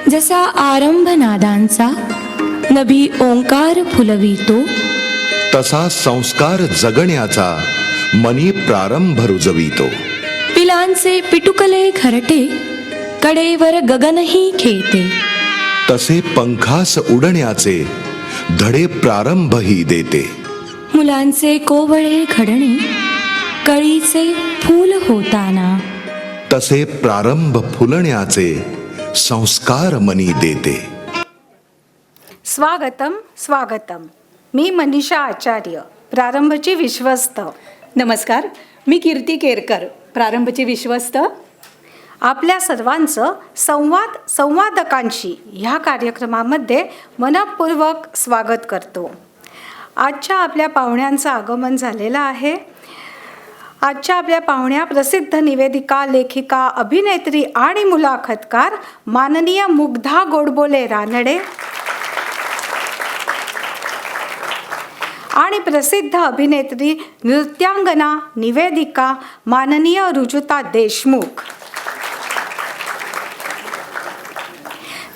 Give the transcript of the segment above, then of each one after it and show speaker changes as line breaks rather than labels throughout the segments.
जसा आरंभ नादांचा नभी ओंकार फुलवितो,
तसा संस्कार जगण्याचा मनी प्रारंभ रुजवितो.
पिलांचे पिटुकले घरटे कडेवर गगनही खेळते,
तसे पंखास उडण्याचे धडे प्रारंभही देते.
मुलांचे कोवळे घडणे कळीचे फूल होताना,
तसे प्रारंभ फुलण्याचे संस्कार मनी देते.
स्वागतम स्वागतम. मी मनीषा आचार्य, प्रारंभची विश्वस्त.
नमस्कार, मी कीर्ती केरकर, प्रारंभची विश्वस्त.
आपल्या सर्वांचं संवादकांशी ह्या कार्यक्रमामध्ये मनपूर्वक स्वागत करतो. आजच्या आपल्या पाहुण्यांचं आगमन झालेलं आहे. आजच्या आपल्या पाहुण्या प्रसिद्ध निवेदिका, लेखिका, अभिनेत्री आणि मुलाखतकार माननीय मुग्धा गोडबोले रानडे आणि प्रसिद्ध अभिनेत्री, नृत्यांगना, निवेदिका माननीय ऋजुता देशमुख.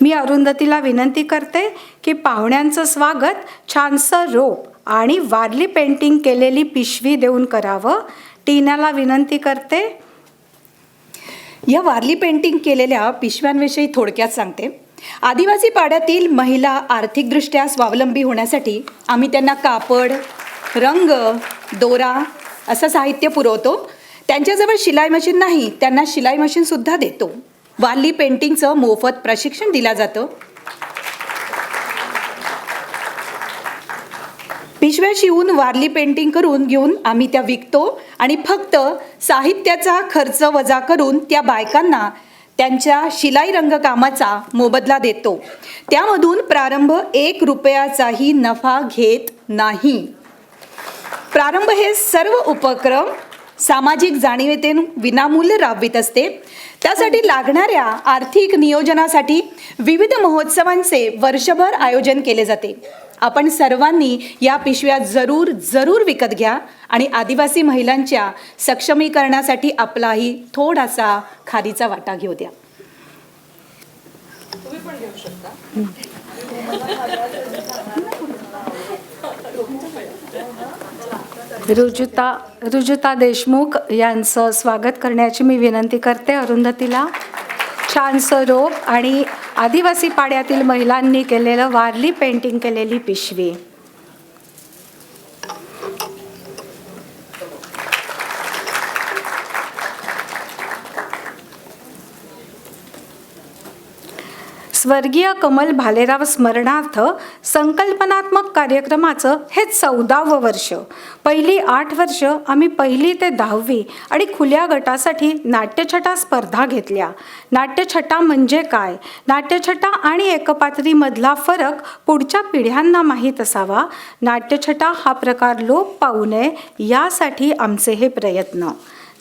मी अरुंधतीला विनंती करते की पाहुण्यांचं स्वागत छानसं रोप आणि वारली पेंटिंग केलेली पिशवी देऊन करावं. टीनाला विनंती करते.
या वारली पेंटिंग केलेल्या पिशव्यांविषयी थोडक्यात सांगते. आदिवासी पाड्यातील महिला आर्थिकदृष्ट्या स्वावलंबी होण्यासाठी आम्ही त्यांना कापड, रंग, दोरा असं साहित्य पुरवतो. त्यांच्याजवळ शिलाई मशीन नाही, त्यांना शिलाई मशीनसुद्धा देतो. वारली पेंटिंगचं मोफत प्रशिक्षण दिलं जातं. पिशव्या शिवून वारली पेंटिंग करून घेऊन आम्ही त्या विकतो आणि फक्त साहित्याचा खर्च वजा करून त्या बायकांना त्यांच्या शिलाई रंगकामाचा मोबदला देतो. त्यामधून प्रारंभ 1 रुपयाचाही नफा घेत नाही. प्रारंभ हे सर्व उपक्रम सामाजिक जाणीवेतून विनामूल्य राबवित असते. त्यासाठी लागणाऱ्या आर्थिक नियोजनासाठी विविध महोत्सवांचे वर्षभर आयोजन केले जाते. आपण सर्वांनी या पिशव्या जरूर विकत घ्या आणि आदिवासी महिलांच्या सक्षमीकरणासाठी आपलाही थोडासा खारीचा वाटा घेऊ द्या. तुम्ही पण घेऊ शकता.
ऋजुता देशमुख यांचं स्वागत करण्याची मी विनंती करते. अरुंधतीला छानसं रोप आणि आदिवासी पाड्यातील महिलांनी केलेलं वारली पेंटिंग केलेली पिशवी. स्वर्गीय कमल भालेराव स्मरणार्थ संकल्पनात्मक कार्यक्रमाचं हे 14वं वर्ष. पहिली 8 वर्ष आम्ही 1ली ते 10वी आणि खुल्या गटासाठी नाट्यछटा स्पर्धा घेतल्या. नाट्यछटा म्हणजे काय, नाट्यछटा आणि एकपात्रीमधला फरक पुढच्या पिढ्यांना माहीत असावा. नाट्यछटा हा प्रकार लोप पावू नये यासाठी आमचे हे प्रयत्न.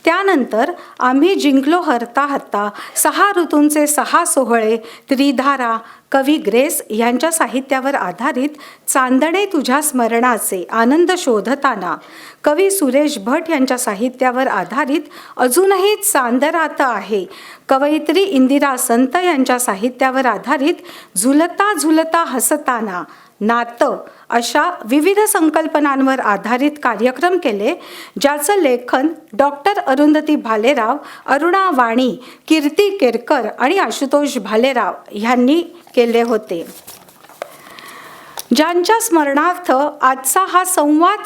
त्यानंतर आम्ही जिंकलो हरता हरता, 6 ऋतूंचे 6 सोहळे, त्रिधारा, कवी ग्रेस यांच्या साहित्यावर आधारित चांदणे तुझ्या स्मरणाचे, आनंद शोधताना, कवी सुरेश भट यांच्या साहित्यावर आधारित अजूनही चांदरात आहे, कवयित्री इंदिरा संत यांच्या साहित्यावर आधारित झुलता झुलता हसताना, नातं अशा विविध संकल्पनांवर आधारित कार्यक्रम केले, ज्याचं लेखन डॉक्टर अरुंधती भालेराव, अरुणा वाणी, कीर्ती केरकर आणि आशुतोष भालेराव यांनी केले होते. ज्यांच्या स्मरणार्थ आजचा हा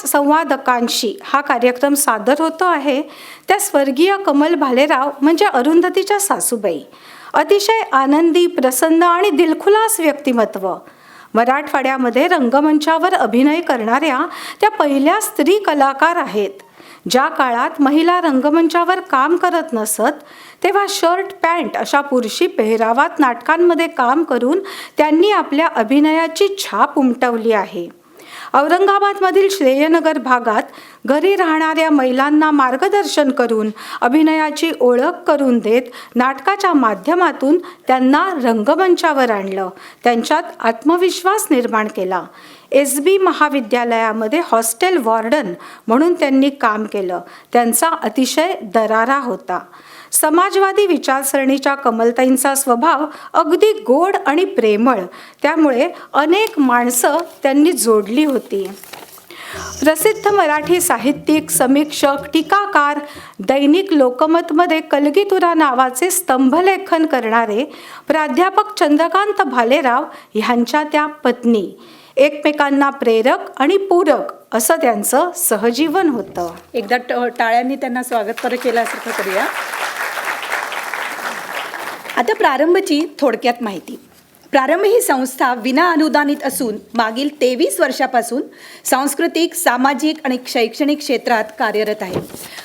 संवादकांशी हा कार्यक्रम सादर होतो आहे त्या स्वर्गीय कमल भालेराव म्हणजे अरुंधतीच्या सासूबाई. अतिशय आनंदी, प्रसन्न आणि दिलखुलास व्यक्तिमत्व. मराठवाड्यामध्ये रंगमंचावर अभिनय करणाऱ्या त्या पहिल्या स्त्री कलाकार आहेत. ज्या काळात महिला रंगमंचावर काम करत नसत तेव्हा शर्ट पॅन्ट अशा पुरुषी पेहरावात नाटकांमध्ये काम करून त्यांनी आपल्या अभिनयाची छाप उमटवली आहे. औरंगाबादमधील श्रेयनगर भागात घरी राहणाऱ्या महिलांना मार्गदर्शन करून अभिनयाची ओळख करून देत नाटकाच्या माध्यमातून त्यांना रंगमंचावर आणलं, त्यांच्यात आत्मविश्वास निर्माण केला. SB महाविद्यालयामध्ये हॉस्टेल वॉर्डन म्हणून त्यांनी काम केलं. त्यांचा अतिशय दरारा होता. समाजवादी विचारसरणीच्या कमलताईंचा स्वभाव अगदी गोड आणि प्रेमळ, त्यामुळे अनेक माणसं त्यांनी जोडली होती. प्रसिद्ध मराठी साहित्यिक, समीक्षक, टीकाकार, दैनिक लोकमतमध्ये कलगीतुरा नावाचे स्तंभलेखन करणारे प्राध्यापक चंद्रकांत भालेराव ह्यांच्या त्या पत्नी. एकमेकांना प्रेरक आणि पूरक असं त्यांचं सहजीवन होतं.
एकदा टाळ्यांनी त्यांना स्वागत केल्यासारखं करूया. आता प्रारंभची थोडक्यात माहिती. प्रारंभ ही संस्था विना अनुदानित असून मागील 23 वर्षापासून सांस्कृतिक, सामाजिक आणि शैक्षणिक क्षेत्रात कार्यरत आहे.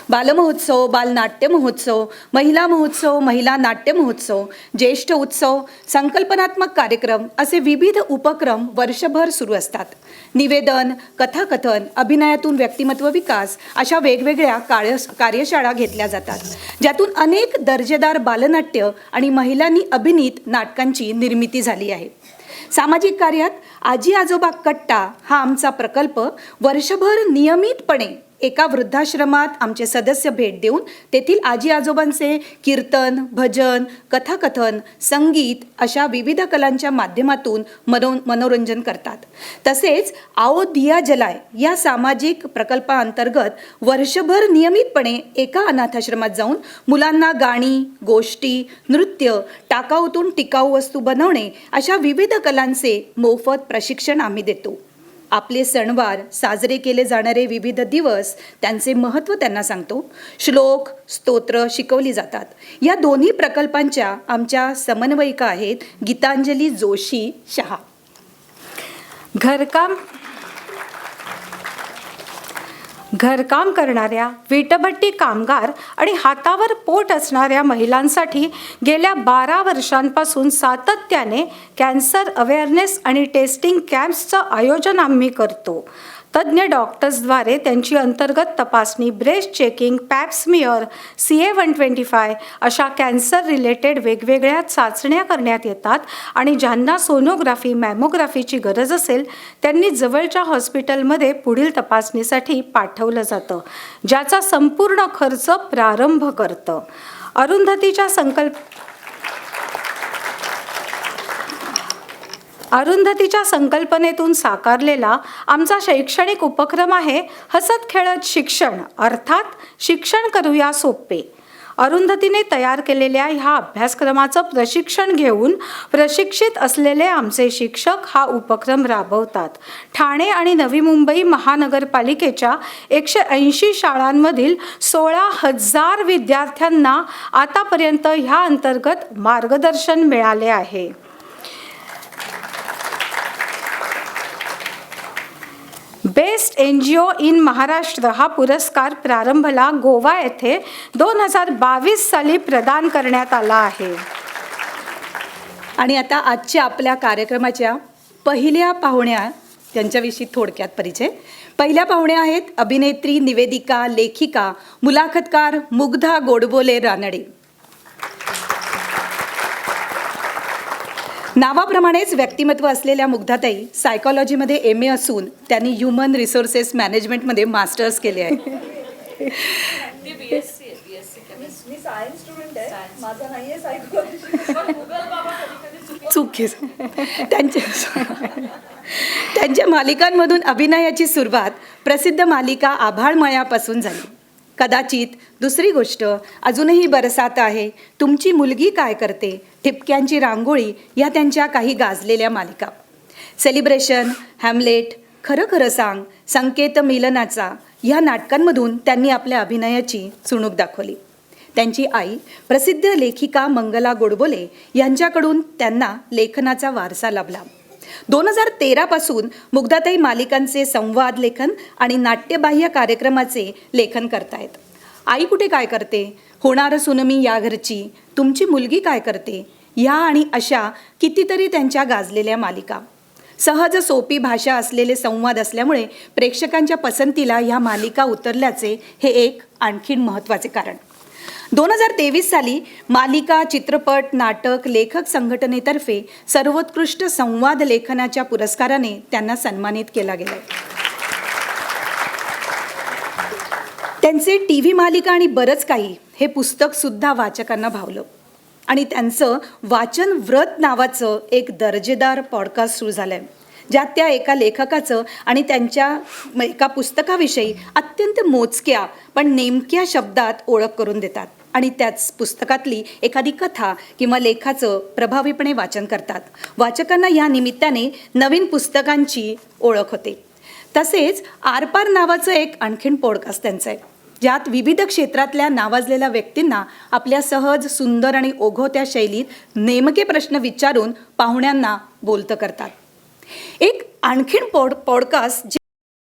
बालमहोत्सव, बालनाट्य महोत्सव, महिला महोत्सव, महिला नाट्य महोत्सव, ज्येष्ठ उत्सव, संकल्पनात्मक कार्यक्रम असे विविध उपक्रम वर्षभर सुरू असतात. निवेदन, कथाकथन, अभिनयातून व्यक्तिमत्व विकास अशा वेगवेगळ्या कार्यशाळा घेतल्या जातात, ज्यातून अनेक दर्जेदार बालनाट्य आणि महिलांनी अभिनीत नाटकांची निर्मिती झाली आहे. सामाजिक कार्यात आजी आजोबा कट्टा हा आमचा प्रकल्प वर्षभर नियमितपणे एका वृद्धाश्रमात आमचे सदस्य भेट देऊन तेथील आजी आजोबांचे कीर्तन, भजन, कथाकथन, संगीत अशा विविध कलांच्या माध्यमातून मनोरंजन करतात. तसेच आओ दिया जलाय या सामाजिक प्रकल्पाअंतर्गत वर्षभर नियमितपणे एका अनाथाश्रमात जाऊन मुलांना गाणी, गोष्टी, नृत्य, टाकाऊतून टिकाऊ वस्तू बनवणे अशा विविध कलांचे मोफत प्रशिक्षण आम्ही देतो. आपले सणवार, साजरे केले जाणारे विविध दिवस, त्यांचे महत्त्व त्यांना सांगतो. श्लोक, स्तोत्र शिकवली जातात. या दोन्ही प्रकल्पांच्या आमच्या समन्वयिका आहेत गीतांजली जोशी शहा. घरकाम करणाऱ्या, वीटभट्टी कामगार आणि हातावर पोट असणाऱ्या महिलांसाठी गेल्या 12 वर्षांपासून सातत्याने कॅन्सर अवेअरनेस आणि टेस्टिंग कॅम्प्सचं आयोजन आम्ही करतो. तज्ज्ञ डॉक्टर्सद्वारे त्यांची अंतर्गत तपासणी, breast checking, Pap smear, CA-125 अशा कॅन्सर रिलेटेड वेगवेगळ्या चाचण्या करण्यात येतात आणि ज्यांना सोनोग्राफी, मॅमोग्राफीची गरज असेल त्यांनी जवळच्या हॉस्पिटलमध्ये पुढील तपासणीसाठी पाठवलं जातं, ज्याचा संपूर्ण खर्च प्रारंभ करतं. अरुंधतीच्या संकल्पनेतून साकारलेला आमचा शैक्षणिक उपक्रम आहे हसत खेळत शिक्षण, अर्थात शिक्षण करूया सोपे. अरुंधतीने तयार केलेल्या ह्या अभ्यासक्रमाचं प्रशिक्षण घेऊन प्रशिक्षित असलेले आमचे शिक्षक हा उपक्रम राबवतात. ठाणे आणि नवी मुंबई महानगरपालिकेच्या 180 शाळांमधील 16,000 विद्यार्थ्यांना आतापर्यंत ह्या अंतर्गत मार्गदर्शन मिळाले आहे. बेस्ट NGO इन महाराष्ट्र हा पुरस्कार प्रारंभला गोवा येथे 2022 साली प्रदान करण्यात आला आहे. आणि आता आजच्या आपल्या कार्यक्रमाच्या पहिल्या पाहुण्या त्यांच्याविषयी थोडक्यात परिचय. पहिल्या पाहुण्या आहेत अभिनेत्री, निवेदिका, लेखिका, मुलाखतकार मुग्धा गोडबोले रानडे. नावाप्रमाणेच व्यक्तिमत्व असलेल्या मुग्धाताई सायकॉलॉजीमध्ये MA असून त्यांनी ह्युमन रिसोर्सेस मॅनेजमेंटमध्ये मास्टर्स केले आहे. त्यांच्या मालिकांमधून अभिनयाची सुरुवात प्रसिद्ध मालिका आभाळमयापासून झाली. कदाचित, दुसरी गोष्ट, अजूनही बरसात आहे, तुमची मुलगी काय करते, ठिपक्यांची रांगोळी या त्यांच्या काही गाजलेल्या मालिका. सेलिब्रेशन, हॅमलेट, खरं खरं सांग, संकेत मिलनाचा या नाटकांमधून त्यांनी आपल्या अभिनयाची चुणूक दाखवली. त्यांची आई प्रसिद्ध लेखिका मंगला गोडबोले यांच्याकडून त्यांना लेखनाचा वारसा लाभला. 2013 पासून मुग्धाताई मालिकांचे संवाद लेखन आणि नाट्यबाह्य कार्यक्रमाचे लेखन करतायत. आई कुठे काय करते, होणार सुनमी या घरची, तुमची मुलगी काय करते या आणि अशा कितीतरी त्यांच्या गाजलेल्या मालिका. सहज सोपी भाषा असलेले संवाद असल्यामुळे प्रेक्षकांच्या पसंतीला ह्या मालिका उतरल्याचे हे एक आणखीन महत्त्वाचे कारण. 2023 साली मालिका, चित्रपट, नाटक, लेखक संघटनेतर्फे सर्वोत्कृष्ट संवाद लेखनाच्या पुरस्काराने त्यांना सन्मानित केला गेला. त्यांचे TV मालिका आणि बरंच काही हे पुस्तकसुद्धा वाचकांना भावलं आणि त्यांचं वाचन व्रत नावाचं एक दर्जेदार पॉडकास्ट सुरू झालं आहे, ज्यात त्या एका लेखकाचं आणि त्यांच्या एका पुस्तकाविषयी अत्यंत मोजक्या पण नेमक्या शब्दात ओळख करून देतात आणि त्याच पुस्तकातली एखादी कथा किंवा लेखाचं प्रभावीपणे वाचन करतात. वाचकांना या निमित्ताने नवीन पुस्तकांची ओळख होते. तसेच आरपार नावाचं एक आणखीन पॉडकास्ट त्यांचं आहे, ज्यात विविध क्षेत्रातल्या नावाजलेल्या व्यक्तींना आपल्या सहज, सुंदर आणि ओघवत्या शैलीत नेमके प्रश्न विचारून पाहुण्यांना बोलतं करतात. एक आणखीन पॉडकास्ट जे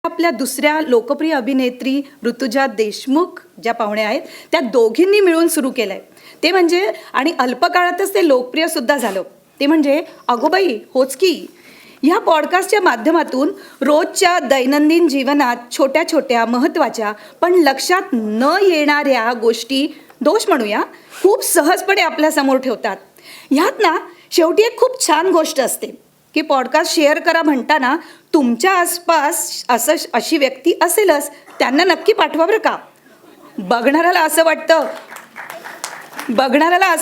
आपल्या दुसऱ्या लोकप्रिय अभिनेत्री ऋतुजा देशमुख ज्या पाहुण्या आहेत त्या दोघींनी मिळून सुरू केलं आहे, ते म्हणजे आणि अल्पकाळातच ते लोकप्रियसुद्धा झालं, ते म्हणजे अगोबाई होच की. ह्या पॉडकास्टच्या माध्यमातून रोजच्या दैनंदिन जीवनात छोट्या छोट्या महत्त्वाच्या पण लक्षात न येणाऱ्या गोष्टी, दोष म्हणूया, खूप सहजपणे आपल्यासमोर ठेवतात. ह्यात ना शेवटी एक खूप छान गोष्ट असते की पॉडकास्ट शेअर करा म्हणताना तुमच्या आसपास अशी व्यक्ती असेलच, त्यांना नक्की पाठवा बरं का. बघणाऱ्याला असं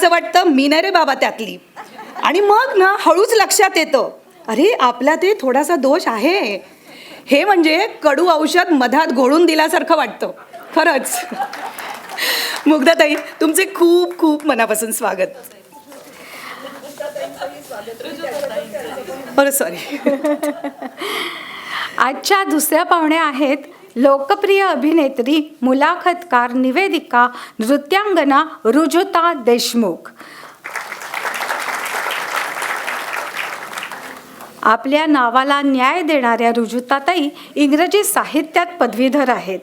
वाटतं मी नाही रे बाबा त्यातली, आणि मग ना हळूच लक्षात येतं, अरे आपला ते थोडासा दोष आहे. हे म्हणजे कडू औषध मधात घोळून दिल्यासारखं वाटतं खरंच. मुग्धाताई, तुमचे खूप खूप मनापासून स्वागत. सॉरी.
आजच्या दुसऱ्या पाहुण्या आहेत लोकप्रिय अभिनेत्री, मुलाखतकार, निवेदिका, नृत्यांगना ऋजुता देशमुख. आपल्या नावाला न्याय देणाऱ्या ऋजुताताई इंग्रजी साहित्यात पदवीधर आहेत.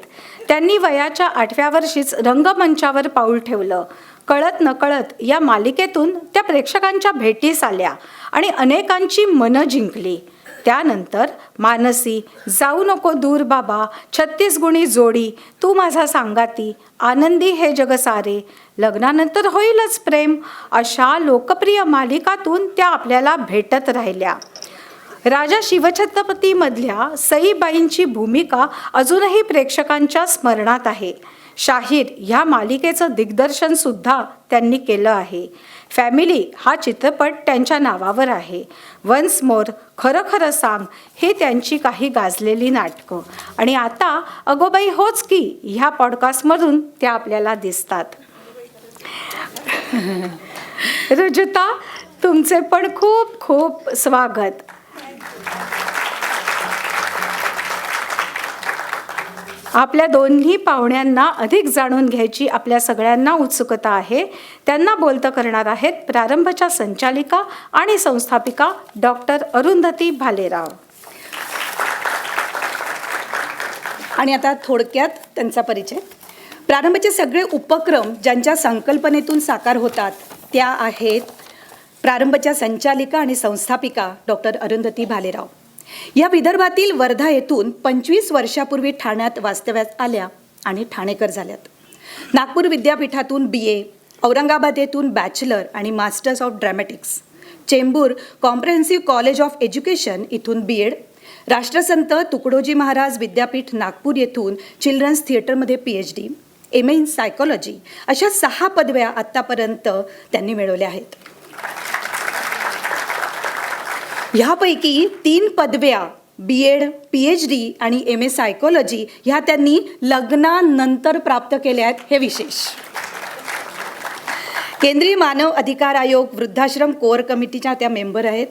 त्यांनी वयाच्या 8व्या वर्षीच रंगमंचावर पाऊल ठेवलं. कळत नकळत या मालिकेतून त्या प्रेक्षकांच्या भेटीस आल्या आणि अनेकांची मनं जिंकली. त्यानंतर मानसी, जाऊ नको दूर बाबा, 36 गुणी जोडी, तू माझा सांगाती, आनंदी हे जग सारे, लग्नानंतर होईलच प्रेम, अशा लोकप्रिय मालिकातून त्या आपल्याला भेटत राहिल्या. राजा शिवछत्रपतीमधल्या सईबाईंची भूमिका अजूनही प्रेक्षकांच्या स्मरणात आहे. शाहीर ह्या मालिकेचं दिग्दर्शन सुद्धा त्यांनी केलं आहे. फॅमिली हा चित्रपट त्यांच्या नावावर आहे. वन्स मोर, खरं खरं सांग, हे त्यांची काही गाजलेली नाटकं. आणि आता अगोबाई होच की ह्या पॉडकास्टमधून त्या आपल्याला दिसतात. ऋजुता, तुमचे पण खूप खूप स्वागत. आपल्या दोन्ही पाहुण्यांना अधिक जाणून घ्यायची आपल्या सगळ्यांना उत्सुकता आहे. त्यांना बोलतं करणार आहेत प्रारंभच्या संचालिका आणि संस्थापिका डॉक्टर अरुंधती भालेराव.
आणि आता थोडक्यात त्यांचा परिचय. प्रारंभचे सगळे उपक्रम ज्यांच्या संकल्पनेतून साकार होतात त्या आहेत प्रारंभच्या संचालिका आणि संस्थापिका डॉक्टर अरुंधती भालेराव. या विदर्भातील वर्धा येथून 25 वर्षापूर्वी ठाण्यात वास्तव्यात आल्या आणि ठाणेकर झाल्यात. नागपूर विद्यापीठातून BA, औरंगाबाद येथून बॅचलर आणि masters of dramatics, Chembur comprehensive college of education इथून B.Ed, राष्ट्रसंत तुकडोजी महाराज विद्यापीठ नागपूर येथून चिल्ड्रन्स थिएटरमध्ये PhD, MA इन सायकोलॉजी, अशा 6 पदव्या आत्तापर्यंत त्यांनी मिळवल्या आहेत. ह्यापैकी 3 पदव्या B.Ed, PhD आणि MA सायकोलॉजी ह्या त्यांनी लग्नानंतर प्राप्त केल्या आहेत, हे विशेष. केंद्रीय मानव अधिकार आयोग वृद्धाश्रम कोअर कमिटीच्या त्या मेंबर आहेत.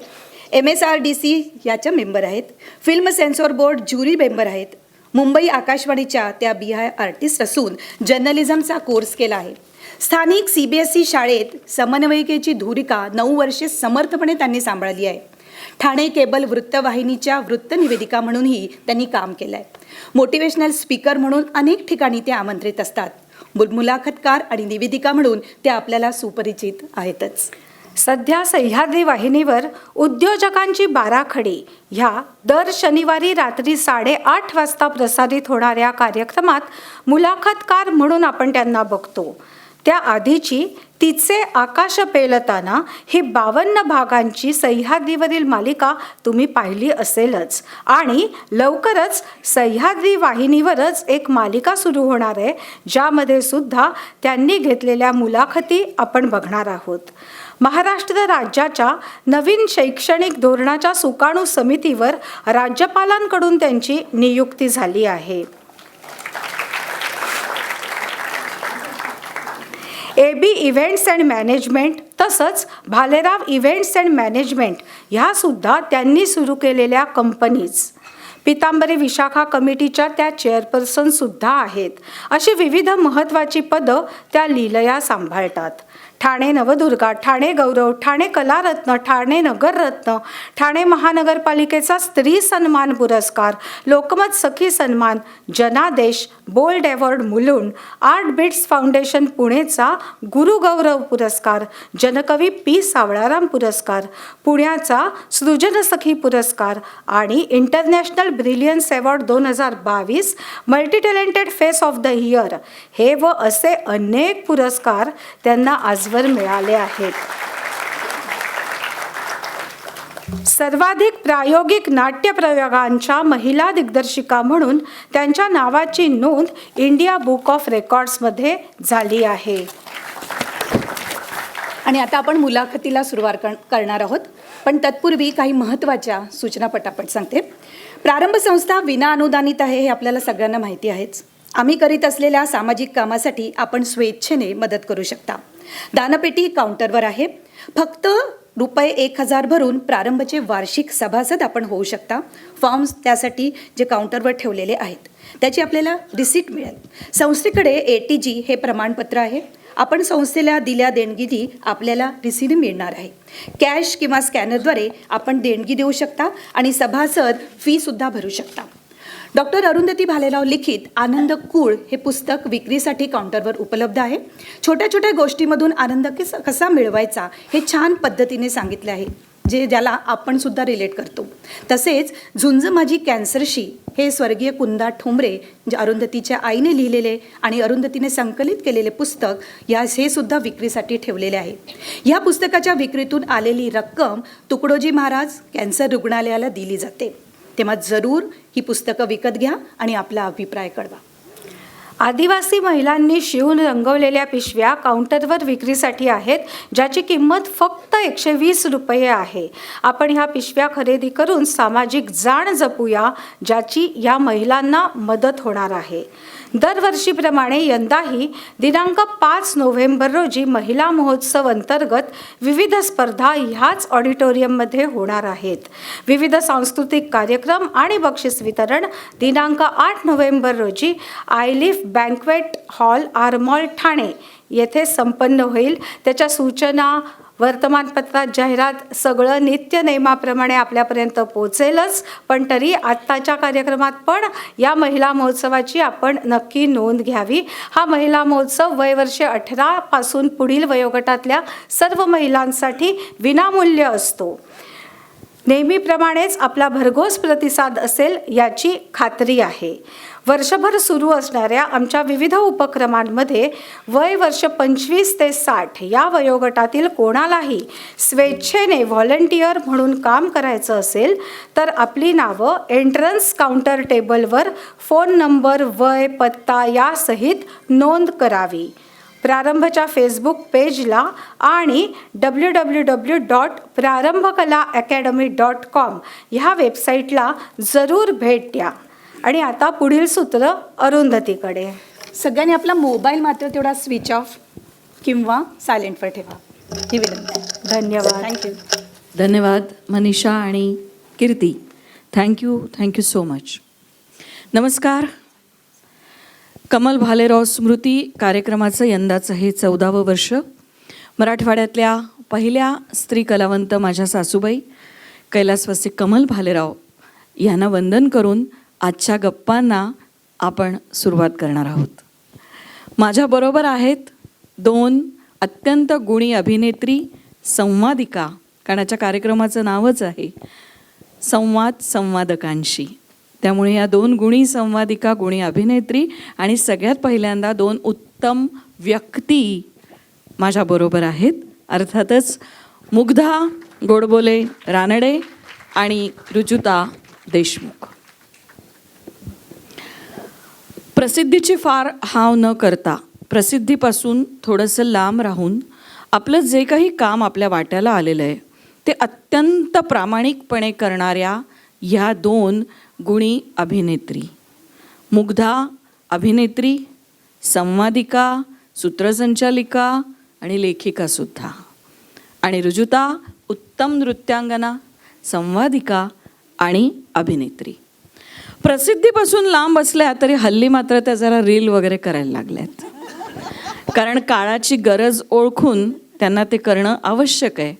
MSRDC याच्या मेंबर आहेत. Film censor board jury member आहेत. मुंबई आकाशवाणीच्या त्या BI आर्टिस्ट असून जर्नलिझमचा कोर्स केला आहे. स्थानिक CBSE शाळेत समन्वयिकेची धुरिका 9 वर्षे समर्थपणे त्यांनी सांभाळली आहे. ठाणे केबल वृत्तवाहिनीच्या वृत्तनिवेदिका म्हणूनही त्यांनी काम केलं आहे. मोटिवेशनल स्पीकर म्हणून अनेक ठिकाणी ते आमंत्रित असतात. मुलाखतकार आणि निवेदिका म्हणून ते आपल्याला सुपरिचित आहेतच.
सध्या सह्याद्री वाहिनीवर उद्योजकांची बाराखडी ह्या दर शनिवारी रात्री 8:30 वाजता प्रसारित होणाऱ्या कार्यक्रमात मुलाखतकार म्हणून आपण त्यांना बघतो. त्या आधीची तिचे आकाश पेलताना ही 52 भागांची सह्याद्रीवरील मालिका तुम्ही पाहिली असेलच आणि लवकरच सह्याद्री वाहिनीवरच एक मालिका सुरू होणार आहे, ज्यामध्ये सुद्धा त्यांनी घेतलेल्या मुलाखती आपण बघणार आहोत. महाराष्ट्र राज्याच्या नवीन शैक्षणिक धोरणाच्या सुकाणू समितीवर राज्यपालांकडून त्यांची नियुक्ती झाली आहे. AB इव्हेंट्स अँड मॅनेजमेंट तसंच भालेराव इव्हेंट्स अँड मॅनेजमेंट ह्यासुद्धा त्यांनी सुरू केलेल्या कंपनीज. पितांबरी विशाखा कमिटीच्या त्या चेअरपर्सनसुद्धा आहेत. अशी विविध महत्त्वाची पदं त्या लीलया सांभाळतात. ठाणे नवदुर्गा, ठाणे गौरव, ठाणे कलारत्न, ठाणे नगररत्न, ठाणे महानगरपालिकेचा स्त्री सन्मान पुरस्कार, लोकमत सखी सन्मान, Janadesh, bold award Mulund, art beats foundation पुणेचा गुरुगौरव पुरस्कार, जनकवी P. सावळाराम पुरस्कार, पुण्याचा सृजन सखी पुरस्कार आणि international brilliance award 2022, multi talented face of the year हे व असे अनेक पुरस्कार त्यांना आजवर मिळाले आहेत. सर्वाधिक प्रायोगिक नाट्यप्रयोगांच्या महिला दिग्दर्शिका म्हणून त्यांच्या नावाची नोंद इंडिया बुक ऑफ रेकॉर्ड्समध्ये झाली आहे.
आणि आता आपण मुलाखतीला सुरुवात करणार आहोत, पण तत्पूर्वी काही महत्त्वाच्या सूचना पटापट सांगते. प्रारंभ संस्था विना अनुदानित आहे हे आपल्याला सगळ्यांना माहिती आहेच. आम्ही करीत असलेल्या सामाजिक कामासाठी आपण स्वेच्छेने मदत करू शकता. दानपेटी काउंटरवर आहे. फक्त ₹1000 भरून प्रारंभचे वार्षिक सभासद आपण होऊ शकता. फॉर्म्स त्यासाठी जे काउंटरवर ठेवलेले आहेत त्याची आपल्याला रिसीट मिळेल. संस्थेकडे ATG हे प्रमाणपत्र आहे. आपण संस्थेला दिल्या देणगीची आपल्याला रिसीट मिळणार आहे. कॅश किंवा स्कॅनरद्वारे आपण देणगी देऊ शकता आणि सभासद फीसुद्धा भरू शकता. डॉक्टर अरुंधती भालेराव लिखित आनंद कूळ हे पुस्तक विक्रीसाठी काउंटरवर उपलब्ध आहे. छोट्या छोट्या गोष्टीमधून आनंद कसा मिळवायचा हे छान पद्धतीने सांगितले आहे, ज्याला आपण सुद्धा रिलेट करतो. तसेच झुंज माझी कॅन्सरशी हे स्वर्गीय कुंदा ठोंबरे जे अरुंधतीच्या आईने लिहिलेले आणि अरुंधतीने संकलित केलेले पुस्तक हे सुद्धा विक्रीसाठी ठेवलेले आहे. या पुस्तकाच्या विक्रीतून आलेली रक्कम तुकडोजी महाराज कॅन्सर रुग्णालयाला दिली जाते. तेव्हा जरूर ही पुस्तकं विकत घ्या आणि आपला अभिप्राय कळवा.
आदिवासी महिलांनी शिवून रंगवलेल्या पिशव्या काउंटरवर विक्रीसाठी आहेत, ज्याची किंमत फक्त ₹120 आहे. आपण ह्या पिशव्या खरेदी करून सामाजिक जाण जपूया, ज्याची या महिलांना मदत होणार आहे. दरवर्षीप्रमाणे यंदाही दिनांक 5 नोव्हेंबर रोजी महिला महोत्सव अंतर्गत विविध स्पर्धा ह्याच ऑडिटोरियममध्ये होणार आहेत. विविध सांस्कृतिक कार्यक्रम आणि बक्षीस वितरण दिनांक 8 नोव्हेंबर रोजी आयलिफ बँक्वेट हॉल आरमॉल ठाणे येथे संपन्न होईल. त्याच्या सूचना, वर्तमानपत्रात जाहिरात सगळं नित्यनेमाप्रमाणे आपल्यापर्यंत पोचेलच, पण तरी आत्ताच्या कार्यक्रमात पण या महिला महोत्सवाची आपण नक्की नोंद घ्यावी. हा महिला महोत्सव वयवर्षे 18 पासून पुढील वयोगटातल्या सर्व महिलांसाठी विनामूल्य असतो. नेहमीप्रमाणेच आपला भरघोस प्रतिसाद असेल याची खात्री आहे. वर्षभर सुरू असणाऱ्या आमच्या विविध उपक्रमांमध्ये वय वर्ष 25 ते 60 या वयोगटातील कोणालाही स्वेच्छेने व्हॉलंटियर म्हणून काम करायचं असेल तर आपली नावं एंट्रन्स काउंटर टेबलवर फोन नंबर, वय, पत्ता यासहित नोंद करावी. प्रारंभच्या फेसबुक पेजला आणि www.prarambhkalaacademy.com ह्या वेबसाईटला जरूर भेट द्या. आणि आता पुढील सूत्र अरुंधतीकडे.
सगळ्यांनी आपला मोबाईल मात्र तेवढा स्विच ऑफ किंवा सायलेंटवर ठेवा ही विनंती.
धन्यवाद.
थँक्यू.
धन्यवाद मनीषा आणि कीर्ती. Thank you so much. नमस्कार. कमल भालेराव स्मृती कार्यक्रमाचं यंदाचं हे 14वं वर्ष. मराठवाड्यातल्या पहिल्या स्त्री कलावंत माझ्या सासूबाई कैलासवासी कमल भालेराव यांना वंदन करून आजच्या गप्पांना आपण सुरुवात करणार आहोत. माझ्याबरोबर आहेत 2 अत्यंत गुणी अभिनेत्री, संवादिका, कारण आजच्या कार्यक्रमाचं नावच आहे संवादकांशी. त्यामुळे या 2 गुणी संवादिका, गुणी अभिनेत्री आणि सगळ्यात पहिल्यांदा 2 उत्तम व्यक्ती माझ्याबरोबर आहेत. अर्थातच मुग्धा गोडबोले रानडे आणि रुजुता देशमुख. प्रसिद्धीची फार हाव न करता प्रसिद्धीपासून थोडंसं लांब राहून आपलं जे काही काम आपल्या वाट्याला आलेलं आहे ते अत्यंत प्रामाणिकपणे करणाऱ्या ह्या 2 गुणी अभिनेत्री. मुग्धा अभिनेत्री, संवादिका, सूत्रसंचालिका आणि लेखिकासुद्धा. आणि रुजुता उत्तम नृत्यांगना, संवादिका आणि अभिनेत्री. प्रसिद्धीपासून लांब असल्या तरी हल्ली मात्र त्या जरा रील वगैरे करायला लागल्यात, कारण काळाची गरज ओळखून त्यांना ते करणं आवश्यक आहे.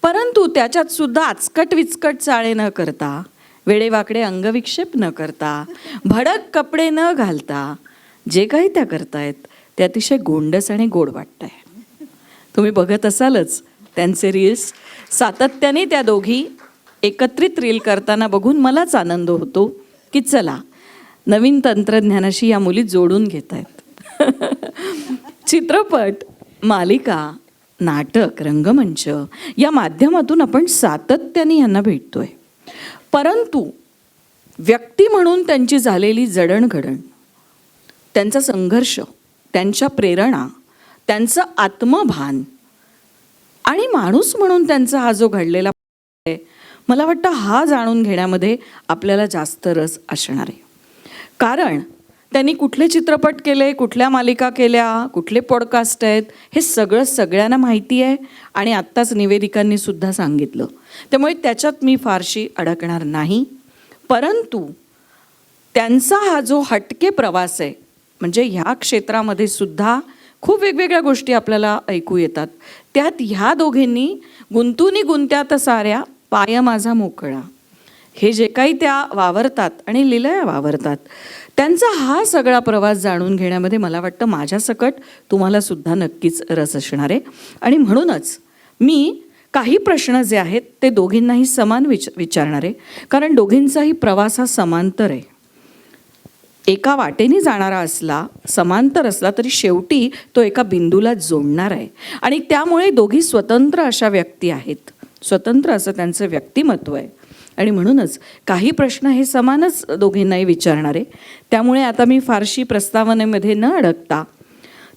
परंतु त्याच्यात सुद्धा आचकट विचकट चाळे न करता, वेडेवाकडे अंगविक्षेप न करता, भडक कपडे न घालता जे काही त्या करतायत ते अतिशय गोंडस आणि गोड वाटत आहे. तुम्ही बघत असालच त्यांचे रील्स. सातत्याने त्या दोघी एकत्रित रील करताना बघून मलाच आनंद होतो की चला, नवीन तंत्रज्ञानाशी या मुली जोडून घेत आहेत. चित्रपट, मालिका, नाटक, रंगमंच या माध्यमातून आपण सातत्याने यांना भेटतोय. परंतु व्यक्ती म्हणून त्यांची झालेली जडणघडण, त्यांचा संघर्ष, त्यांच्या प्रेरणा, त्यांचं आत्मभान आणि माणूस म्हणून त्यांचा हा जो घडलेला आहे, मला वाटतं हा जाणून घेण्यामध्ये आपल्याला जास्त रस असणार आहे. कारण त्यांनी कुठले चित्रपट केले, कुठल्या मालिका केल्या, कुठले पॉडकास्ट आहेत, हे सगळं सगळ्यांना माहिती आहे आणि आत्ताच निवेदिकांनी सुद्धा सांगितलं. त्यामुळे त्याच्यात मी फारशी अडकणार नाही. परंतु त्यांचा हा जो हटके प्रवास आहे, म्हणजे ह्या क्षेत्रामध्ये सुद्धा खूप वेगवेगळ्या गोष्टी आपल्याला ऐकू येतात. त्यात ह्या दोघींनी गुंतूनी गुंत्यात साऱ्या पाय माझा मोकळा, हे जे काही त्या वावरतात आणि लीलया वावरतात, त्यांचा हा सगळा प्रवास जाणून घेण्यामध्ये मला वाटतं माझ्यासकट तुम्हाला सुद्धा नक्कीच रस असणार आहे. आणि म्हणूनच मी काही प्रश्न जे आहेत ते दोघींनाही समान विचारणार आहे, कारण दोघींचाही प्रवास हा समांतर आहे. एका वाटेने जाणारा असला, समांतर असला तरी शेवटी तो एका बिंदूला जोडणार आहे. आणि त्यामुळे दोघी स्वतंत्र अशा व्यक्ती आहेत, स्वतंत्र असं त्यांचं व्यक्तिमत्व आहे. आणि म्हणूनच काही प्रश्न हे समानच दोघींनाही विचारणार आहे. त्यामुळे आता मी फारशी प्रस्तावनेमध्ये न अडकता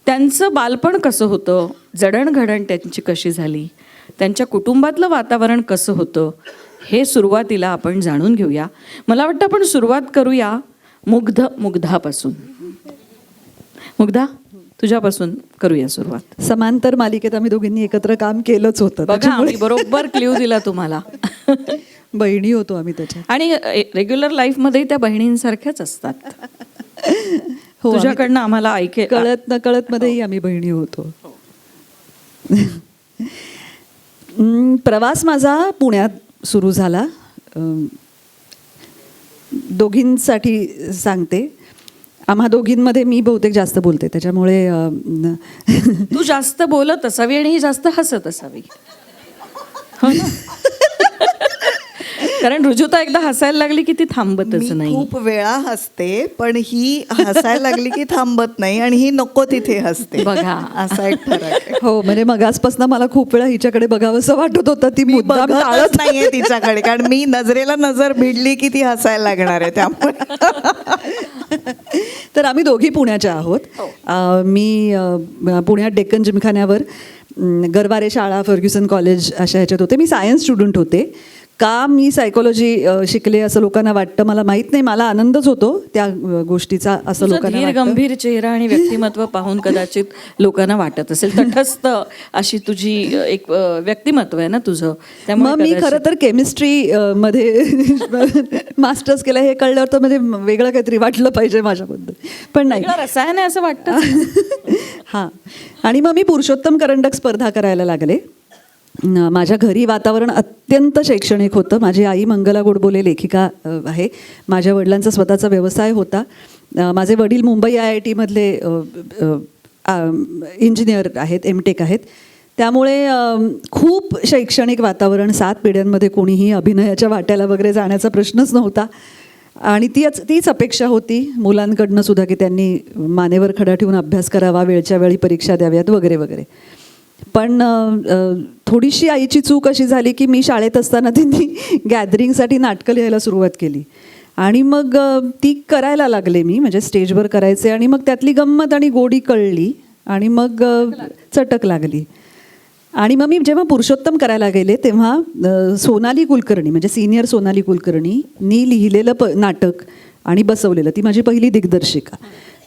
त्यांचं बालपण कसं होतं, जडणघडण त्यांची कशी झाली, त्यांच्या कुटुंबातलं वातावरण कसं होतं, हे सुरुवातीला आपण जाणून घेऊया. मला वाटतं आपण सुरुवात करूया मुग्धापासून. मुग्धा, तुझ्यापासून करूया सुरुवात.
समांतर मालिकेत आम्ही दोघींनी एकत्र काम केलंच होतं.
बघा, आम्ही बरोबर क्ल्यू दिला तुम्हाला.
बहिणी होतो आम्ही त्याच्यात.
आणि रेग्युलर लाईफमध्ये त्या बहिणींसारख्याच असतात.
हो,
तुझ्याकडनं आम्हाला
कळत नकळत मध्येही आम्ही बहिणी होतो. प्रवास माझा पुण्यात सुरू झाला. दोघींसाठी सांगते. आम्हा दोघींमध्ये मी बहुतेक जास्त बोलते, त्याच्यामुळे
तू जास्त बोलत असावी आणि ही जास्त हसत असावी, हो ना? कारण रुजुता एकदा हसायला लागली की ती थांबतच
मी
नाही.
खूप वेळा हसते, पण ही हसायला लागली की थांबत नाही आणि ही नको तिथे हसते.
बघा,
असा एक फरक आहे.
हो, म्हणजे मगाचपासून मला खूप वेळा हिच्याकडे बघावंसं वाटत होतं. ती
मी
मुद्दाम
बघतच
टाळत
नाहीये तिच्याकडे, कारण मी नजरेला नजर भिडली की ती हसायला लागणार आहे. त्यामुळे
तर आम्ही दोघी पुण्याच्या आहोत. मी पुण्यात डेक्कन जिमखान्यावर गरवारे शाळा, फर्ग्युसन कॉलेज अशा ह्याच्यात होते. मी सायन्स स्टुडंट होते. का मी सायकोलॉजी शिकले असं लोकांना वाटतं, मला माहीत नाही. मला आनंदच होतो त्या गोष्टीचा, असं लोकांना
धीर
वाटतं.
गंभीर चेहरा आणि व्यक्तिमत्व पाहून कदाचित लोकांना वाटत असेल. तटस्थ अशी तुझी एक व्यक्तिमत्व आहे ना तुझं.
मग मी खरं तर केमिस्ट्री मध्ये मास्टर्स केलं हे कळल्यावर तर म्हणजे वेगळं काहीतरी वाटलं पाहिजे माझ्याबद्दल, पण नाही.
रसायन आहे असं वाटतं.
हां. आणि मग मी पुरुषोत्तम करंडक स्पर्धा करायला लागले. माझ्या घरी वातावरण अत्यंत शैक्षणिक होतं. माझी आई मंगला गोडबोले लेखिका आहे. माझ्या वडिलांचा स्वतःचा व्यवसाय होता. माझे वडील मुंबई IIT मधले इंजिनियर आहेत, MTech आहेत. त्यामुळे खूप शैक्षणिक वातावरण. 7 पिढ्यांमध्ये कोणीही अभिनयाच्या वाट्याला वगैरे जाण्याचा प्रश्नच नव्हता. आणि तीच अपेक्षा होती मुलांकडनं सुद्धा की त्यांनी मानेवर खडा ठेवून अभ्यास करावा, वेळच्या वेळी परीक्षा द्याव्यात वगैरे वगैरे. पण थोडीशी आईची चूक अशी झाली की मी शाळेत असताना त्यांनी गॅदरिंगसाठी नाटकं लिहायला सुरुवात केली आणि मग ती करायला लागले मी, म्हणजे स्टेजवर करायचे आणि मग त्यातली गंमत आणि गोडी कळली आणि मग चटक लागली. आणि मग मी जेव्हा पुरुषोत्तम करायला गेले तेव्हा सोनाली कुलकर्णी म्हणजे सिनियर सोनाली कुलकर्णीनी लिहिलेलं नाटक आणि बसवलेलं, ती माझी पहिली दिग्दर्शिका.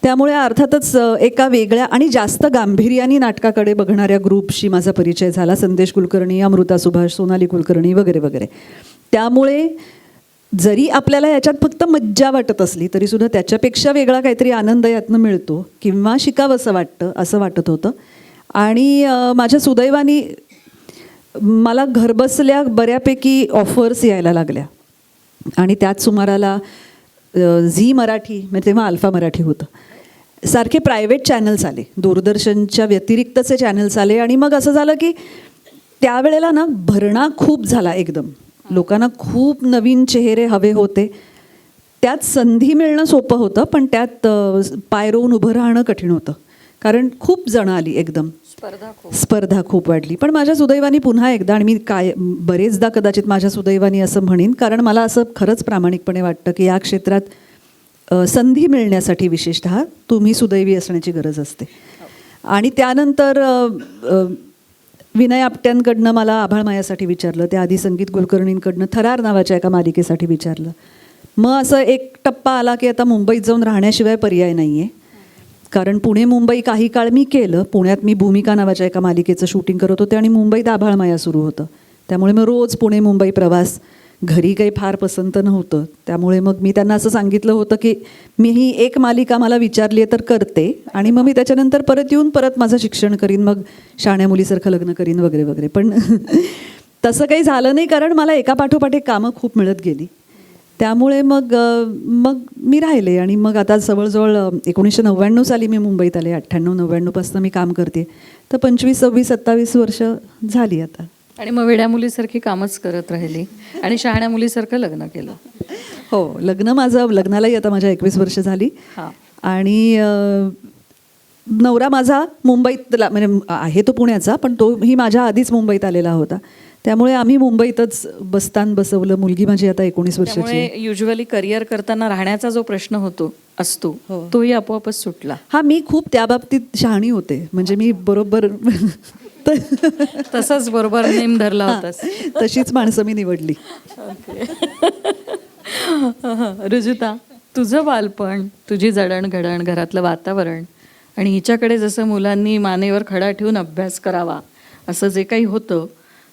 त्यामुळे अर्थातच एका वेगळ्या आणि जास्त गांभीर्याने नाटकाकडे बघणाऱ्या ग्रुपशी माझा परिचय झाला. संदेश कुलकर्णी, अमृता सुभाष, सोनाली कुलकर्णी वगैरे वगैरे. त्यामुळे जरी आपल्याला याच्यात फक्त मज्जा वाटत असली तरीसुद्धा त्याच्यापेक्षा वेगळा काहीतरी आनंद यातनं मिळतो किंवा शिकावंसं वाटतं असं वाटत होतं. आणि माझ्या सुदैवाने मला घरबसल्या बऱ्यापैकी ऑफर्स यायला लागल्या आणि त्याच सुमाराला झी मराठी म्हणजे तेव्हा अल्फा मराठी होतं, सारखे प्रायव्हेट चॅनल्स आले, दूरदर्शनच्या व्यतिरिक्तचे चॅनल्स आले. आणि मग असं झालं की त्यावेळेला ना भरणा खूप झाला एकदम, लोकांना खूप नवीन चेहरे हवे होते. त्यात संधी मिळणं सोपं होतं पण त्यात पाय रोवून उभं राहणं कठीण होतं कारण खूप जण आली एकदम, स्पर्धा खूप वाढली. पण माझ्या सुदैवाने पुन्हा एकदा, आणि मी बरेचदा कदाचित माझ्या सुदैवाने असं म्हणेन कारण मला असं खरंच प्रामाणिकपणे वाटतं की या क्षेत्रात संधी मिळण्यासाठी विशेषतः तुम्ही सुदैवी असण्याची गरज असते. आणि त्यानंतर विनय आपट्यांकडनं मला आभाळ मायासाठी विचारलं, त्याआधी संगीत कुलकर्णींकडनं थरार नावाच्या एका मालिकेसाठी विचारलं. मग असं एक टप्पा आला की आता मुंबईत जाऊन राहण्याशिवाय पर्याय नाही आहे, कारण पुणे मुंबई काही काळ मी केलं. पुण्यात मी भूमिका नावाच्या एका मालिकेचं शूटिंग करत होते आणि मुंबईत आभाळ माया सुरू होतं. त्यामुळे मग रोज पुणे मुंबई प्रवास, घरी काही फार पसंत नव्हतं. त्यामुळे मग मी त्यांना असं सांगितलं होतं की मी ही एक मालिका मला विचारली आहे तर करते आणि मग मी त्याच्यानंतर परत येऊन परत माझं शिक्षण करीन, मग शहाण्या मुलीसारखं लग्न करीन वगैरे वगैरे. पण तसं काही झालं नाही कारण मला एका पाठोपाठ एक कामं खूप मिळत गेली. त्यामुळे मग मी राहिले आणि मग आता जवळजवळ 1999 साली मी मुंबईत आले. 98-99 पासून मी काम करते, तर 25, 26, 27 वर्ष झाली आता.
आणि मग वेड्या मुलीसारखी कामच करत राहिली आणि शहाण्या मुलीसारखं लग्न केलं.
हो, लग्नालाही आता माझ्या 21 वर्ष झाली. आणि नवरा माझा मुंबईतला म्हणजे आहे तो पुण्याचा, पण तोही माझ्या आधीच मुंबईत आलेला होता. त्यामुळे आम्ही मुंबईतच बस्तान बसवलं. मुलगी माझी आता 19 वर्षाची आहे.
युजली करिअर करताना राहण्याचा जो प्रश्न असतो तोही आपोआपच सुटला.
हा, मी खूप त्या बाबतीत शहाणी होते, म्हणजे मी बरोबर
तसंच बरोबर नेम धरला होतास.
तशीच माणसं मी निवडली.
रुजुता, तुझं बालपण, तुझी जडणघडण, घरातलं वातावरण आणि हिच्याकडे जसं मुलांनी मानेवर खडा ठेवून अभ्यास करावा असं जे काही होतं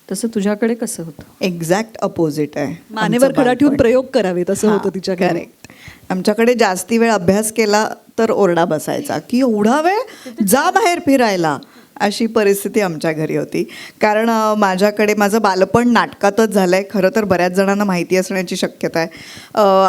तसं तुझ्याकडे कसं होतं?
एक्झॅक्ट अपोजिट आहे.
मानेवर खडा ठेवून प्रयोग करावे तसं होतं तिच्याकडे.
करेक्ट. आमच्याकडे जास्ती वेळ अभ्यास केला तर ओरडा बसायचा की एवढा वेळ जा बाहेर फिरायला, अशी परिस्थिती आमच्या घरी होती. कारण माझं बालपण नाटकातच झालं आहे. खरं तर बऱ्याच जणांना माहिती असण्याची शक्यता आहे.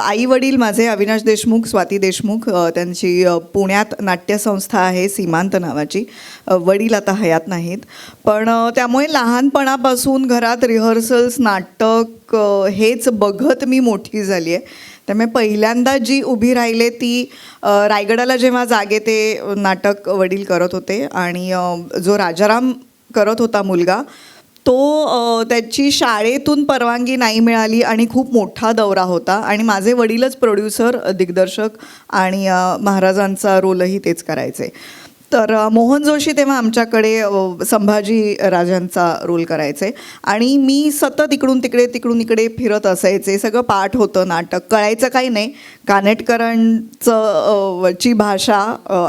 आई वडील माझे अविनाश देशमुख, स्वाती देशमुख, त्यांची पुण्यात नाट्यसंस्था आहे सीमांत नावाची. वडील आता हयात नाहीत, पण त्यामुळे लहानपणापासून घरात रिहर्सल्स, नाटक हेच बघत मी मोठी झाली आहे. त्यामुळे पहिल्यांदा जी उभी राहिले ती रायगडाला जेव्हा जागे ते नाटक वडील करत होते आणि जो राजाराम करत होता मुलगा तो त्याची शाळेतून परवानगी नाही मिळाली आणि खूप मोठा दौरा होता आणि माझे वडीलच प्रोड्युसर, दिग्दर्शक आणि महाराजांचा रोलही तेच करायचे. तर मोहन जोशी तेव्हा आमच्याकडे संभाजी राजांचा रोल करायचे आणि मी सतत इकडून तिकडे फिरत असायचे. सगळं पाठ होतं, नाटक कळायचं काही नाही. ची भाषा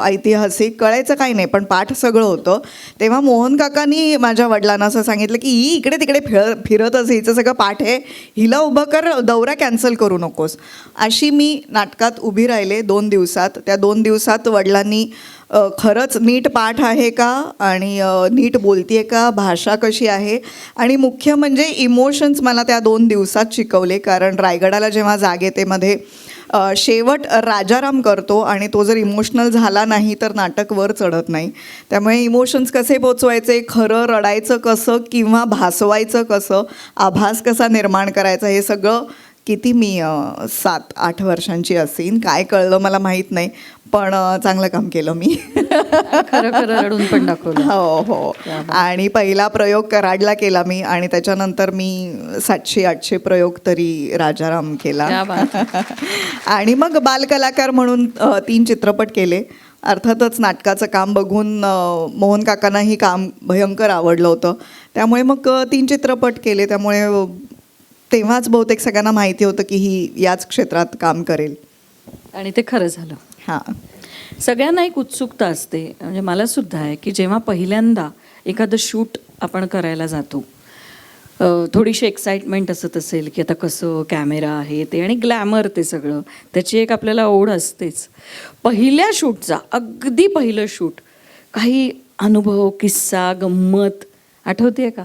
ऐतिहासिक कळायचं काही नाही, पण पाठ सगळं होतं. तेव्हा मोहन काकांनी माझ्या वडिलांना असं सांगितलं की ही इकडे तिकडे फिरतच, हिचं सगळं पाठ आहे, हिला उभं कर, दौरा कॅन्सल करू नकोस. अशी मी नाटकात उभी राहिले 2 दिवसात. त्या 2 दिवसात वडिलांनी खरंच नीट पाठ आहे का आणि नीट बोलतीये का, भाषा कशी आहे आणि मुख्य म्हणजे इमोशन्स मला त्या 2 दिवसात शिकवले. कारण रायगडाला जेव्हा जागेतेमध्ये शेवट राजाराम करतो आणि तो जर इमोशनल झाला नाही तर नाटक वर चढत नाही. त्यामुळे इमोशन्स कसे पोचवायचे, खरं रडायचं कसं किंवा भासवायचं कसं, आभास कसा निर्माण करायचा, हे सगळं किती मी 7-8 वर्षांची असेन, काय कळलं मला माहीत नाही, पण चांगलं काम केलं मी.
खरं खरं रडून पण दाखवलं.
हो हो. आणि पहिला प्रयोग कराडला केला मी आणि त्याच्यानंतर मी 700-800 प्रयोग तरी राजाराम केला.
क्या बात.
आणि मग बालकलाकार म्हणून 3 चित्रपट केले. अर्थातच नाटकाचं काम बघून मोहन काकांनाही काम भयंकर आवडलं होतं, त्यामुळे मग 3 चित्रपट केले. त्यामुळे तेव्हाच बहुतेक सगळ्यांना माहिती होतं की ही याच क्षेत्रात काम करेल.
आणि ते खरं झालं.
हां.
सगळ्यांना एक उत्सुकता असते, म्हणजे मला सुद्धा आहे, की जेव्हा पहिल्यांदा एखादं शूट आपण करायला जातो, थोडीशी एक्साइटमेंट असत असेल की आता कसं कॅमेरा आहे ते आणि ग्लॅमर ते सगळं, त्याची एक आपल्याला ओढ असतेच. पहिल्या शूटचा, अगदी पहिलं शूट, काही अनुभव, किस्सा, गंमत आठवते का?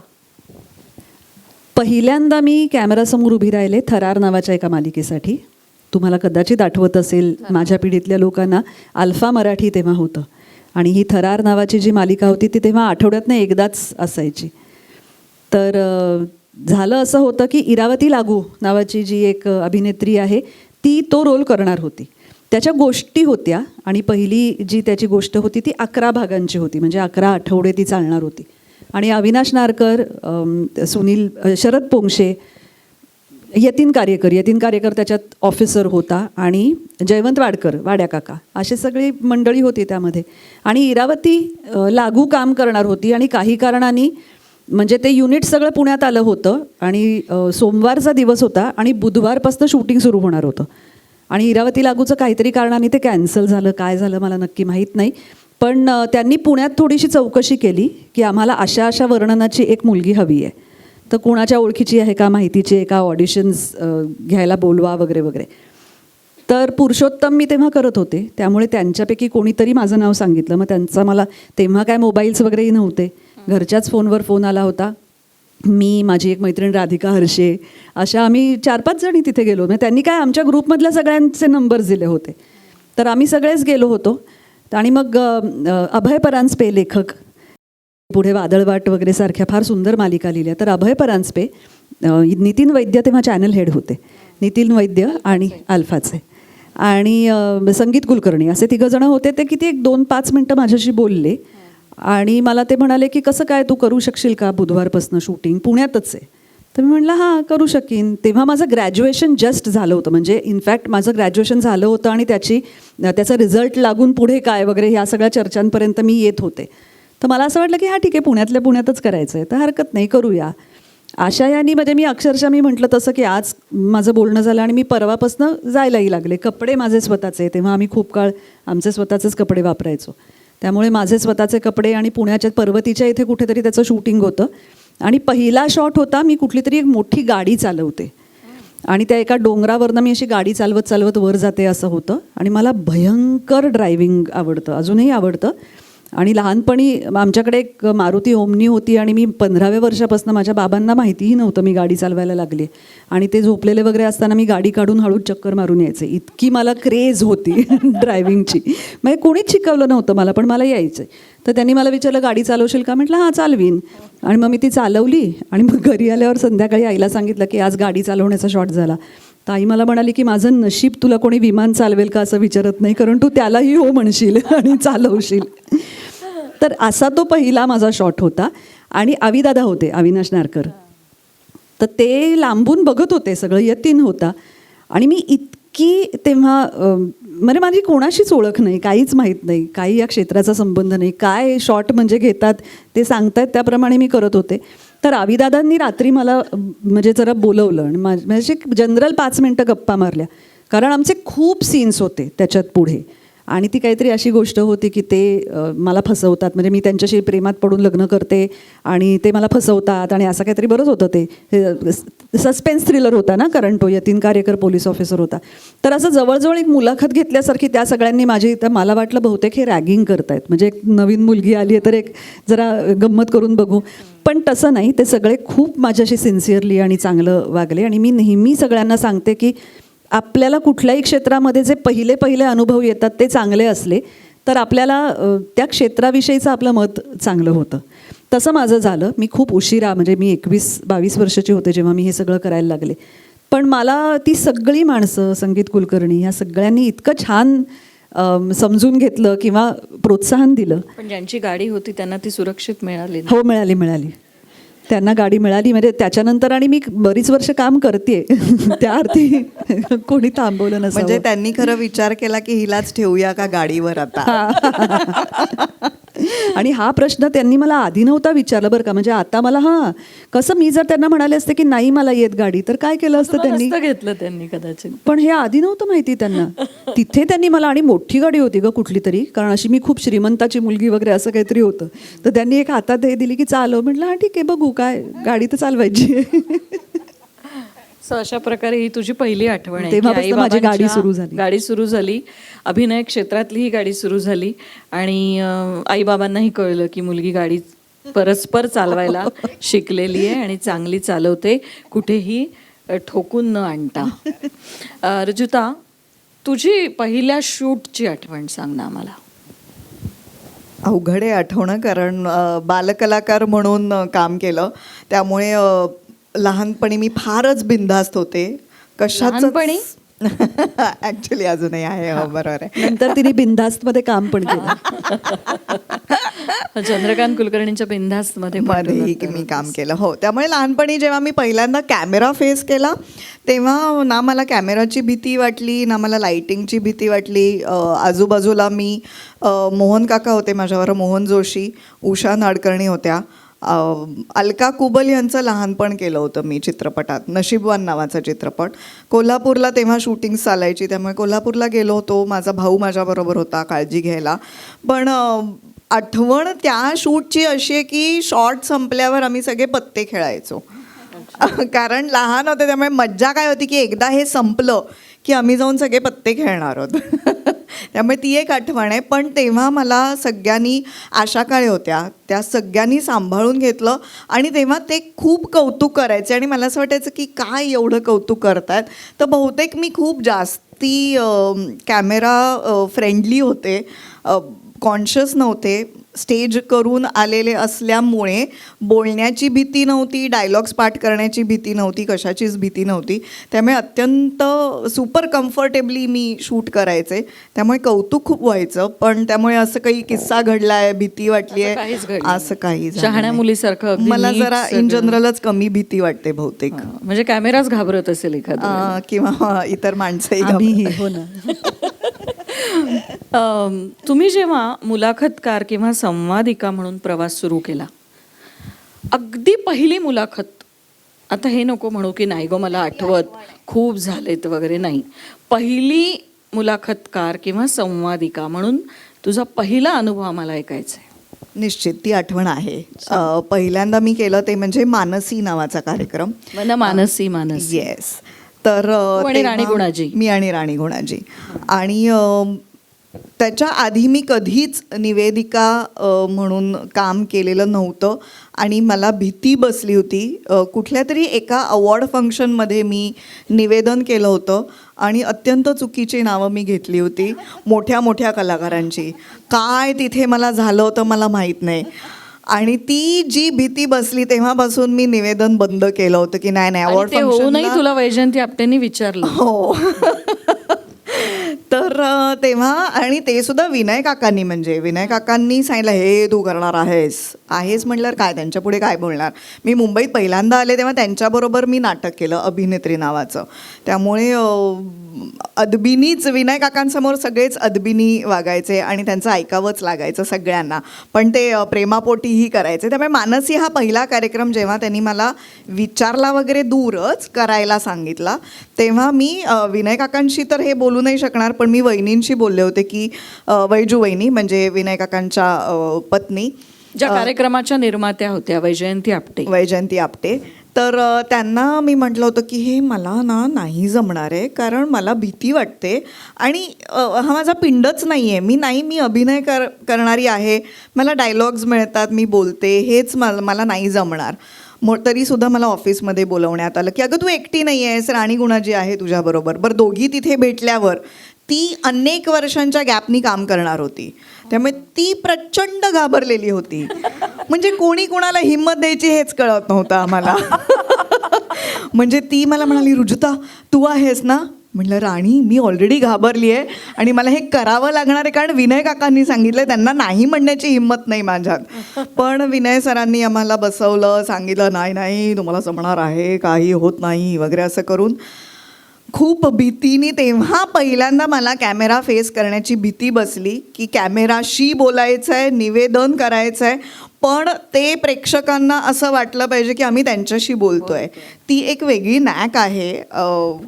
पहिल्यांदा मी कॅमेरासमोर उभी राहिले थरार नावाच्या एका मालिकेसाठी. तुम्हाला कदाचित आठवत असेल, माझ्या पिढीतल्या लोकांना अल्फा मराठी तेव्हा होतं आणि ही थरार नावाची जी मालिका होती ती तेव्हा आठवड्यातनं एकदाच असायची. तर झालं असं होतं की इरावती लागू नावाची जी एक अभिनेत्री आहे ती तो रोल करणार होती. त्याच्या गोष्टी होत्या आणि पहिली जी त्याची गोष्ट होती ती 11 भागांची होती, म्हणजे 11 आठवडे ती चालणार होती. आणि अविनाश नारकर, शरद पोंक्षे, यतीन कार्यकर त्याच्यात ऑफिसर होता आणि जयवंत वाडकर, वाड्या काका, अशी सगळी मंडळी होती त्यामध्ये. आणि इरावती लागू काम करणार होती आणि काही कारणाने म्हणजे ते युनिट सगळं पुण्यात आलं होतं आणि सोमवारचा दिवस होता आणि बुधवारपासून शूटिंग सुरू होणार होतं आणि इरावती लागूचं काहीतरी कारणाने ते कॅन्सल झालं. काय झालं मला नक्की माहीत नाही, पण त्यांनी पुण्यात थोडीशी चौकशी केली की आम्हाला अशा अशा वर्णनाची एक मुलगी हवी आहे, तर कोणाच्या ओळखीची आहे का, माहितीची आहे का, ऑडिशन्स घ्यायला बोलवा वगैरे वगैरे. तर पुरुषोत्तम मी तेव्हा करत होते, त्यामुळे त्यांच्यापैकी कोणीतरी माझं नाव सांगितलं. मग त्यांचा मला तेव्हा काय मोबाईल्स वगैरेही नव्हते, घरच्याच फोनवर फोन आला होता. मी, माझी एक मैत्रीण राधिका हर्षे, अशा आम्ही 4-5 जणी तिथे गेलो. मग त्यांनी काय आमच्या ग्रुपमधल्या सगळ्यांचे नंबर्स दिले होते, तर आम्ही सगळेच गेलो होतो. आणि मग अभय परांजपे लेखक, पुढे वादळवाट वगैरे सारख्या फार सुंदर मालिका लिहिल्या, तर अभय परांजपे, नितीन वैद्य तेव्हा चॅनल हेड होते, नितीन वैद्य आणि अल्फाचे, आणि संगीत कुलकर्णी, असे 3 जण होते. ते किती 1-2-5 मिनटं माझ्याशी बोलले आणि मला ते म्हणाले की कसं काय, तू करू शकशील का बुधवारपासून शूटिंग, पुण्यातच आहे. तर मी म्हटलं हां करू शकीन. तेव्हा माझं ग्रॅज्युएशन जस्ट झालं होतं, म्हणजे इनफॅक्ट माझं ग्रॅज्युएशन झालं होतं आणि त्याचा रिझल्ट लागून पुढे काय वगैरे ह्या सगळ्या चर्चांपर्यंत मी येत होते. तर मला असं वाटलं की हां ठीक आहे, पुण्यातल्या पुण्यातच करायचं आहे, तर हरकत नाही, करूया. आशयानी म्हणजे मी अक्षरशः मी म्हटलं तसं की आज माझं बोलणं झालं आणि मी परवापासून जायलाही लागले. कपडे माझे स्वतःचे, तेव्हा आम्ही खूप काळ आमचे स्वतःचेच कपडे वापरायचो, त्यामुळे माझे स्वतःचे कपडे आणि पुण्याच्या पर्वतीच्या इथे कुठेतरी त्याचं शूटिंग होतं. आणि पहिला शॉट होता, मी कुठली तरी एक मोठी गाडी चालवते आणि त्या एका डोंगरावरनं मी अशी गाडी चालवत चालवत वर जाते असं होतं. आणि मला भयंकर ड्रायव्हिंग आवडतं, अजूनही आवडतं. आणि लहानपणी आमच्याकडे एक मारुती ओमनी होती आणि मी 15व्या वर्षापासून माझ्या बाबांना माहितीही नव्हतं मी गाडी चालवायला लागली. आणि ते झोपलेले वगैरे असताना मी गाडी काढून हळूच चक्कर मारून यायचे, इतकी मला क्रेज होती ड्रायव्हिंगची. म्हणजे कोणीच शिकवलं नव्हतं मला, पण मला यायचं. तर त्यांनी मला विचारलं गाडी चालवशील का, म्हटलं हां चालवीन. आणि मग मी ती चालवली आणि मग घरी आल्यावर संध्याकाळी आईला सांगितलं की आज गाडी चालवण्याचा शॉट झाला. तर आई मला म्हणाली की माझं नशीब तुला कोणी विमान चालवेल का असं विचारत नाही, कारण तू त्यालाही हो म्हणशील आणि चालवशील. तर असा तो पहिला माझा शॉट होता. आणि आविदादा होते, अविनाश नारकर, तर ते लांबून बघत होते सगळं, यतीन होता. आणि मी इतकी तेव्हा म्हणजे माझी कोणाशीच ओळख नाही, काहीच माहीत नाही, काही या क्षेत्राचा संबंध नाही, काय शॉट म्हणजे घेतात ते सांगतायत त्याप्रमाणे मी करत होते. तर आविदादांनी रात्री मला म्हणजे जरा बोलवलं आणि म्हणजे जनरल 5 मिनटं गप्पा मारल्या, कारण आमचे खूप सीन्स होते त्याच्यात पुढे. आणि ती काहीतरी अशी गोष्ट होती की ते मला फसवतात, म्हणजे मी त्यांच्याशी प्रेमात पडून लग्न करते आणि ते मला फसवतात आणि असं काहीतरी बरंच होतं. ते सस्पेन्स थ्रिलर होता ना, कारण तो यतीन कार्यकर पोलीस ऑफिसर होता. तर असं जवळजवळ एक मुलाखत घेतल्यासारखी त्या सगळ्यांनी माझी, तर मला वाटलं बहुतेक हे रॅगिंग करतायत, म्हणजे एक नवीन मुलगी आली आहे तर एक जरा गंमत करून बघू. पण तसं नाही, ते सगळे खूप माझ्याशी सिन्सिअरली आणि चांगलं वागले. आणि मी नेहमी सगळ्यांना सांगते की आपल्याला कुठल्याही क्षेत्रामध्ये जे पहिले पहिले अनुभव येतात ते चांगले असले तर आपल्याला त्या क्षेत्राविषयीचं आपलं मत चांगलं होतं. तसं माझं झालं. मी खूप उशिरा, म्हणजे मी 21-22 वर्षाची होते जेव्हा मी हे सगळं करायला लागले. पण मला ती सगळी माणसं, संगीत कुलकर्णी ह्या सगळ्यांनी इतकं छान समजून घेतलं किंवा प्रोत्साहन दिलं.
पण ज्यांची गाडी होती त्यांना ती सुरक्षित मिळाली ना?
हो, मिळाली. त्यांना गाडी मिळाली, म्हणजे त्याच्यानंतर आणि मी बरीच वर्ष काम करते त्या अर्थी कोणी थांबवलं नसतं.
म्हणजे त्यांनी खरं विचार केला की हिलाच ठेवूया का गाडीवर आता.
आणि हा प्रश्न त्यांनी मला आधी नव्हता विचारला बरं का. म्हणजे आता मला कसं मी जर त्यांना म्हणाले असते की नाही मला येत गाडी, तर काय केलं असतं त्यांनी?
नसतं घेतलं त्यांनी कदाचित.
पण हे आधी नव्हतं माहिती त्यांना. तिथे त्यांनी मला, आणि मोठी गाडी होती ग कुठली तरी, कारण अशी मी खूप श्रीमंताची मुलगी वगैरे असं काहीतरी होतं, तर त्यांनी एक हातात हे दिली की चालव. म्हटलं हां ठीक आहे, बघू काय, गाडी तर चालवायची.
सो अशा प्रकारे ही तुझी पहिली आठवण आहे.
तेव्हापासून माझी गाडी सुरू झाली.
गाडी सुरू झाली, अभिनय क्षेत्रातली ही गाडी सुरू झाली, आणि आईबाबांनाही कळलं की मुलगी गाडी परस्पर चालवायला शिकलेली आहे आणि चांगली चालवते, कुठेही ठोकून न आणता. रजुता, तुझी पहिल्या शूटची आठवण सांग ना आम्हाला.
अवघड आहे आठवणं, कारण बालकलाकार म्हणून काम केलं, त्यामुळे लहानपणी मी फारच बिनधास्त होते. कशाच
लहानपणी?
ऍक्च्युली अजूनही आहे. हो, बरोबर आहे.
नंतर तिने बिनधास्त मध्ये काम पण केलं.
चंद्रकांत कुलकर्णींच्या बिनधास्त मध्ये
मी काम केलं. हो, त्यामुळे लहानपणी जेव्हा मी पहिल्यांदा कॅमेरा फेस केला तेव्हा ना मला कॅमेराची भीती वाटली, ना मला लाइटिंगची भीती वाटली. आजूबाजूला मी मोहन काका होते माझ्यावर, मोहन जोशी, उषा नाडकर्णी होत्या, अलका कुबल यांचं लहानपण केलं होतं मी चित्रपटात, नशीबवान नावाचा चित्रपट. कोल्हापूरला तेव्हा शूटिंग चालायची, त्यामुळे कोल्हापूरला गेलो होतो. माझा भाऊ माझ्याबरोबर होता काळजी घ्यायला. पण आठवण त्या शूटची अशी आहे की शॉट संपल्यावर आम्ही सगळे पत्ते खेळायचो. कारण लहान होते, त्यामुळे मज्जा काय होती की एकदा हे संपलं की आम्ही जाऊन सगळे पत्ते खेळणार आहोत. त्यामुळे ती एक आठवण आहे. पण तेव्हा मला सगळ्यांनी, आशा काळे होत्या, त्या सगळ्यांनी सांभाळून घेतलं आणि तेव्हा ते खूप कौतुक करायचे आणि मला असं वाटायचं की काय एवढं कौतुक करतायत. तर बहुतेक मी खूप जास्ती कॅमेरा फ्रेंडली होते, कॉन्शियस नव्हते. स्टेज करून आलेले असल्यामुळे बोलण्याची भीती नव्हती, डायलॉग्स पाठ करण्याची भीती नव्हती, कशाचीच भीती नव्हती. त्यामुळे अत्यंत सुपर कम्फर्टेबली मी शूट करायचे, त्यामुळे कौतुक खूप व्हायचं. पण त्यामुळे असं काही किस्सा घडलाय, भीती वाटली आहे, असं काही झालं
शहाण्या
नाही.
मुलीसारखं
मला जरा इन जनरलच कमी भीती वाटते बहुतेक.
म्हणजे कॅमेराच घाबरत असेल एखादा,
किंवा इतर माणसंही
आम्हीही. हो ना.
तुम्ही जेव्हा मुलाखतकार किंवा संवादिका म्हणून प्रवास सुरू केला, अगदी पहिली मुलाखत, आता हे नको म्हणू की नाही गो मला आठवत खूप झालेत वगैरे, नाही, पहिली मुलाखतकार किंवा संवादिका म्हणून तुझा पहिला अनुभव आम्हाला ऐकायचा आहे.
निश्चित ती आठवण आहे. पहिल्यांदा मी केलं ते म्हणजे मानसी नावाचा कार्यक्रम.
मानसी.
येस. तर
राणी गुणाजी.
मी आणि राणी गुणाजी. आणि त्याच्या आधी मी कधीच निवेदिका म्हणून काम केलेलं नव्हतं आणि मला भीती बसली होती. कुठल्या तरी एका अवॉर्ड फंक्शनमध्ये मी निवेदन केलं होतं आणि अत्यंत चुकीची नावं मी घेतली होती मोठ्या मोठ्या कलाकारांची. काय तिथे मला झालं होतं मला माहीत नाही. आणि ती जी भीती बसली तेव्हापासून मी निवेदन बंद केलं होतं की नाही अवॉर्ड फंक्शन.
तुला वैजयंती आपटेंनी विचारलं.
हो. तर तेव्हा, आणि ते सुद्धा विनय काकांनी, म्हणजे विनय काकांनी सांगितलं हे तू करणार आहेस म्हटल्यावर काय, त्यांच्या पुढे काय बोलणार. मी मुंबईत पहिल्यांदा आले तेव्हा त्यांच्याबरोबर मी नाटक केलं अभिनेत्री नावाचं. त्यामुळे अदबिनीच, विनय काकांसमोर सगळेच अदबिनी वागायचे आणि त्यांचं ऐकावंच लागायचं सगळ्यांना, पण ते प्रेमापोटीही करायचे. त्यामुळे मानसी हा पहिला कार्यक्रम जेव्हा त्यांनी मला विचारला वगैरे दूरच करायला सांगितला, तेव्हा मी विनय काकांशी तर हे बोलू नाही शकणार, पण मी वहिनींशी बोलले होते की वैजू वहिनी म्हणजे विनय काकांच्या पत्नी,
ज्या कार्यक्रमाच्या निर्मात्या होत्या, वैजयंती आपटे.
तर त्यांना मी म्हटलं होतं की हे मला नाही जमणार आहे, कारण मला भीती वाटते आणि हा माझा पिंडच नाही आहे. मी अभिनय करणारी आहे, मला डायलॉग्स मिळतात, मी बोलते, हेच मला नाही जमणार. तरीसुद्धा मला ऑफिसमध्ये बोलवण्यात आलं की अगं तू एकटी नाही आहेस, राणी गुणाजी आहे तुझ्याबरोबर. बरं, दोघी तिथे भेटल्यावर ती अनेक वर्षांच्या गॅपनी काम करणार होती, त्यामुळे ती प्रचंड घाबरलेली होती. म्हणजे कोणी कोणाला हिंमत द्यायची हेच कळत नव्हतं आम्हाला. म्हणजे ती मला म्हणाली, रुजुता तू आहेस ना? म्हटलं राणी मी ऑलरेडी घाबरली आहे आणि मला हे करावं लागणार आहे, कारण विनय काकांनी सांगितलं, त्यांना नाही म्हणण्याची हिंमत नाही माझ्यात. पण विनय सरांनी आम्हाला बसवलं, सांगितलं नाही नाही तुम्हाला जमणार आहे, काही होत नाही वगैरे असं करून खूप भीतीने तेव्हा पहिल्यांदा मला कॅमेरा फेस करण्याची भीती बसली की कॅमेराशी बोलायचं आहे, निवेदन करायचं आहे, पण ते प्रेक्षकांना असं वाटलं पाहिजे की आम्ही त्यांच्याशी बोलतोय. ती एक वेगळी नॅक आहे,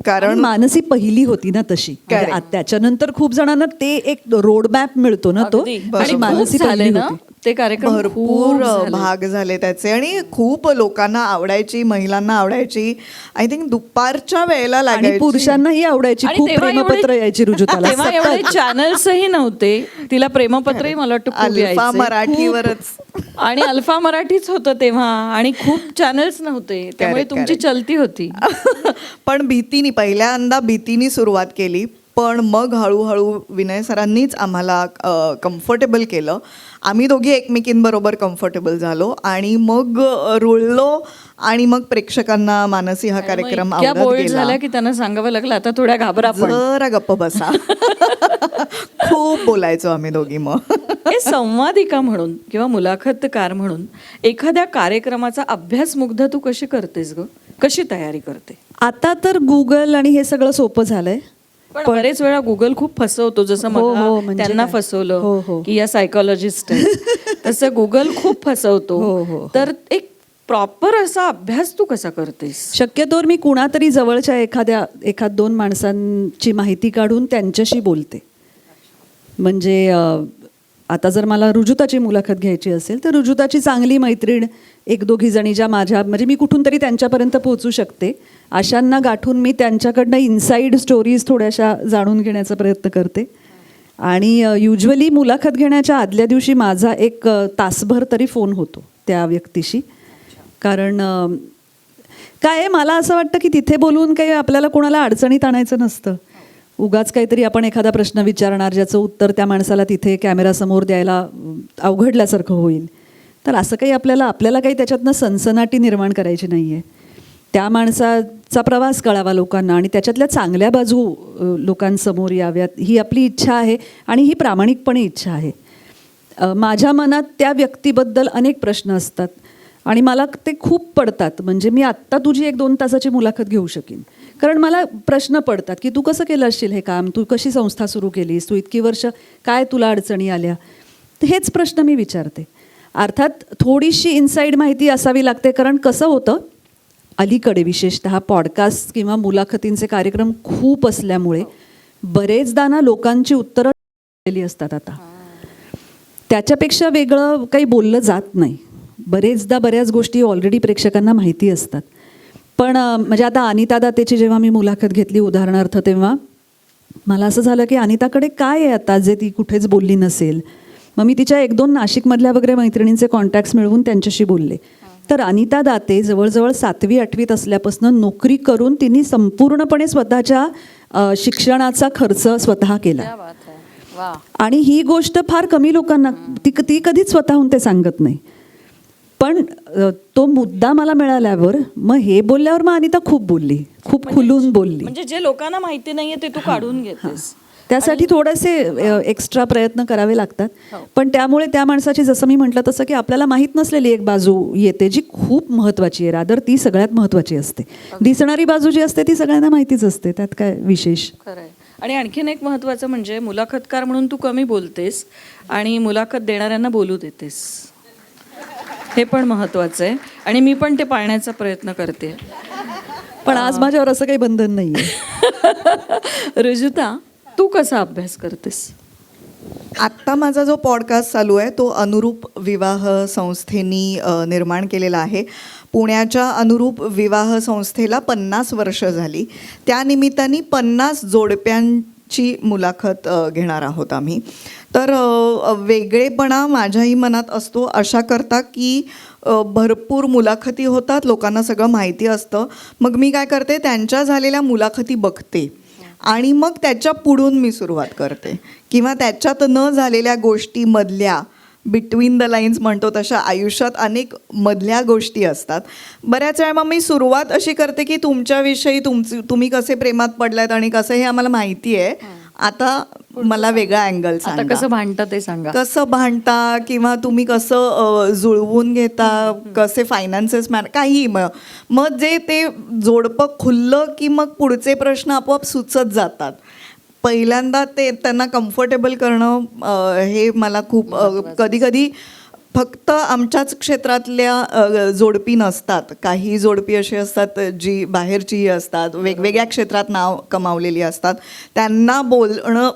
कारण
मानसी पहिली होती ना तशी. म्हणजे
Correct.
त्याच्यानंतर खूप जणांना ते एक रोड मॅप मिळतो ना तो.
अगदी.
आणि
आणि
मानसी
खूप झाले
पहिली
ना
होती.
ते कार्यक्रम,
भरपूर
खूप झाले.
भाग झाले त्याचे आणि खूप लोकांना आवडायची, महिलांना आवडायची. आय थिंक दुपारच्या वेळेला
आणि
लागायची.
पुरुषांना आवडायची,
आणि
खूप
तेव्हा
प्रेमपत्र
एवढे-
यायची रुजुताला.
तेव्हा एवढे चॅनल्सही नव्हते. तिला प्रेमपत्रही मला वाटतं खूप
अल्फा
यायचे.
मराठीवरच.
खूप. आणि अल्फा मराठीच होतं तेव्हा आणि खूप चॅनल्स नव्हते, त्यामुळे
Correct,
तुमची
correct.
चलती होती.
पण भीतीनी पहिल्यांदा भीतीनी सुरुवात केली, पण मग हळूहळू विनय सरांनीच आम्हाला कम्फर्टेबल केलं. आम्ही दोघी एकमेकींबरोबर कम्फर्टेबल झालो आणि मग रुळलो आणि मग प्रेक्षकांना मानसी हा कार्यक्रम
इतक्या
आवडत
बोल्ड
गेला.
झाल्या की त्यांना सांगावं लागलं आता थोड्या घाबरा पण.
जरा गप्प बसा. खूप बोलायचो आम्ही दोघी मग.
हे संवादिका म्हणून किंवा मुलाखतकार म्हणून एखाद्या कार्यक्रमाचा अभ्यासमुग्ध तू कशी करतेस ग? कशी तयारी करते?
आता तर गुगल आणि हे सगळं सोपं झालंय.
पण बरेच वेळा गुगल खूप फसवतो, जसं
हो,
मला
हो, म्हणजे
त्यांना
काय? हो,
फसवलं
हो.
की या सायकोलॉजिस्ट तसं गुगल खूप फसवतो.
हो, हो.
तर एक प्रॉपर असा अभ्यास तू कसा करतेस?
शक्यतोवर मी कुणातरी जवळच्या एखाद दोन माणसांची माहिती काढून त्यांच्याशी बोलते. म्हणजे आता जर मला रुजुताची मुलाखत घ्यायची असेल तर रुजुताची चांगली मैत्रीण एक दोघी जणी ज्या माझ्या, म्हणजे मी कुठून तरी त्यांच्यापर्यंत पोहोचू शकते, अशांना गाठून मी त्यांच्याकडनं इनसाईड स्टोरीज थोड्याशा जाणून घेण्याचा प्रयत्न करते. आणि युजली मुलाखत घेण्याच्या आदल्या दिवशी माझा एक तासभर तरी फोन होतो त्या व्यक्तीशी. कारण काय आहे, मला असं वाटतं की तिथे बोलून काही आपल्याला कोणाला अडचणीत आणायचं नसतं. उगाच काहीतरी आपण एखादा प्रश्न विचारणार ज्याचं उत्तर त्या माणसाला तिथे कॅमेरासमोर द्यायला अवघडल्यासारखं होईल. तर असं काही आपल्याला काही त्याच्यातनं सनसनाटी निर्माण करायची नाही आहे. त्या माणसाचा प्रवास कळावा लोकांना आणि त्याच्यातल्या चांगल्या बाजू लोकांसमोर याव्यात ही आपली इच्छा आहे आणि ही प्रामाणिकपणे इच्छा आहे. माझ्या मनात त्या व्यक्तीबद्दल अनेक प्रश्न असतात आणि मला ते खूप पडतात. म्हणजे मी आत्ता तुझी 1-2 तासाची मुलाखत घेऊ शकीन, कारण मला प्रश्न पडतात की तू कसं केलं असशील हे काम, तू कशी संस्था सुरू केलीस, तू इतकी वर्ष काय तुला अडचणी आल्या, तर हेच प्रश्न मी विचारते. अर्थात थोडीशी इनसाईड माहिती असावी लागते, कारण कसं होतं अलीकडे विशेषतः पॉडकास्ट किंवा मुलाखतींचे कार्यक्रम खूप असल्यामुळे बरेचदा ना लोकांची उत्तरं दिलेली असतात. आता त्याच्यापेक्षा वेगळं काही बोललं जात नाही. बरेचदा बऱ्याच गोष्टी ऑलरेडी प्रेक्षकांना माहिती असतात. पण म्हणजे आता अनिता दातेची जेव्हा मी मुलाखत घेतली उदाहरणार्थ, तेव्हा मला असं झालं की अनिताकडे काय आहे आता जे ती कुठेच बोलली नसेल. मग मी तिच्या 1-2 नाशिकमधल्या वगैरे मैत्रिणींचे कॉन्टॅक्ट्स मिळवून त्यांच्याशी बोलले. तर अनिता दाते जवळजवळ 7वी-8वीत असल्यापासून नोकरी करून तिने संपूर्णपणे स्वतःच्या शिक्षणाचा खर्च स्वतः केला. आणि ही गोष्ट फार कमी लोकांना, ती कधीच स्वतःहून ते सांगत नाही. पण तो मुद्दा मला मिळाल्यावर मग हे बोलल्यावर मग अनिता खूप बोलली, खूप खुलून बोलली.
म्हणजे जे लोकांना माहिती नाहीये ते तू काढून घेतेस.
त्यासाठी थोडेसे एक्स्ट्रा प्रयत्न करावे लागतात. पण त्यामुळे त्या माणसाची, जसं मी म्हटलं तसं, की आपल्याला माहीत नसलेली एक बाजू येते जी खूप महत्त्वाची आहे. रादर ती सगळ्यात महत्त्वाची असते. दिसणारी बाजू जी असते ती सगळ्यांना माहितीच असते, त्यात काय विशेष.
खरंय. आणि आणखीन एक महत्त्वाचं म्हणजे मुलाखतकार म्हणून तू कमी बोलतेस आणि मुलाखत देणाऱ्यांना बोलू देतेस, हे पण महत्त्वाचं आहे. आणि मी पण ते पाळण्याचा प्रयत्न करते.
पण आज माझ्यावर असं काही बंधन नाही आहे.
रुजुता, तू कसा अभ्यास करतेस?
आत्ता माझा जो पॉडकास्ट चालू आहे तो अनुरूप विवाह संस्थेनी निर्माण केलेला आहे. पुण्याच्या अनुरूप विवाह संस्थेला 50 वर्ष झाली. त्यानिमित्ताने 50 जोडप्यांची मुलाखत घेणार आहोत आम्ही. तर वेगळेपणा माझ्याही मनात असतो अशा करता की भरपूर मुलाखती होतात, लोकांना सगळं माहिती असतं. मग मी काय करते, त्यांच्या झालेल्या मुलाखती बघते आणि मग त्याच्या पुढून मी सुरुवात करते, किंवा त्याच्यात न झालेल्या गोष्टीमधल्या बिटवीन द लाईन्स म्हणतो तशा आयुष्यात अनेक मधल्या गोष्टी असतात. बऱ्याच वेळा मग मी सुरुवात अशी करते की तुमच्याविषयी तुम्ही कसे प्रेमात पडलात आणि कसं हे आम्हाला माहिती आहे, आता मला वेगळा अँगल
आता
सांगा.
कसं भांडता ते सांगा.
कसं भांडता किंवा तुम्ही कसं जुळवून घेता, कसे फायनान्सेस काहीही. मग जे ते जोडपं खुललं की मग पुढचे प्रश्न आपोआप सुचत जातात. पहिल्यांदा ते त्यांना कम्फर्टेबल करणं हे मला खूप कधी कधी फक्त आमच्याच क्षेत्रातल्या जोडपी नसतात. काही जोडपी अशी असतात जी बाहेरचीही असतात, वेगवेगळ्या क्षेत्रात नाव कमावलेली असतात. त्यांना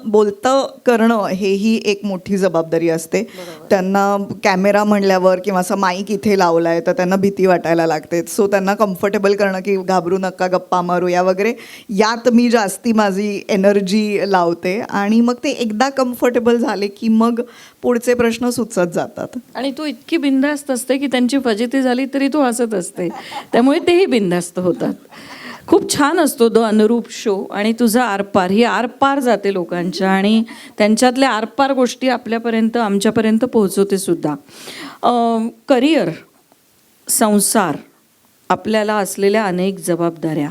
बोलतं करणं हेही एक मोठी जबाबदारी असते. त्यांना कॅमेरा म्हणल्यावर किंवा असं माईक इथे लावला आहे तर त्यांना भीती वाटायला लागते. सो त्यांना कम्फर्टेबल करणं की घाबरू नका, गप्पा मारूया वगैरे, यात मी जास्ती माझी एनर्जी लावते. आणि मग ते एकदा कम्फर्टेबल झाले की मग पुढचे प्रश्न सुचत जातात.
आणि तू इतकी बिनधास्त असते की त्यांची फजिती झाली तरी तू हसत असते, त्यामुळे तेही बिनधास्त होतात. खूप छान असतो द अनुरूप शो. आणि तुझा आरपार ही आरपार जाते लोकांच्या आणि त्यांच्यातल्या आरपार गोष्टी आपल्यापर्यंत आमच्यापर्यंत पोहोचवते सुद्धा. करिअर, संसार, आपल्याला असलेल्या अनेक जबाबदाऱ्या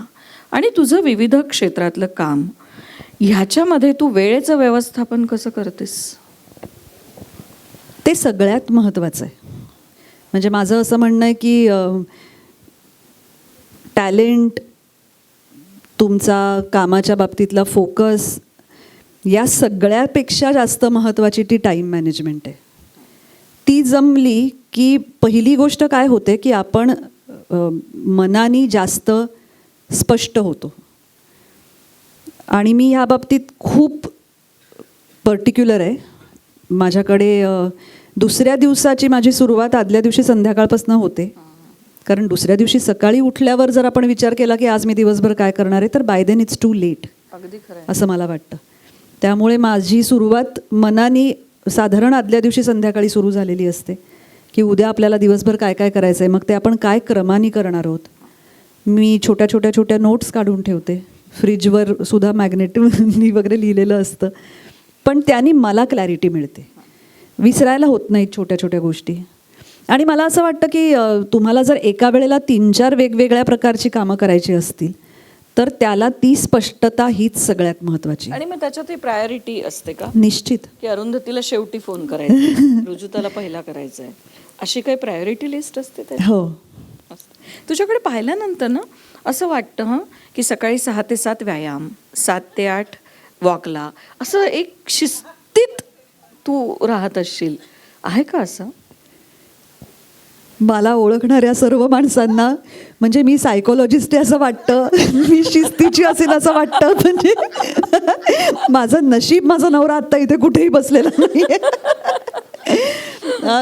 आणि तुझं विविध क्षेत्रातलं काम, ह्याच्यामध्ये तू वेळेचं व्यवस्थापन कसं करतेस?
ते सगळ्यात महत्त्वाचं आहे. म्हणजे माझं असं म्हणणं आहे की टॅलेंट, तुमचा कामाच्या बाबतीतला फोकस, या सगळ्यापेक्षा जास्त महत्त्वाची ती टाईम मॅनेजमेंट आहे. ती जमली की पहिली गोष्ट काय होते की आपण मनाने जास्त स्पष्ट होतो. आणि मी ह्या बाबतीत खूप पर्टिक्युलर आहे. माझ्याकडे दुसऱ्या दिवसाची माझी सुरुवात आदल्या दिवशी संध्याकाळपासून होते. कारण दुसऱ्या दिवशी सकाळी उठल्यावर जर आपण विचार केला की आज मी दिवसभर काय करणार आहे, तर by then it's too late असं मला वाटतं. त्यामुळे माझी सुरुवात मनाने साधारण आदल्या दिवशी संध्याकाळी सुरू झालेली असते की उद्या आपल्याला दिवसभर काय काय करायचं आहे, मग ते आपण काय क्रमाने करणार आहोत. मी छोट्या नोट्स काढून ठेवते. फ्रीजवर सुद्धा मॅग्नेटनी वगैरे लिहिलेलं असतं. पण त्याने मला क्लॅरिटी मिळते, विसरायला होत नाहीत छोट्या गोष्टी. आणि मला असं वाटतं की तुम्हाला जर एका वेळेला 3-4 वेगवेगळ्या प्रकारची कामं करायची असतील तर त्याला ती स्पष्टता हीच सगळ्यात महत्त्वाची.
आणि मग त्याच्यात ही प्रायोरिटी असते का?
निश्चित.
की अरुंधतीला शेवटी फोन करायचा, रुजुताला पहिला करायचा आहे, अशी काही प्रायोरिटी लिस्ट असते त्याची?
हो.
तुझ्याकडे पाहिल्यानंतर ना असं वाटतं की सकाळी 6 ते 7 व्यायाम, 7 ते 8 वॉकला, असं एक शिस्तीत तू राहत असशील, आहे का असं?
मला ओळखणाऱ्या सर्व माणसांना म्हणजे मी सायकोलॉजिस्ट आहे असं वाटतं, मी शिस्तीची असेल असं वाटतं. म्हणजे माझं नशीब, माझा नवरा आत्ता इथे कुठेही बसलेला नाही.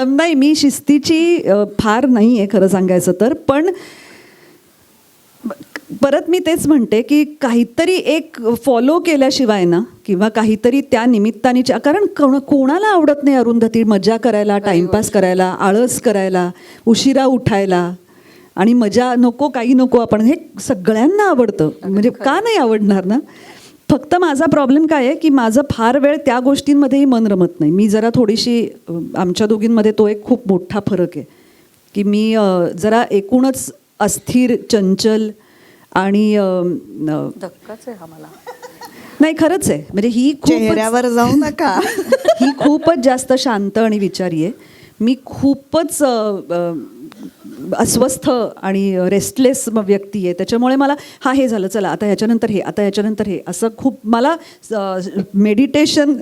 नाही, मी शिस्तीची फार नाही आहे खरं सांगायचं तर. पण परत मी तेच म्हणते की काहीतरी एक फॉलो केल्याशिवाय ना, किंवा काहीतरी त्या निमित्ताने, कारण कोणाला आवडत नाही अरुंधती मजा करायला, टाइमपास करायला, आळस करायला, उशिरा उठायला आणि मजा नको, काही नको. आपण हे सगळ्यांना आवडतं, म्हणजे का नाही आवडणार ना. फक्त माझा प्रॉब्लेम काय आहे की माझं फार वेळ त्या गोष्टींमध्येही मन रमत नाही. मी जरा थोडीशी, आमच्या दोघींमध्ये तो एक खूप मोठा फरक आहे की मी जरा एकूणच अस्थिर, चंचल आणि
धक्काच आहे हा मला.
नाही, खरंच आहे. म्हणजे ही
चेहऱ्यावर जाऊ नका.
ही खूपच जास्त शांत आणि विचारी आहे. मी खूपच अस्वस्थ आणि रेस्टलेस व्यक्ती आहे. त्याच्यामुळे मला हे झालं, चला आता याच्यानंतर हे, आता याच्यानंतर हे, असं खूप मला मेडिटेशन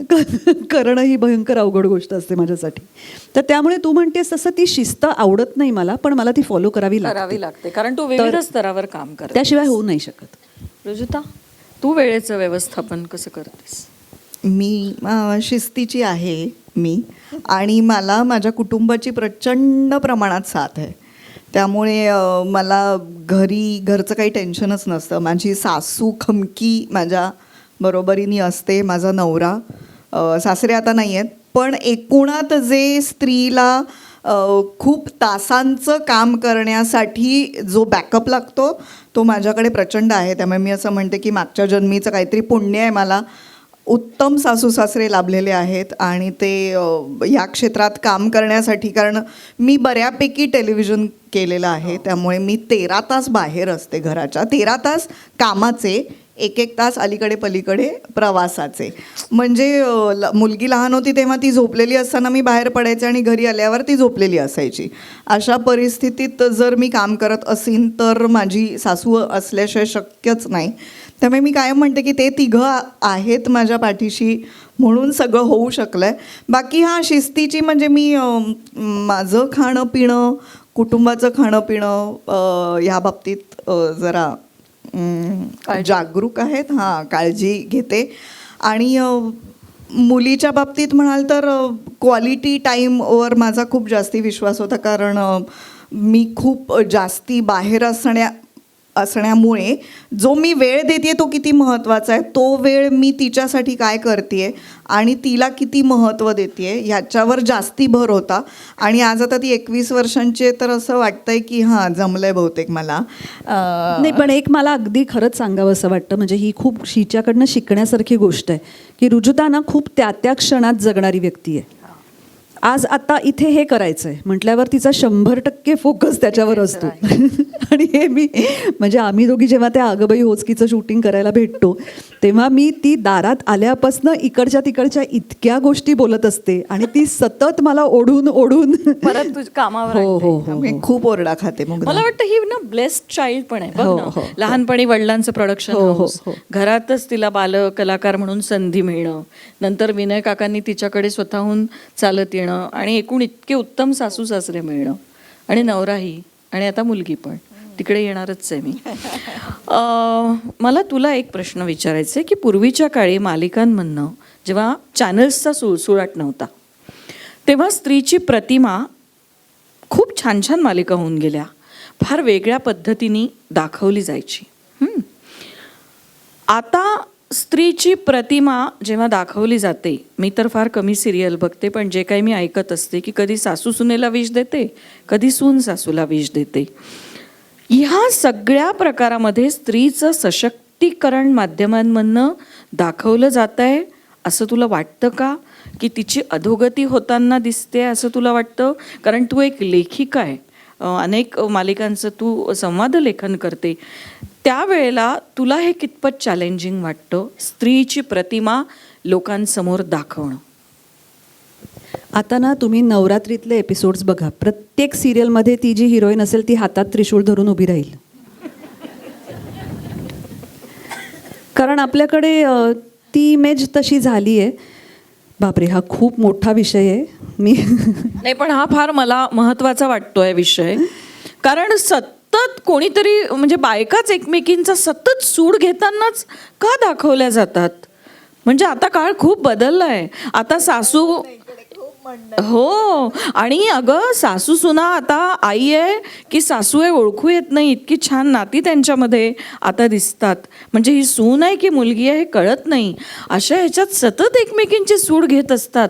करणं ही भयंकर अवघड गोष्ट असते माझ्यासाठी. तर त्यामुळे तू म्हणतेस तसं ती शिस्त आवडत नाही मला, पण मला ती फॉलो करावी लागते
कारण तू विविध स्तरावर काम करते,
त्याशिवाय होऊ नाही शकत.
रुजुता, तू वेळेचं व्यवस्थापन कसं करतेस?
मी शिस्तीची आहे मी, आणि मला माझ्या कुटुंबाची प्रचंड प्रमाणात साथ आहे. त्यामुळे मला घरचं काही टेन्शनच नसतं. माझी सासू खमकी माझ्या बरोबरीने असते, माझा नवरा, सासरे आता नाही आहेत, पण एकूणात जे स्त्रीला खूप तासांचं काम करण्यासाठी जो बॅकअप लागतो तो माझ्याकडे प्रचंड आहे. त्यामुळे मी असं म्हणते की मागच्या जन्मीचं काहीतरी पुण्य आहे मला, उत्तम सासू सासरे लाभलेले आहेत आणि ते या क्षेत्रात काम करण्यासाठी, कारण मी बऱ्यापैकी टेलिव्हिजन केलेलं आहे, त्यामुळे मी 13 तास बाहेर असते घराच्या, 13 तास कामाचे, एक तास अलीकडे पलीकडे प्रवासाचे. म्हणजे मुलगी लहान होती तेव्हा ती झोपलेली असताना मी बाहेर पडायचे आणि घरी आल्यावर ती झोपलेली असायची. अशा परिस्थितीत जर मी काम करत असीन तर माझी सासू असल्याशिवाय शक्यच नाही. त्यामुळे मी कायम म्हणते की ते तिघं आहेत माझ्या पाठीशी म्हणून सगळं होऊ शकलं आहे. बाकी शिस्तीची म्हणजे मी माझं खाणं पिणं, कुटुंबाचं खाणं पिणं ह्या बाबतीत जरा जागरूक आहेत, काळजी घेते. आणि मुलीच्या बाबतीत म्हणाल तर क्वालिटी टाईमवर माझा खूप जास्ती विश्वास होता, कारण मी खूप जास्ती बाहेर असण्यामुळे जो मी वेळ देते तो किती महत्त्वाचा आहे, तो वेळ मी तिच्यासाठी काय करते आणि तिला किती महत्त्व देते ह्याच्यावर जास्ती भर होता. आणि आज आता ती 21 वर्षांची आहे, तर असं वाटतंय की जमलंय बहुतेक मला.
नाही, पण एक मला अगदी खरंच सांगावं असं वाटतं, म्हणजे ही खूप हिच्याकडनं शिकण्यासारखी गोष्ट आहे की रुजुता ना खूप त्या क्षणात जगणारी व्यक्ती आहे. आज आता इथे हे करायचं आहे म्हटल्यावर तिचा 100% फोकस त्याच्यावर असतो. आणि हे मी म्हणजे आम्ही दोघी जेव्हा त्या अगबाई होचकीचं शूटिंग करायला भेटतो तेव्हा मी ती दारात आल्यापासनं इकडच्या तिकडच्या इतक्या गोष्टी बोलत असते आणि ती सतत मला ओढून
परत तुझ्या कामावर आणते.
मी खूप ओरडा खाते. मग
मला वाटतं ही ना ब्लेस्ड चाइल्ड पण आहे बघ
हो,
ना.
हो.
लहानपणी वडिलांचं प्रोडक्शन
हो, हो,
हाऊस,
हो.
घरातच तिला बाल कलाकार म्हणून संधी मिळणं, नंतर विनय काकांनी तिच्याकडे स्वतःहून चालत येणं आणि एकूण इतके उत्तम सासू सासरे मिळणं आणि नवराही आणि आता मुलगी पण तिकडे येणारच आहे मी. मला तुला एक प्रश्न विचारायचा आहे की पूर्वीच्या काळी मालिकांमधनं जेव्हा चॅनल्सचा सुळसुळाट नव्हता तेव्हा स्त्रीची प्रतिमा खूप छान छान मालिका होऊन गेल्या, फार वेगळ्या पद्धतीने दाखवली जायची. आता स्त्रीची प्रतिमा जेव्हा दाखवली जाते, मी तर फार कमी सिरियल बघते, पण जे काही मी ऐकत असते की कधी सासू सुनेला विष देते, कधी सून सासूला विष देते. ह्या सगळ्या प्रकारामध्ये स्त्रीचं सशक्तीकरण माध्यमांमधनं दाखवलं जात आहे असं तुला वाटतं का, की तिची अधोगती होताना दिसते असं तुला वाटतं? कारण तू एक लेखिका आहे, अनेक मालिकांचं तू संवाद लेखन करते, त्यावेळेला तुला हे कितपत चॅलेंजिंग वाटतं स्त्रीची प्रतिमा लोकांसमोर दाखवणं?
आता ना तुम्ही नवरात्रीतले एपिसोड्स बघा, प्रत्येक सिरियलमध्ये ती जी हिरोईन असेल ती हातात त्रिशूळ धरून उभी राहील. कारण आपल्याकडे ती इमेज तशी झाली आहे. बापरे, हा खूप मोठा विषय आहे. मी
नाही, पण हा फार मला महत्त्वाचा वाटतोय विषय, कारण सतत कोणीतरी म्हणजे बायकाच एकमेकींचा सतत सूड घेतानाच का दाखवल्या जातात? म्हणजे आता काळ खूप बदलला आहे. आता सासू, हो, आणि अगं सासू सुना आता आई आहे की सासू आहे ओळखू येत नाही, इतकी छान नाती त्यांच्यामध्ये आता दिसतात. म्हणजे ही सून आहे की मुलगी आहे हे कळत नाही. अशा ह्याच्यात सतत एकमेकींची सूड घेत असतात.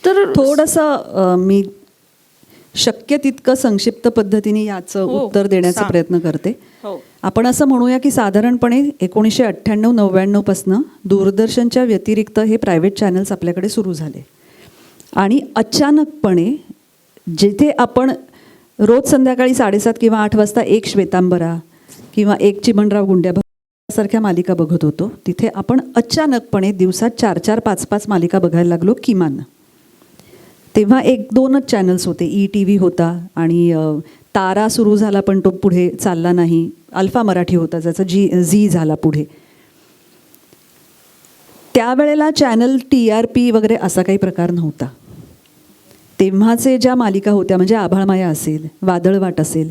तर
थोडंसं मी शक्य तितकं संक्षिप्त पद्धतीने याचं उत्तर देण्याचा प्रयत्न करते. आपण असं म्हणूया की साधारणपणे 1998-99 पासनं दूरदर्शनच्या व्यतिरिक्त हे प्रायव्हेट चॅनल्स आपल्याकडे सुरू झाले आणि अचानकपणे जिथे आपण रोज संध्याकाळी 7:30 किंवा 8 वाजता एक श्वेतांबरा किंवा एक चिमणराव गुंड्या सारख्या मालिका बघत होतो, तिथे आपण अचानकपणे दिवसात 4-4, 5-5 मालिका बघायला लागलो किमान. तेव्हा 1-2च चॅनल्स होते. ETV होता आणि तारा सुरू झाला पण तो पुढे चालला नाही. अल्फा मराठी होता ज्याचा झी झाला पुढे. त्यावेळेला चॅनल TRP वगैरे असा काही प्रकार नव्हता. तेव्हाचे ज्या मालिका होत्या म्हणजे आभाळमाया असेल, वादळवाट असेल,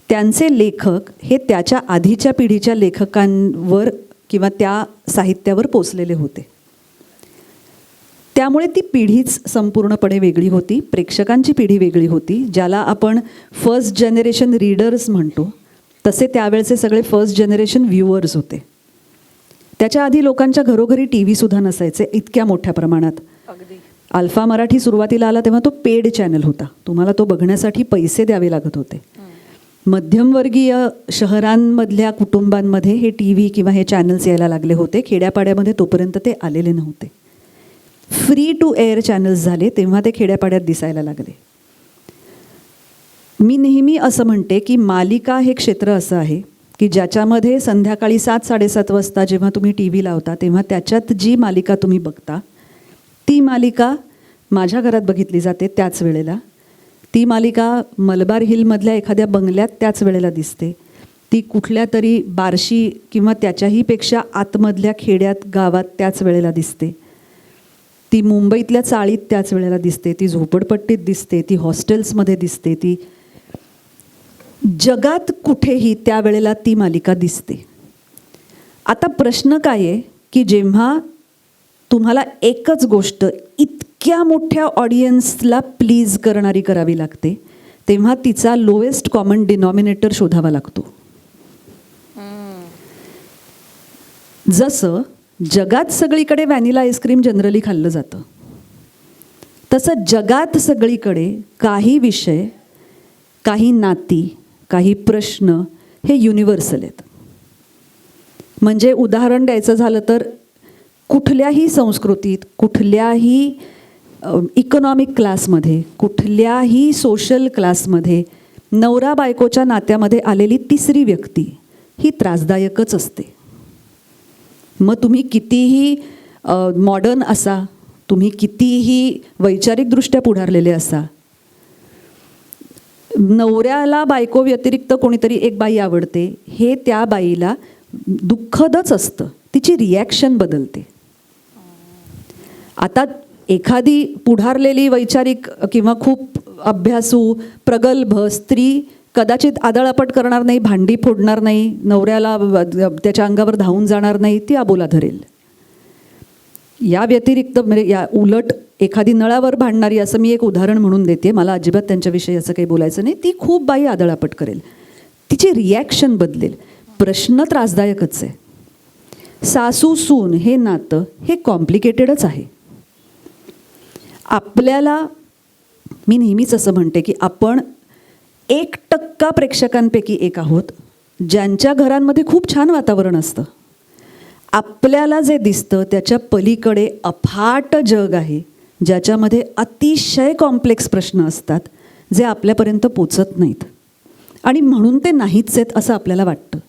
त्यांचे लेखक हे त्याच्या आधीच्या पिढीच्या लेखकांवर किंवा त्या साहित्यावर पोचलेले होते. त्यामुळे ती पिढीच संपूर्णपणे वेगळी होती, प्रेक्षकांची पिढी वेगळी होती. ज्याला आपण फर्स्ट जनरेशन रीडर्स म्हणतो तसे त्यावेळचे सगळे फर्स्ट जनरेशन व्ह्युअर्स होते. त्याच्या आधी लोकांच्या घरोघरी TV सुद्धा नसायचे इतक्या मोठ्या प्रमाणात. अल्फा मराठी सुरुवातीला आला तेव्हा तो पेड चॅनल होता, तुम्हाला तो बघण्यासाठी पैसे द्यावे लागत होते. मध्यमवर्गीय शहरांमधल्या कुटुंबांमध्ये हे टी व्ही किंवा हे चॅनल्स यायला लागले होते. खेड्यापाड्यामध्ये तोपर्यंत ते आलेले नव्हते. फ्री टू एअर चॅनल्स झाले तेव्हा ते खेड्यापाड्यात दिसायला लागले. मी नेहमी असं म्हणते की मालिका हे क्षेत्र असं आहे की ज्याच्यामध्ये संध्याकाळी 7-7:30 वाजता जेव्हा तुम्ही टी व्ही लावता तेव्हा त्याच्यात जी मालिका तुम्ही बघता ती मालिका माझ्या घरात बघितली जाते त्याच वेळेला. ती मालिका मलबार हिलमधल्या एखाद्या बंगल्यात त्याच वेळेला दिसते. ती कुठल्या तरी बार्शी किंवा त्याच्याही पेक्षा आतमधल्या खेड्यात गावात त्याच वेळेला दिसते. ती मुंबईतल्या चाळीत त्याच वेळेला दिसते. ती झोपडपट्टीत दिसते. ती हॉस्टेल्समध्ये दिसते. ती जगात कुठेही त्यावेळेला ती मालिका दिसते. आता प्रश्न काय आहे की जेव्हा तुम्हाला एकच गोष्ट इतक्या मोठ्या ऑडियन्सला प्लीज करणारी करावी लागते तेव्हा तिचा लोएस्ट कॉमन डिनॉमिनेटर शोधावा लागतो. जसं जगात सगळीकडे व्हॅनिला आईस्क्रीम जनरली खाल्लं जातं तसं जगात सगळीकडे काही विषय, काही नाती, काही प्रश्न हे युनिव्हर्सल आहेत. म्हणजे उदाहरण द्यायचं झालं तर कुठल्याही संस्कृतीत, कुठल्याही इकॉनॉमिक क्लासमध्ये, कुठल्याही सोशल क्लासमध्ये नवरा बायकोच्या नात्यामध्ये आलेली तिसरी व्यक्ती ही त्रासदायकच असते. मग तुम्ही कितीही मॉडर्न असा, तुम्ही कितीही वैचारिकदृष्ट्या पुढारलेले असा, नवऱ्याला बायको व्यतिरिक्त कोणीतरी एक बाई आवडते हे त्या बाईला दुःखदच असतं. तिची रिॲक्शन बदलते. आता एखादी पुढारलेली वैचारिक किंवा खूप अभ्यासू प्रगल्भ स्त्री कदाचित आदळापट करणार नाही, भांडी फोडणार नाही, नवऱ्याला त्याच्या अंगावर धावून जाणार नाही, ती आबोला धरेल. या व्यतिरिक्त म्हणजे या उलट एखादी नळावर भांडणारी, असं मी एक उदाहरण म्हणून देते, मला अजिबात त्यांच्याविषयी असं काही बोलायचं नाही, ती खूप बाई आदळापट करेल, तिची रिॲक्शन बदलेल. प्रश्न त्रासदायकच आहे. सासू सून हे नातं हे कॉम्प्लिकेटेडच आहे. आपल्याला, मी नेहमीच असं म्हणते की आपण 1% प्रेक्षकांपैकी एक आहोत ज्यांच्या घरांमध्ये खूप छान वातावरण असतं. आपल्याला जे दिसतं त्याच्या पलीकडे अफाट जग आहे ज्याच्यामध्ये अतिशय कॉम्प्लेक्स प्रश्न असतात जे आपल्यापर्यंत पोचत नाहीत आणि म्हणून ते नाहीच आहेत असं आपल्याला वाटतं.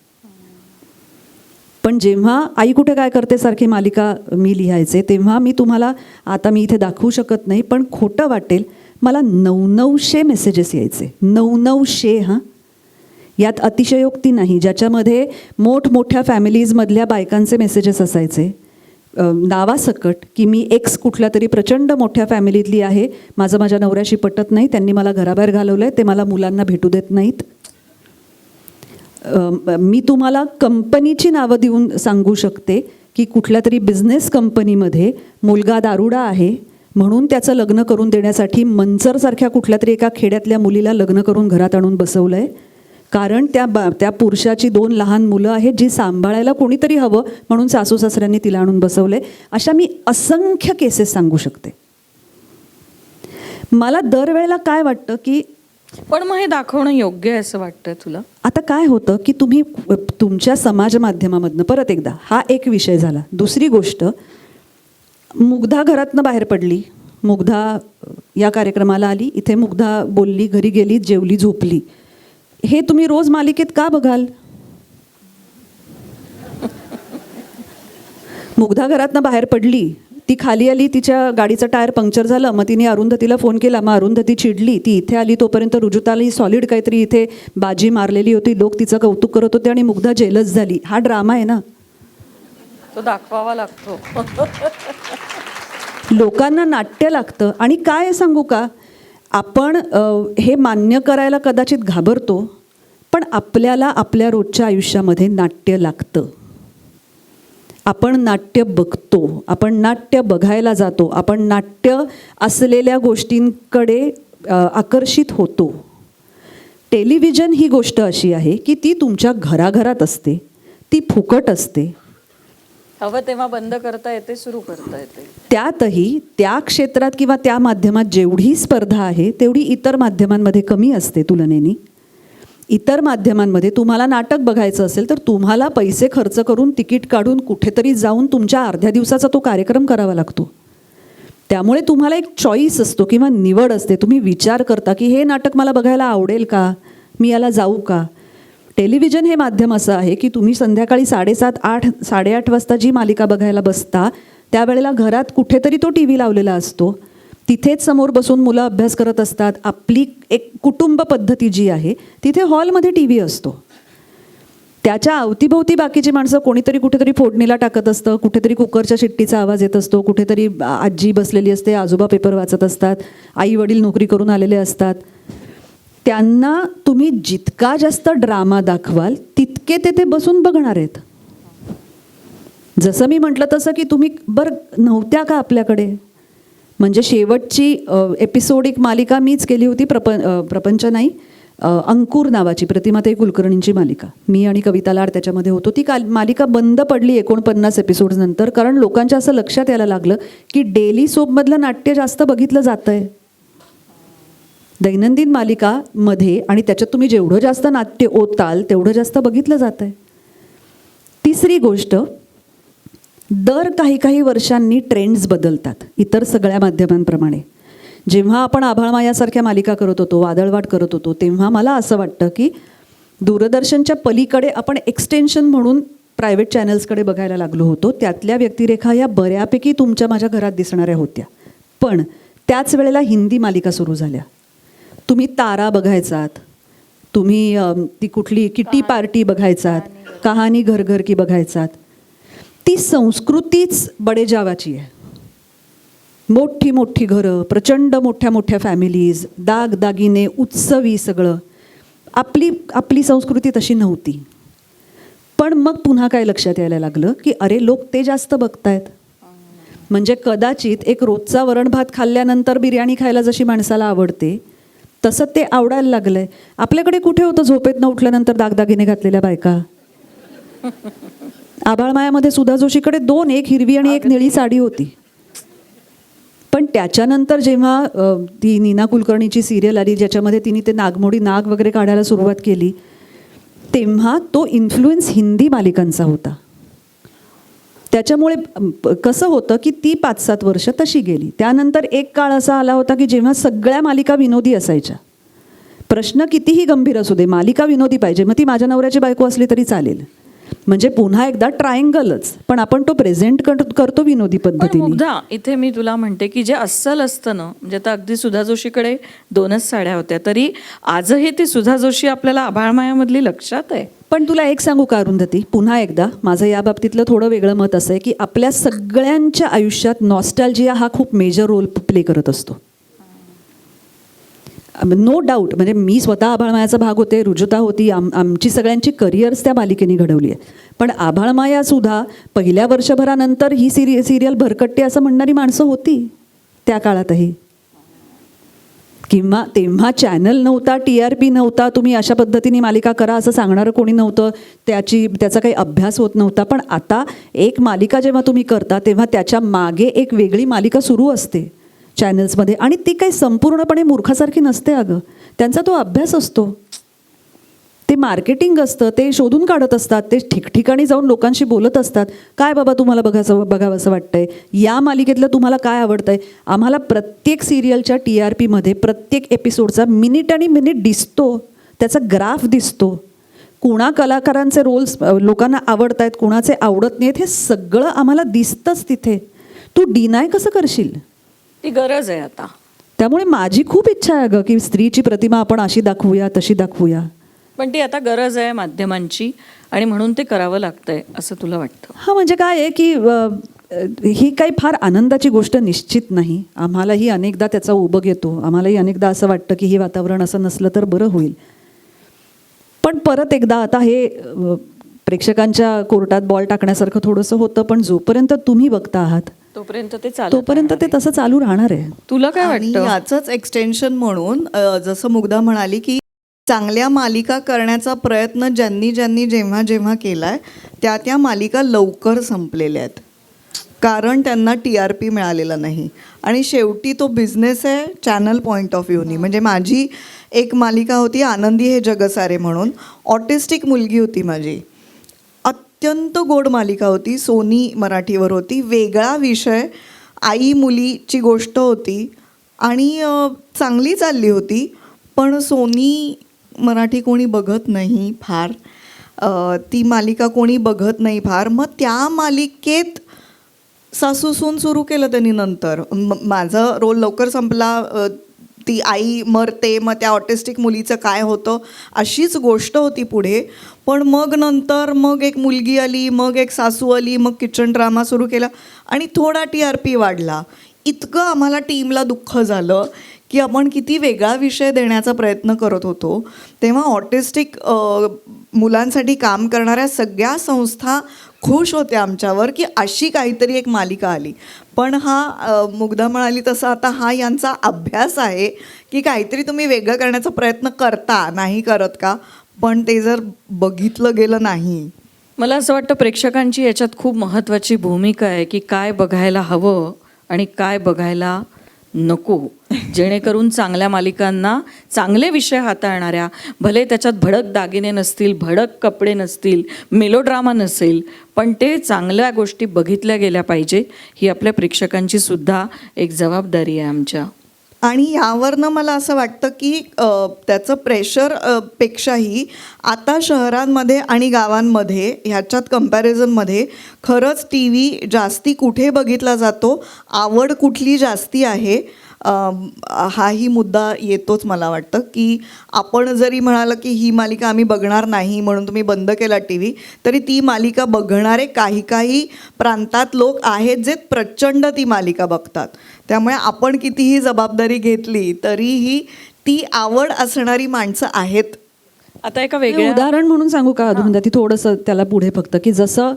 पण जेव्हा आई कुठे काय करते सारखी मालिका मी लिहायचे तेव्हा मी तुम्हाला आता मी इथे दाखवू शकत नाही पण खोटं वाटेल, मला 900 मेसेजेस यायचे. 900 हां. यात अतिशयोक्ती नाही. ज्याच्यामध्ये मोठमोठ्या फॅमिलीजमधल्या बायकांचे मेसेजेस असायचे नावासकट की मी एक्स कुठल्या तरी प्रचंड मोठ्या फॅमिलीतली आहे, माझं माझ्या नवऱ्याशी पटत नाही, त्यांनी मला घराबाहेर घालवलं आहे, ते मला मुलांना भेटू देत नाहीत. मी तुम्हाला कंपनीची नावं देऊन सांगू शकते की कुठल्या तरी बिझनेस कंपनीमध्ये मुलगा दारुडा आहे म्हणून त्याचं लग्न करून देण्यासाठी मंचरसारख्या कुठल्या तरी एका खेड्यातल्या मुलीला लग्न करून घरात आणून बसवलं आहे कारण त्या पुरुषाची 2 लहान मुलं आहेत जी सांभाळायला कोणीतरी हवं म्हणून सासू सासऱ्यांनी तिला आणून बसवले. अशा मी असंख्य केसेस सांगू शकते. मला दरवेळेला काय वाटतं की
पण मग हे दाखवणं योग्य आहे असं वाटतं तुला?
आता काय होतं की तुम्ही तुमच्या समाज माध्यमामधनं, परत एकदा हा एक विषय झाला. दुसरी गोष्ट, मुग्धा घरातनं बाहेर पडली, मुग्धा या कार्यक्रमाला आली, इथे मुग्धा बोलली, घरी गेली, जेवली, झोपली, हे तुम्ही रोज मालिकेत का बघाल? मुग्धा घरातनं बाहेर पडली, ती खाली आली, तिच्या गाडीचं टायर पंक्चर झालं, मग तिने अरुंधतीला फोन केला, मग अरुंधती चिडली, ती इथे आली, तोपर्यंत रुजुताला सॉलिड काहीतरी इथे बाजी मारलेली होती, लोक तिचं कौतुक करत होते आणि मुग्धा जेलस झाली. हा ड्रामा आहे ना,
तो दाखवावा लागतो.
लोकांना नाट्य लागतं. आणि काय सांगू का, आपण हे मान्य करायला कदाचित घाबरतो पण आपल्याला आपल्या रोजच्या आयुष्यामध्ये नाट्य लागतं. आपण नाट्य बघतो, आपण नाट्य बघायला जातो, आपण नाट्य असलेल्या गोष्टींकडे आकर्षित होतो. टेलिव्हिजन ही गोष्ट अशी आहे की ती तुमच्या घराघरात असते, ती फुकट असते,
हवं तेव्हा बंद करता येते, सुरू करता येते.
त्यातही त्या क्षेत्रात किंवा त्या माध्यमात जेवढी स्पर्धा आहे तेवढी इतर माध्यमांमध्ये कमी असते तुलनेने. इतर माध्यमांमध्ये तुम्हाला नाटक बघायचं असेल तर तुम्हाला पैसे खर्च करून तिकीट काढून कुठेतरी जाऊन तुमच्या अर्ध्या दिवसाचा तो कार्यक्रम करावा लागतो. त्यामुळे तुम्हाला एक चॉईस असतो किंवा निवड असते. तुम्ही विचार करता की हे नाटक मला बघायला आवडेल का, मी याला जाऊ का. टेलिव्हिजन हे माध्यम असं आहे की तुम्ही संध्याकाळी 7:30, 8, 8:30 वाजता जी मालिका बघायला बसता त्यावेळेला घरात कुठेतरी तो टी व्ही लावलेला असतो. तिथेच समोर बसून मुलं अभ्यास करत असतात. आपली एक कुटुंब पद्धती जी आहे तिथे हॉलमध्ये टी व्ही असतो. त्याच्या अवतीभोवती बाकीची माणसं कोणीतरी कुठेतरी फोडणीला टाकत असतं, कुठेतरी कुकरच्या शिट्टीचा आवाज येत असतो, कुठेतरी आजी बसलेली असते, आजोबा पेपर वाचत असतात, आई वडील नोकरी करून आलेले असतात. त्यांना तुम्ही जितका जास्त ड्रामा दाखवाल तितके ते बसून बघणार आहेत. जसं मी म्हटलं तसं की तुम्ही बरं नव्हत्या का आपल्याकडे, म्हणजे शेवटची एपिसोडिक मालिका मीच केली होती. प्रपंच नाही, अंकुर नावाची प्रतिमाताई कुलकर्णींची मालिका. मी आणि कविता लाड त्याच्यामध्ये होतो. ती मालिका बंद पडली 49 एपिसोड्स नंतर, कारण लोकांच्या असं लक्षात यायला लागलं की डेली सोपमधलं नाट्य जास्त बघितलं जातं आहे. दैनंदिन मालिकामध्ये आणि त्याच्यात तुम्ही जेवढं जास्त नाट्य ओताल तेवढं जास्त बघितलं जातं आहे. तिसरी गोष्ट, दर काही वर्षांनी ट्रेंड्स बदलतात इतर सगळ्या माध्यमांप्रमाणे. जेव्हा आपण आभाळमायासारख्या मालिका करत होतो, वादळवाट करत होतो, तेव्हा मला असं वाटतं की दूरदर्शनच्या पलीकडे आपण एक्सटेन्शन म्हणून प्रायव्हेट चॅनल्सकडे बघायला लागलो होतो. त्यातल्या व्यक्तिरेखा या बऱ्यापैकी तुमच्या माझ्या घरात दिसणाऱ्या होत्या. पण त्याच वेळेला हिंदी मालिका सुरू झाल्या. तुम्ही तारा बघायचात, तुम्ही ती कुठली किटी पार्टी बघायचात, कहाणी घर घर की बघायचात. ती संस्कृतीच बडेजावाची आहे. मोठी मोठी घरं, प्रचंड मोठ्या मोठ्या फॅमिलीज, दागदागिने, उत्सवी सगळं. आपली संस्कृती तशी नव्हती. पण मग पुन्हा काय लक्षात यायला लागलं की अरे लोक ते जास्त बघतायत. म्हणजे कदाचित एक रोजचा वरण भात खाल्ल्यानंतर बिर्याणी खायला जशी माणसाला आवडते तसं ते आवडायला लागलंय. आपल्याकडे कुठे होतं झोपेतनं उठल्यानंतर दागदागिने घातलेल्या बायका. आभाळमायामध्ये सुधा जोशीकडे 2, एक हिरवी आणि एक निळी साडी होती. पण त्याच्यानंतर जेव्हा ती नीना कुलकर्णीची सिरियल आली ज्याच्यामध्ये तिने ते नागमोडी नाग वगैरे काढायला सुरुवात केली, तेव्हा तो इन्फ्लुएन्स हिंदी मालिकांचा होता. त्याच्यामुळे कसं होतं की ती 5-7 वर्ष तशी गेली. त्यानंतर एक काळ असा आला होता की जेव्हा सगळ्या मालिका विनोदी असायच्या. प्रश्न कितीही गंभीर असू दे, मालिका विनोदी पाहिजे. मग ती माझ्या नवऱ्याची बायको असली तरी चालेल. म्हणजे पुन्हा एकदा ट्रायंगलच, पण आपण तो प्रेझेंट करतो विनोदी पद्धतीने.
मुग्धा, इथे मी तुला म्हणते की जे अस्सल असतं ना, म्हणजे आता अगदी सुधा जोशीकडे 2च साड्या होत्या, तरी आजही ती सुधा जोशी आपल्याला आभाळमायामधली लक्षात आहे.
पण तुला एक सांगू का अरुंधती, पुन्हा एकदा माझं या बाबतीतलं थोडं वेगळं मत असं आहे की आपल्या सगळ्यांच्या आयुष्यात नॉस्टॅल्जिया हा खूप मेजर रोल प्ले करत असतो. No doubt. म्हणजे मी स्वतः आभाळमायाचा भाग होते, रुजुता होती, आमची सगळ्यांची करिअर्स त्या मालिकेने घडवली आहे. पण आभाळमाया सुद्धा पहिल्या वर्षभरानंतर ही सिरियल भरकटते असं म्हणणारी माणसं होती त्या काळातही. किंवा तेव्हा चॅनल नव्हता, TRP नव्हता, तुम्ही अशा पद्धतीने मालिका करा असं सांगणारं कोणी नव्हतं, त्याचा काही अभ्यास होत नव्हता. पण आता एक मालिका जेव्हा तुम्ही करता तेव्हा त्याच्या मागे एक वेगळी मालिका सुरू असते चॅनल्समध्ये, आणि ती काही संपूर्णपणे मूर्खासारखी नसते. अगं त्यांचा तो अभ्यास असतो, ते मार्केटिंग असतं, ते शोधून काढत असतात, ते ठिकठिकाणी जाऊन लोकांशी बोलत असतात. काय बाबा तुम्हाला बघावं असं वाटतंय, या मालिकेतलं तुम्हाला काय आवडतंय. आम्हाला प्रत्येक सिरियलच्या TRPमध्ये प्रत्येक एपिसोडचा मिनिट आणि मिनिट दिसतो, त्याचा ग्राफ दिसतो. कुणा कलाकारांचे रोल्स लोकांना आवडत आहेत, कुणाचे आवडत नाहीत, हे सगळं आम्हाला दिसतंच तिथे. तू डिनाय कसं करशील.
ती गरज आहे आता.
त्यामुळे माझी खूप इच्छा आहे अगं की स्त्रीची प्रतिमा आपण अशी दाखवूया, तशी दाखवूया.
पण ती आता गरज आहे माध्यमांची, आणि म्हणून ते करावं लागतंय असं तुला वाटतं.
हां, म्हणजे काय आहे की ही काही फार आनंदाची गोष्ट निश्चित नाही. आम्हालाही अनेकदा त्याचा उबग येतो, आम्हालाही अनेकदा असं वाटतं की हे वातावरण असं नसलं तर बरं होईल. पण परत एकदा आता हे प्रेक्षकांच्या कोर्टात बॉल टाकण्यासारखं थोडंसं होतं. पण जोपर्यंत तुम्ही बघता आहात तोपर्यंत ते तसं चालू राहणार आहे.
तुला काय
आणि
वाटतं.
याचंच एक्सटेन्शन म्हणून जसं मुग्धा म्हणाली की चांगल्या मालिका करण्याचा प्रयत्न ज्यांनी जेव्हा केलाय त्या मालिका लवकर संपलेल्या आहेत. कारण त्यांना TRP मिळालेला नाही. आणि शेवटी तो बिझनेस आहे चॅनल पॉईंट ऑफ व्ह्यूनी. म्हणजे माझी एक मालिका होती आनंदी हे जगसारे म्हणून, ऑटिस्टिक मुलगी होती माझी, अत्यंत गोड मालिका होती, सोनी मराठीवर होती, वेगळा विषय, आई मुलीची गोष्ट होती आणि चांगली चालली होती. पण सोनी मराठी कोणी बघत नाही फार, ती मालिका कोणी बघत नाही फार. मग त्या मालिकेत सासू सून सुरू केलं त्यांनी नंतर. माझा रोल लवकर संपला, ती आई मरते, मग त्या ऑटिस्टिक मुलीचं काय होतं अशीच गोष्ट होती पुढे. पण मग नंतर मग एक मुलगी आली, मग एक सासू आली, मग किचन ड्रामा सुरू केला आणि थोडा TRP वाढला. इतकं आम्हाला टीमला दुःख झालं की आपण किती वेगळा विषय देण्याचा प्रयत्न करत होतो. तेव्हा ऑटिस्टिक मुलांसाठी काम करणाऱ्या सगळ्या संस्था खुश होत्या आमच्यावर की अशी काहीतरी एक मालिका आली. पण हा मुग्धा म्हणाली तसं आता हा यांचा अभ्यास आहे की काहीतरी तुम्ही वेगळं करण्याचा प्रयत्न करता, नाही करत का, पण ते जर बघितलं गेलं नाही.
मला असं वाटतं प्रेक्षकांची याच्यात खूप महत्त्वाची भूमिका आहे की काय बघायला हवं आणि काय बघायला नको, जेणेकरून चांगल्या मालिकांना, चांगले विषय हाताळणाऱ्या, भले त्याच्यात भडक दागिने नसतील, भडक कपडे नसतील, मेलोड्रामा नसेल, पण ते चांगल्या गोष्टी बघितल्या गेल्या पाहिजे, ही आपल्या प्रेक्षकांची सुद्धा एक जबाबदारी आहे आमच्या.
आणि यावरनं मला असं वाटतं की त्याचं प्रेशर पेक्षाही आता शहरांमध्ये आणि गावांमध्ये ह्याच्यात कम्पॅरिझनमध्ये खरंच TV जास्ती कुठे बघितला जातो, आवड कुठली जास्ती आहे, हाही मुद्दा येतोच. मला वाटतं की आपण जरी म्हणालं की ही मालिका आम्ही बघणार नाही म्हणून तुम्ही बंद केला TV, तरी ती मालिका बघणारे काही काही प्रांतात लोक आहेत जे प्रचंड ती मालिका बघतात. त्यामुळे आपण कितीही जबाबदारी घेतली तरीही ती आवड असणारी माणसं आहेत.
आता एका
हे
वेगळ्या
उदाहरण म्हणून सांगू का अधूनदा, ती थोडंसं त्याला पुढे फक्त, की जसं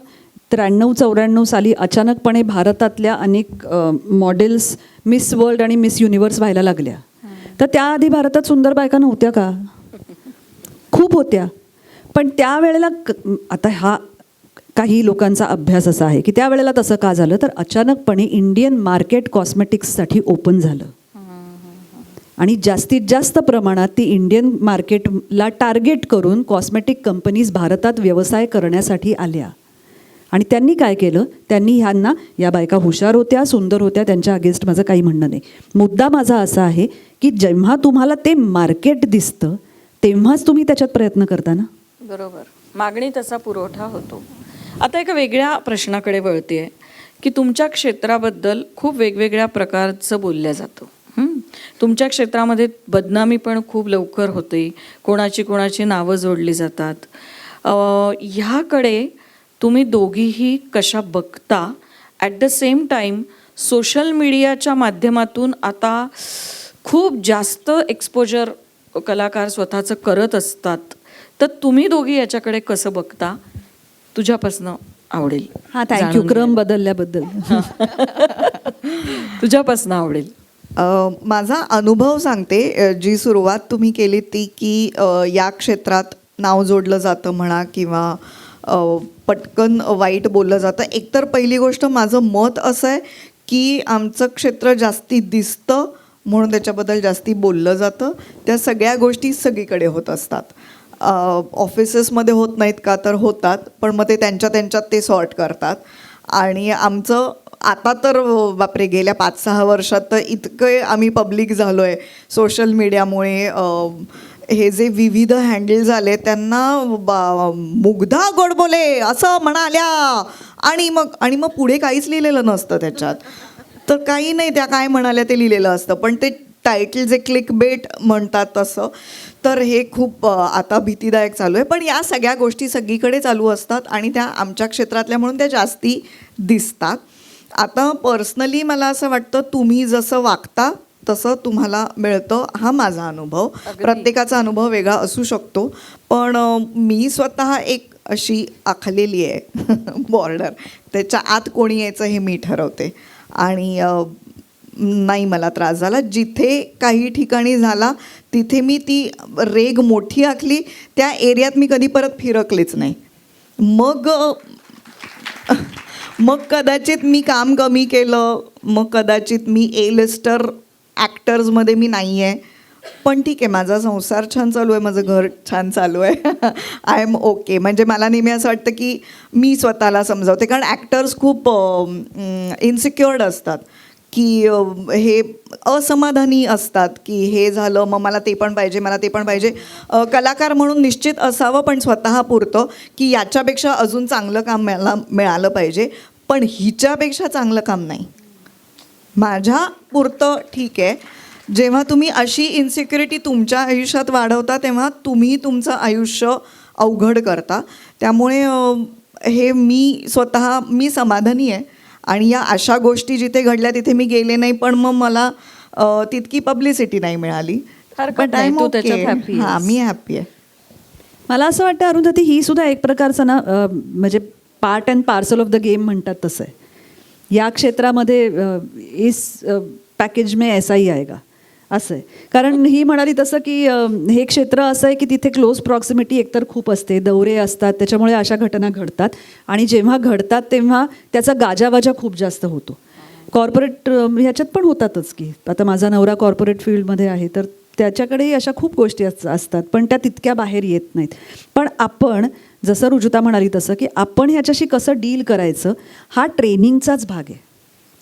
93-94 साली अचानकपणे भारतातल्या अनेक मॉडेल्स मिस वर्ल्ड आणि मिस युनिव्हर्स व्हायला लागल्या, तर त्याआधी भारतात सुंदर बायका नव्हत्या का? खूप होत्या. पण त्यावेळेला आता हा काही लोकांचा अभ्यास असा आहे की त्यावेळेला तसं का झालं, तर अचानकपणे इंडियन मार्केट कॉस्मेटिक्ससाठी ओपन झालं आणि जास्तीत जास्त प्रमाणात ती इंडियन मार्केटला टार्गेट करून कॉस्मेटिक कंपनीज भारतात व्यवसाय करण्यासाठी आल्या. आणि त्यांनी काय केलं, त्यांनी ह्यांना, या बायका हुशार होत्या, सुंदर होत्या, त्यांच्या अगेन्स्ट माझं काही म्हणणं नाही. मुद्दा माझा असा आहे की जेव्हा तुम्हाला ते मार्केट दिसतं तेव्हाच तुम्ही त्याच्यात प्रयत्न करता ना.
बरोबर, मागणी तसा पुरवठा होतो. आता एका वेगळ्या प्रश्नाकडे वळते की तुमच्या क्षेत्राबद्दल खूप वेगवेगळ्या प्रकारचं बोललं जातं. तुमच्या क्षेत्रामध्ये बदनामी पण खूप लवकर होते, कोणाची नावं जोडली जातात. ह्याकडे तुम्ही दोघीही कशा बघता? At the same time social मीडियाच्या माध्यमातून आता खूप जास्त एक्सपोजर कलाकार स्वतःचं करत असतात, तर तुम्ही दोघी याच्याकडे कसं बघता? तुझ्यापासनं आवडेल.
हां, थँक्यू क्रम बदलल्याबद्दल.
तुझ्यापासनं आवडेल.
माझा अनुभव सांगते. जी सुरुवात तुम्ही केली ती की या क्षेत्रात नाव जोडलं जातं म्हणा किंवा पटकन वाईट बोललं जातं. एकतर पहिली गोष्ट माझं मत असं आहे की आमचं क्षेत्र जास्ती दिसतं म्हणून त्याच्याबद्दल जास्ती बोललं जातं. त्या सगळ्या गोष्टी सगळीकडे होत असतात. ऑफिसेसमध्ये होत नाहीत का, तर होतात, पण मग ते त्यांच्यात ते सॉर्ट करतात. आणि आमचं आता तर बापरे गेल्या 5-6 वर्षात तर इतकं आम्ही पब्लिक झालो आहे सोशल मीडियामुळे. हे जे विविध हँडल झाले त्यांना मुग्धा गोडबोले असं म्हणाल्या आणि मग पुढे काहीच लिहिलेलं नसतं त्याच्यात. तर काही नाही, त्या काय म्हणाल्या ते लिहिलेलं असतं, पण ते टायटल जे क्लिक बेट म्हणतात तसं. तर हे खूप आता भीतीदायक चालू आहे. पण या सगळ्या गोष्टी सगळीकडे चालू असतात आणि त्या आमच्या क्षेत्रातल्या म्हणून त्या जास्ती दिसतात. आता पर्सनली मला असं वाटतं तुम्ही जसं वागता तसं तुम्हाला मिळतं, हा माझा अनुभव. प्रत्येकाचा अनुभव वेगळा असू शकतो, पण मी स्वतः एक अशी आखलेली आहे बॉर्डर, त्याच्या आत कोणी यायचं हे मी ठरवते. आणि नाही मला त्रास झाला, जिथे काही ठिकाणी झाला तिथे मी ती रेग मोठी आखली, त्या एरियात मी कधी परत फिरकलेच नाही. मग कदाचित मी काम कमी केलं, मग कदाचित मी ए लिस्टर ॲक्टर्समध्ये मी नाही आहे, पण ठीक आहे, माझा संसार छान चालू आहे, माझं घर छान चालू आहे, आय एम ओके. म्हणजे मला नेहमी असं वाटतं की मी स्वतःला समजावते, कारण ॲक्टर्स खूप इन्सिक्युअर्ड असतात की हे असमाधानी असतात की हे झालं मग मला ते पण पाहिजे, मला ते पण पाहिजे. कलाकार म्हणून निश्चित असावं, पण स्वतः पुरतं की याच्यापेक्षा अजून चांगलं काम मिळालं पाहिजे, पण हिच्यापेक्षा चांगलं काम नाही. माझ्या पुरतं ठीक आहे. जेव्हा तुम्ही अशी इन्सिक्युरिटी तुमच्या आयुष्यात वाढवता तेव्हा तुम्ही तुमचं आयुष्य अवघड करता. त्यामुळे हे मी समाधानी आहे. आणि या अशा गोष्टी जिथे घडल्या तिथे मी गेले नाही, पण मग मला तितकी पब्लिसिटी नाही मिळाली.
हरकत नाही, तू त्याच्यात happy आहेस.
हां, मी हॅप्पी आहे. मला
मला असं वाटतं अरुंधती, ही सुद्धा एक प्रकारचं ना म्हणजे part and parcel of the game म्हणतात तसं आहे. या क्षेत्रामध्ये इस पॅकेज में ऐसा ही आएगा असं आहे. कारण ही म्हणाली तसं की हे क्षेत्र असं आहे की तिथे क्लोज प्रॉक्सिमिटी एकतर खूप असते, दौरे असतात, त्याच्यामुळे अशा घटना घडतात आणि जेव्हा घडतात तेव्हा त्याचा गाजावाजा खूप जास्त होतो. कॉर्पोरेट ह्याच्यात पण होतातच की आता माझा नवरा कॉर्पोरेट फील्डमध्ये आहे, तर त्याच्याकडेही अशा खूप गोष्टी असतात, पण त्या तितक्या बाहेर येत नाहीत. पण आपण जसं रुजुता म्हणाली तसं की आपण ह्याच्याशी कसं डील करायचं हा ट्रेनिंगचाच भाग आहे.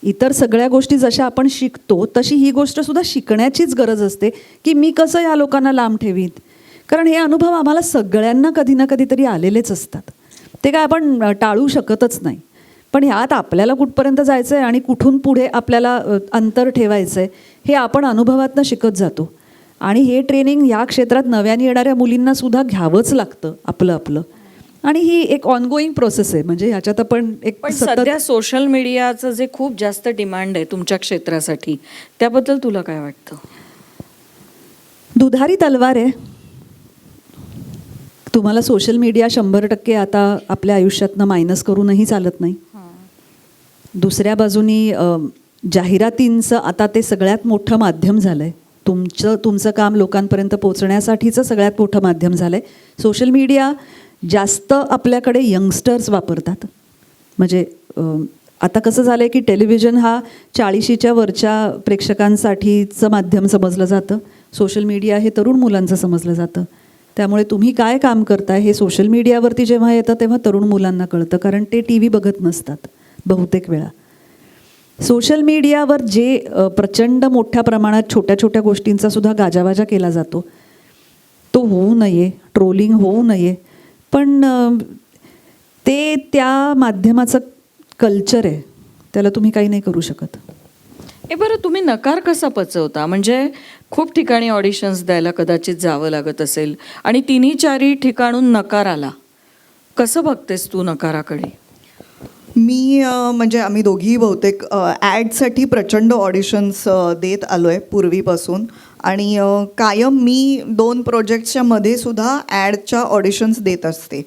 इतर सगळ्या गोष्टी जशा आपण शिकतो तशी ही गोष्टसुद्धा शिकण्याचीच गरज असते की मी कसं या लोकांना लांब ठेवीन. कारण हे अनुभव आम्हाला सगळ्यांना कधी ना कधीतरी आलेलेच असतात, ते काय आपण टाळू शकतच नाही. पण ह्यात आपल्याला कुठपर्यंत जायचं आहे आणि कुठून पुढे आपल्याला अंतर ठेवायचं आहे हे आपण अनुभवातनं शिकत जातो. आणि हे ट्रेनिंग या क्षेत्रात नव्याने येणाऱ्या मुलींनासुद्धा घ्यावंच लागतं आपलं आपलं. आणि ही एक ऑनगोईंग प्रोसेस आहे. म्हणजे ह्याच्यात आपण एक
पण सध्या सोशल मीडियाचं जे खूप जास्त डिमांड आहे तुमच्या क्षेत्रासाठी, त्याबद्दल तुला काय वाटतं?
दुधारी तलवार आहे. तुम्हाला सोशल मीडिया 100% आता आपल्या आयुष्यातनं मायनस करूनही चालत नाही. दुसऱ्या बाजूनी जाहिरातींचं आता ते सगळ्यात मोठं माध्यम झालं आहे. तुमचं काम लोकांपर्यंत पोहोचण्यासाठीचं सगळ्यात मोठं माध्यम झालं आहे. सोशल मीडिया जास्त आपल्याकडे यंगस्टर्स वापरतात. म्हणजे आता कसं झालं आहे की टेलिव्हिजन हा 40च्या वरच्या प्रेक्षकांसाठीचं माध्यम समजलं जातं, सोशल मीडिया हे तरुण मुलांचं समजलं जातं. त्यामुळे तुम्ही काय काम करताय हे सोशल मीडियावरती जेव्हा येतं तेव्हा तरुण मुलांना कळतं, कारण ते टी व्ही बघत नसतात बहुतेक वेळा. सोशल मीडियावर जे प्रचंड मोठ्या प्रमाणात छोट्या छोट्या गोष्टींचा सुद्धा गाजावाजा केला जातो तो होऊ नये, ट्रोलिंग होऊ नये, पण ते त्या माध्यमाचं कल्चर आहे, त्याला तुम्ही काही नाही करू शकत.
हे बरं, तुम्ही नकार कसा पचवता? म्हणजे खूप ठिकाणी ऑडिशन्स द्यायला कदाचित जावं लागत असेल आणि 3-4 ठिकाणून नकार आला, कसं बघतेस तू नकाराकडे?
मी म्हणजे आम्ही दोघीही बहुतेक ॲडसाठी प्रचंड ऑडिशन्स देत आलो आहे पूर्वीपासून. आणि कायम मी 2 प्रोजेक्ट्सच्या मध्ये सुद्धा ॲडच्या ऑडिशन्स देत असते.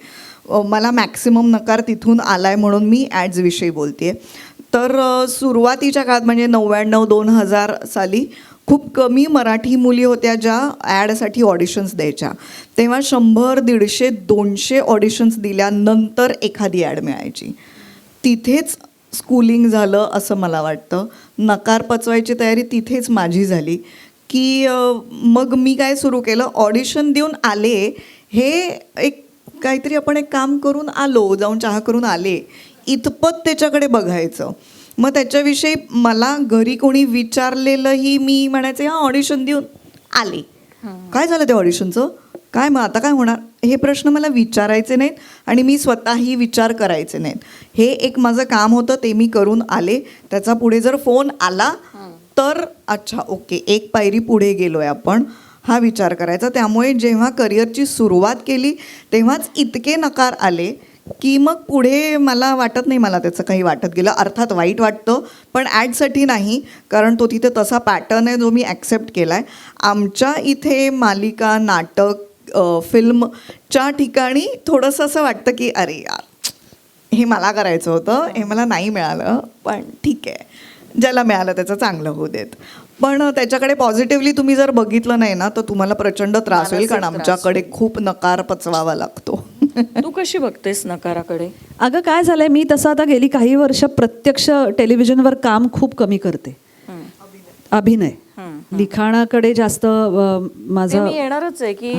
मला मॅक्सिमम नकार तिथून आला आहे म्हणून मी ॲड्सविषयी बोलते आहे. तर सुरुवातीच्या काळात म्हणजे 99-2000 साली खूप कमी मराठी मुली होत्या ज्या ॲडसाठी ऑडिशन्स द्यायच्या. तेव्हा 100, 150, 200 ऑडिशन्स दिल्यानंतर एखादी ॲड मिळायची. तिथेच स्कूलिंग झालं असं मला वाटतं. नकार पचवायची तयारी तिथेच माझी झाली की मग मी काय सुरू केलं, ऑडिशन देऊन आले, हे एक काहीतरी आपण एक काम करून आलो, जाऊन चहा करून आले, इतपत त्याच्याकडे बघायचं. मग त्याच्याविषयी मला घरी कोणी विचारलेलंही मी म्हणायचे हां ऑडिशन देऊन आले, काय झालं त्या ऑडिशनचं, काय मग आता काय होणार, हे प्रश्न मला विचारायचे नाहीत आणि मी स्वतःही विचार करायचे नाहीत. हे एक माझं काम होतं, ते मी करून आले. त्याचा पुढे जर फोन आला तर अच्छा ओके, एक पायरी पुढे गेलो आहे आपण, हा विचार करायचा. त्यामुळे जेव्हा करिअरची सुरुवात केली तेव्हाच इतके नकार आले की मग पुढे मला वाटत नाही मला त्याचं काही वाटत गेलं. अर्थात वाईट वाटतं, पण ॲडसाठी नाही, कारण तो तिथे तसा पॅटर्न आहे जो मी ॲक्सेप्ट केला आहे. आमच्या इथे मालिका, नाटक, फिल्मच्या ठिकाणी थोडंसं असं वाटतं की अरे यार हे मला करायचं होतं, हे मला नाही मिळालं, पण ठीक आहे, ज्याला मिळालं त्याचं चांगलं होऊ देत. पण त्याच्याकडे पॉझिटिव्हली तुम्ही जर बघितलं नाही ना तर तुम्हाला प्रचंड त्रास होईल, कारण आमच्याकडे खूप नकार पचवावा लागतो.
तू कशी बघतेस नकाराकडे?
अगं काय झालंय, मी तसं आता गेली काही वर्ष प्रत्यक्ष टेलिव्हिजनवर काम खूप कमी करते. अभिनय लिखाणाकडे जास्त
ते
माझं
मी येणारच आहे की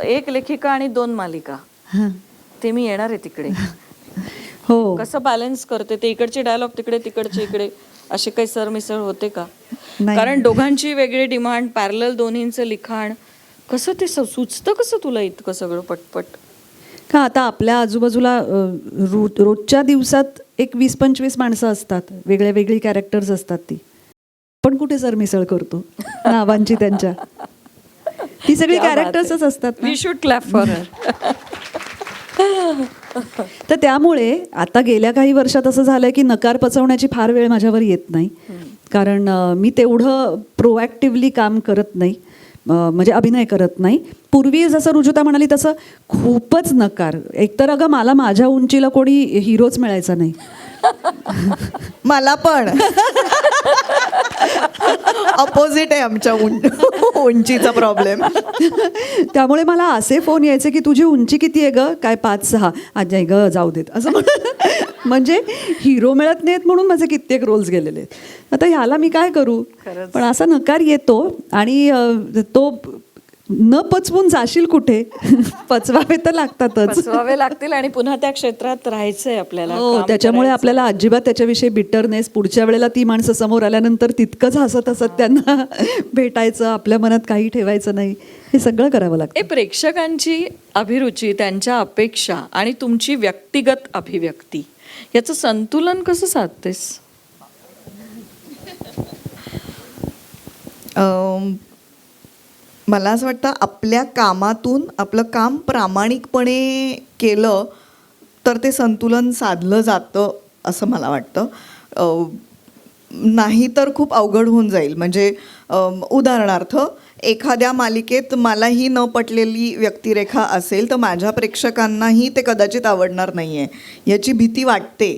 एक लेखिका आणि 2 मालिका, ते मी येणार आहे तिकडे.
हो
कसं बॅलन्स करते ते? इकडचे डायलॉग तिकडे, तिकडचे इकडे, असे काही सरमिसळ होते का?
नाही.
कारण दोघांची वेगळी डिमांड, पॅरलल दोन्हींचं लिखाण, कसं ते सुचतं कसं तुला इतकं सगळं पटपट?
का आता आपल्या आजूबाजूला रोजच्या दिवसात एक 20-25 माणसं असतात, वेगळ्या वेगळी कॅरेक्टर्स असतात. ती पण कुठे सरमिसळ करतो नावांची त्यांच्या? ती सगळी कॅरेक्टर्सच असतात ना.
We should clap for her.
तर त्यामुळे आता गेल्या काही वर्षात असं झालंय की नकार पचवण्याची फार वेळ माझ्यावर येत नाही, कारण मी तेवढं प्रोॲक्टिव्हली काम करत नाही, म्हणजे अभिनय करत नाही. पूर्वी जसं रुजुता म्हणाली तसं खूपच नकार. एकतर अगं मला माझ्या उंचीला कोणी हिरोच मिळायचा नाही.
मला पण अपोजिट आहे आमच्या उंचीचा प्रॉब्लेम.
त्यामुळे मला असे फोन यायचे की तुझी उंची किती आहे ग? काय 5-6? आजी ग जाऊ देत असं म्हणजे हिरो मिळत नाहीत म्हणून माझे कित्येक रोल्स गेलेले आहेत. आता ह्याला मी काय करू? पण असा नकार येतो आणि तो न पचवून जाशील कुठे? पचवावे तर लागतातच.
पचवावे लागतील आणि पुन्हा त्या क्षेत्रात राहायचंय आपल्याला.
हो,
काम
त्याच्यामुळे
करायचंय.
आपल्याला अजिबात त्याच्याविषयी बिटरनेस, पुढच्या वेळेला ती माणसं समोर आल्यानंतर तितकंच हसत हसत त्यांना भेटायचं, आपल्या मनात काही ठेवायचं नाही, हे सगळं करावं लागतं.
प्रेक्षकांची अभिरुची, त्यांच्या अपेक्षा आणि तुमची व्यक्तिगत अभिव्यक्ती याचं संतुलन कसं साधतेस?
मला असं वाटतं आपल्या कामातून आपलं काम प्रामाणिकपणे केलं तर ते संतुलन साधलं जातं असं मला वाटतं. नाही तर खूप अवघड होऊन जाईल. म्हणजे उदाहरणार्थ एखाद्या मालिकेत मलाही न पटलेली व्यक्तिरेखा असेल तर माझ्या प्रेक्षकांनाही ते कदाचित आवडणार नाही आहे याची भीती वाटते.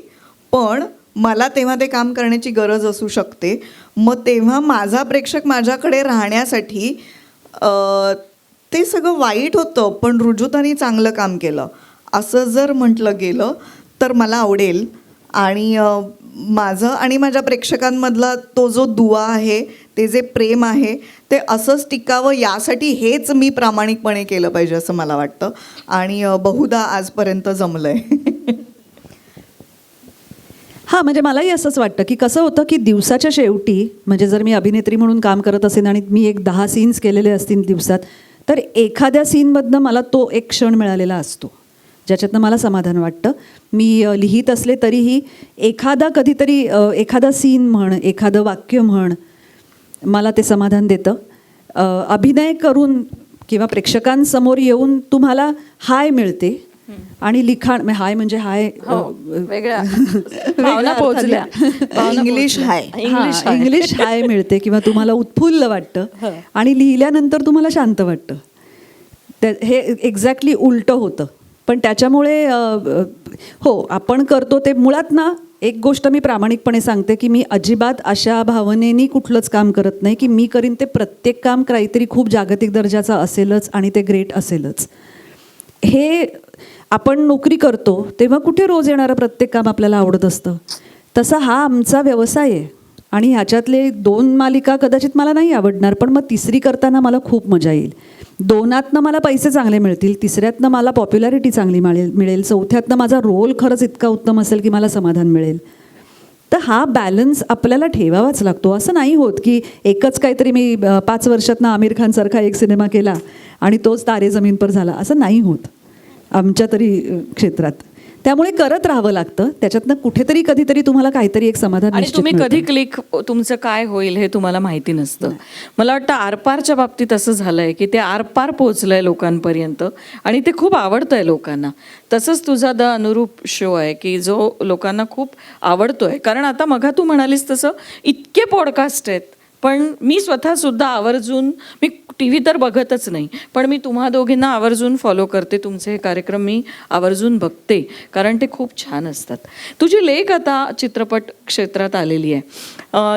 पण मला तेव्हा ते काम करण्याची गरज असू शकते. मग तेव्हा माझा प्रेक्षक माझ्याकडे राहण्यासाठी ते सगळं वाईट होतं पण रुजुतानी चांगलं काम केलं असं जर म्हटलं गेलं तर मला आवडेल. आणि माझं आणि माझ्या प्रेक्षकांमधला तो जो दुवा आहे, ते जे प्रेम आहे, ते असंच टिकावं यासाठी हेच मी प्रामाणिकपणे केलं पाहिजे असं मला वाटतं. आणि बहुधा आजपर्यंत जमलं आहे.
हां, म्हणजे मलाही असंच वाटतं की कसं होतं की दिवसाच्या शेवटी, म्हणजे जर मी अभिनेत्री म्हणून काम करत असेन आणि मी एक 10 सीन्स केलेले असतील दिवसात, तर एखाद्या सीनमधनं मला तो एक क्षण मिळालेला असतो ज्याच्यातनं मला समाधान वाटतं. मी लिहित असले तरीही कधीतरी एखादा सीन म्हण, एखादं वाक्य म्हण, मला ते समाधान देतं. अभिनय करून किंवा प्रेक्षकांसमोर येऊन तुम्हाला हाय मिळते आणि लिखाण, हाय म्हणजे हाय
वेगळ्या भावना पोहोचल्या.
इंग्लिश हाय,
इंग्लिश हाय मिळते किंवा तुम्हाला उत्फुल्ल वाटतं आणि लिहिल्यानंतर तुम्हाला शांत वाटतं. हे एक्झॅक्टली उलटं होतं. पण त्याच्यामुळे हो, आपण करतो ते मुळात ना, एक गोष्ट मी प्रामाणिकपणे सांगते की मी अजिबात अशा भावनेनी कुठलंच काम करत नाही की मी करीन ते प्रत्येक काम काहीतरी खूप जागतिक दर्जाचं असेलच आणि ते ग्रेट असेलच. हे आपण नोकरी करतो तेव्हा कुठे रोज येणारं प्रत्येक काम आपल्याला आवडत असतं. तसा हा आमचा व्यवसाय आहे आणि ह्याच्यातले 2 मालिका कदाचित मला नाही आवडणार, पण मग तिसरी करताना मला खूप मजा येईल. 2तनं मला पैसे चांगले मिळतील, 3ऱ्यातनं मला पॉप्युलॅरिटी चांगली मिळेल, 4थ्यातनं माझा रोल खरंच इतका उत्तम असेल की मला समाधान मिळेल. तर हा बॅलन्स आपल्याला ठेवावाच लागतो. असं नाही होत की एकच काहीतरी मी 5 वर्षातनं आमिर खानसारखा एक सिनेमा केला आणि तोच तारे जमीन पर झाला, असं नाही होत आमच्या तरी क्षेत्रात. त्यामुळे करत राहावं लागतं. त्याच्यातनं कुठेतरी कधीतरी तुम्हाला काहीतरी एक समाधान
आणि
निश्चित
तुम्ही
मिळतं.
कधी क्लिक, तुमचं काय होईल हे तुम्हाला माहिती नसतं. मला वाटतं आरपारच्या बाबतीत असं झालंय की ते आरपार पोहोचलंय लोकांपर्यंत आणि ते खूप आवडतंय लोकांना. तसंच तुझा द अनुरूप शो आहे की जो लोकांना खूप आवडतोय. कारण आता मघा तू म्हणालीस तसं इतके पॉडकास्ट आहेत, पण मी स्वतःसुद्धा आवर्जून, मी टी व्ही तर बघतच नाही, पण मी तुम्हा दोघींना आवर्जून फॉलो करते. तुमचे हे कार्यक्रम मी आवर्जून बघते, कारण ते खूप छान असतात. तुझी लेक आता चित्रपट क्षेत्रात आलेली आहे.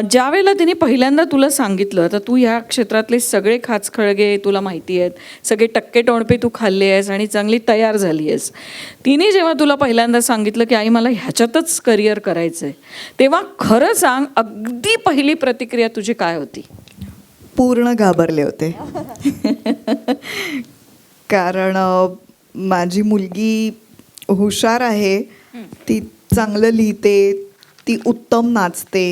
ज्या वेळेला तिने पहिल्यांदा तुला सांगितलं, तर तू ह्या क्षेत्रातले सगळे खाचखळगे तुला माहिती आहेत, सगळे टक्के टोणपे तू खाल्ले आहेस आणि चांगली तयार झाली आहेस. तिने जेव्हा तुला पहिल्यांदा सांगितलं की आई मला ह्याच्यातच करिअर करायचं आहे, तेव्हा खरं सांग, अगदी पहिली प्रतिक्रिया तुझी काय होती?
पूर्ण घाबरले होते. कारण माझी मुलगी हुशार आहे, ती चांगलं लिहिते, ती उत्तम नाचते.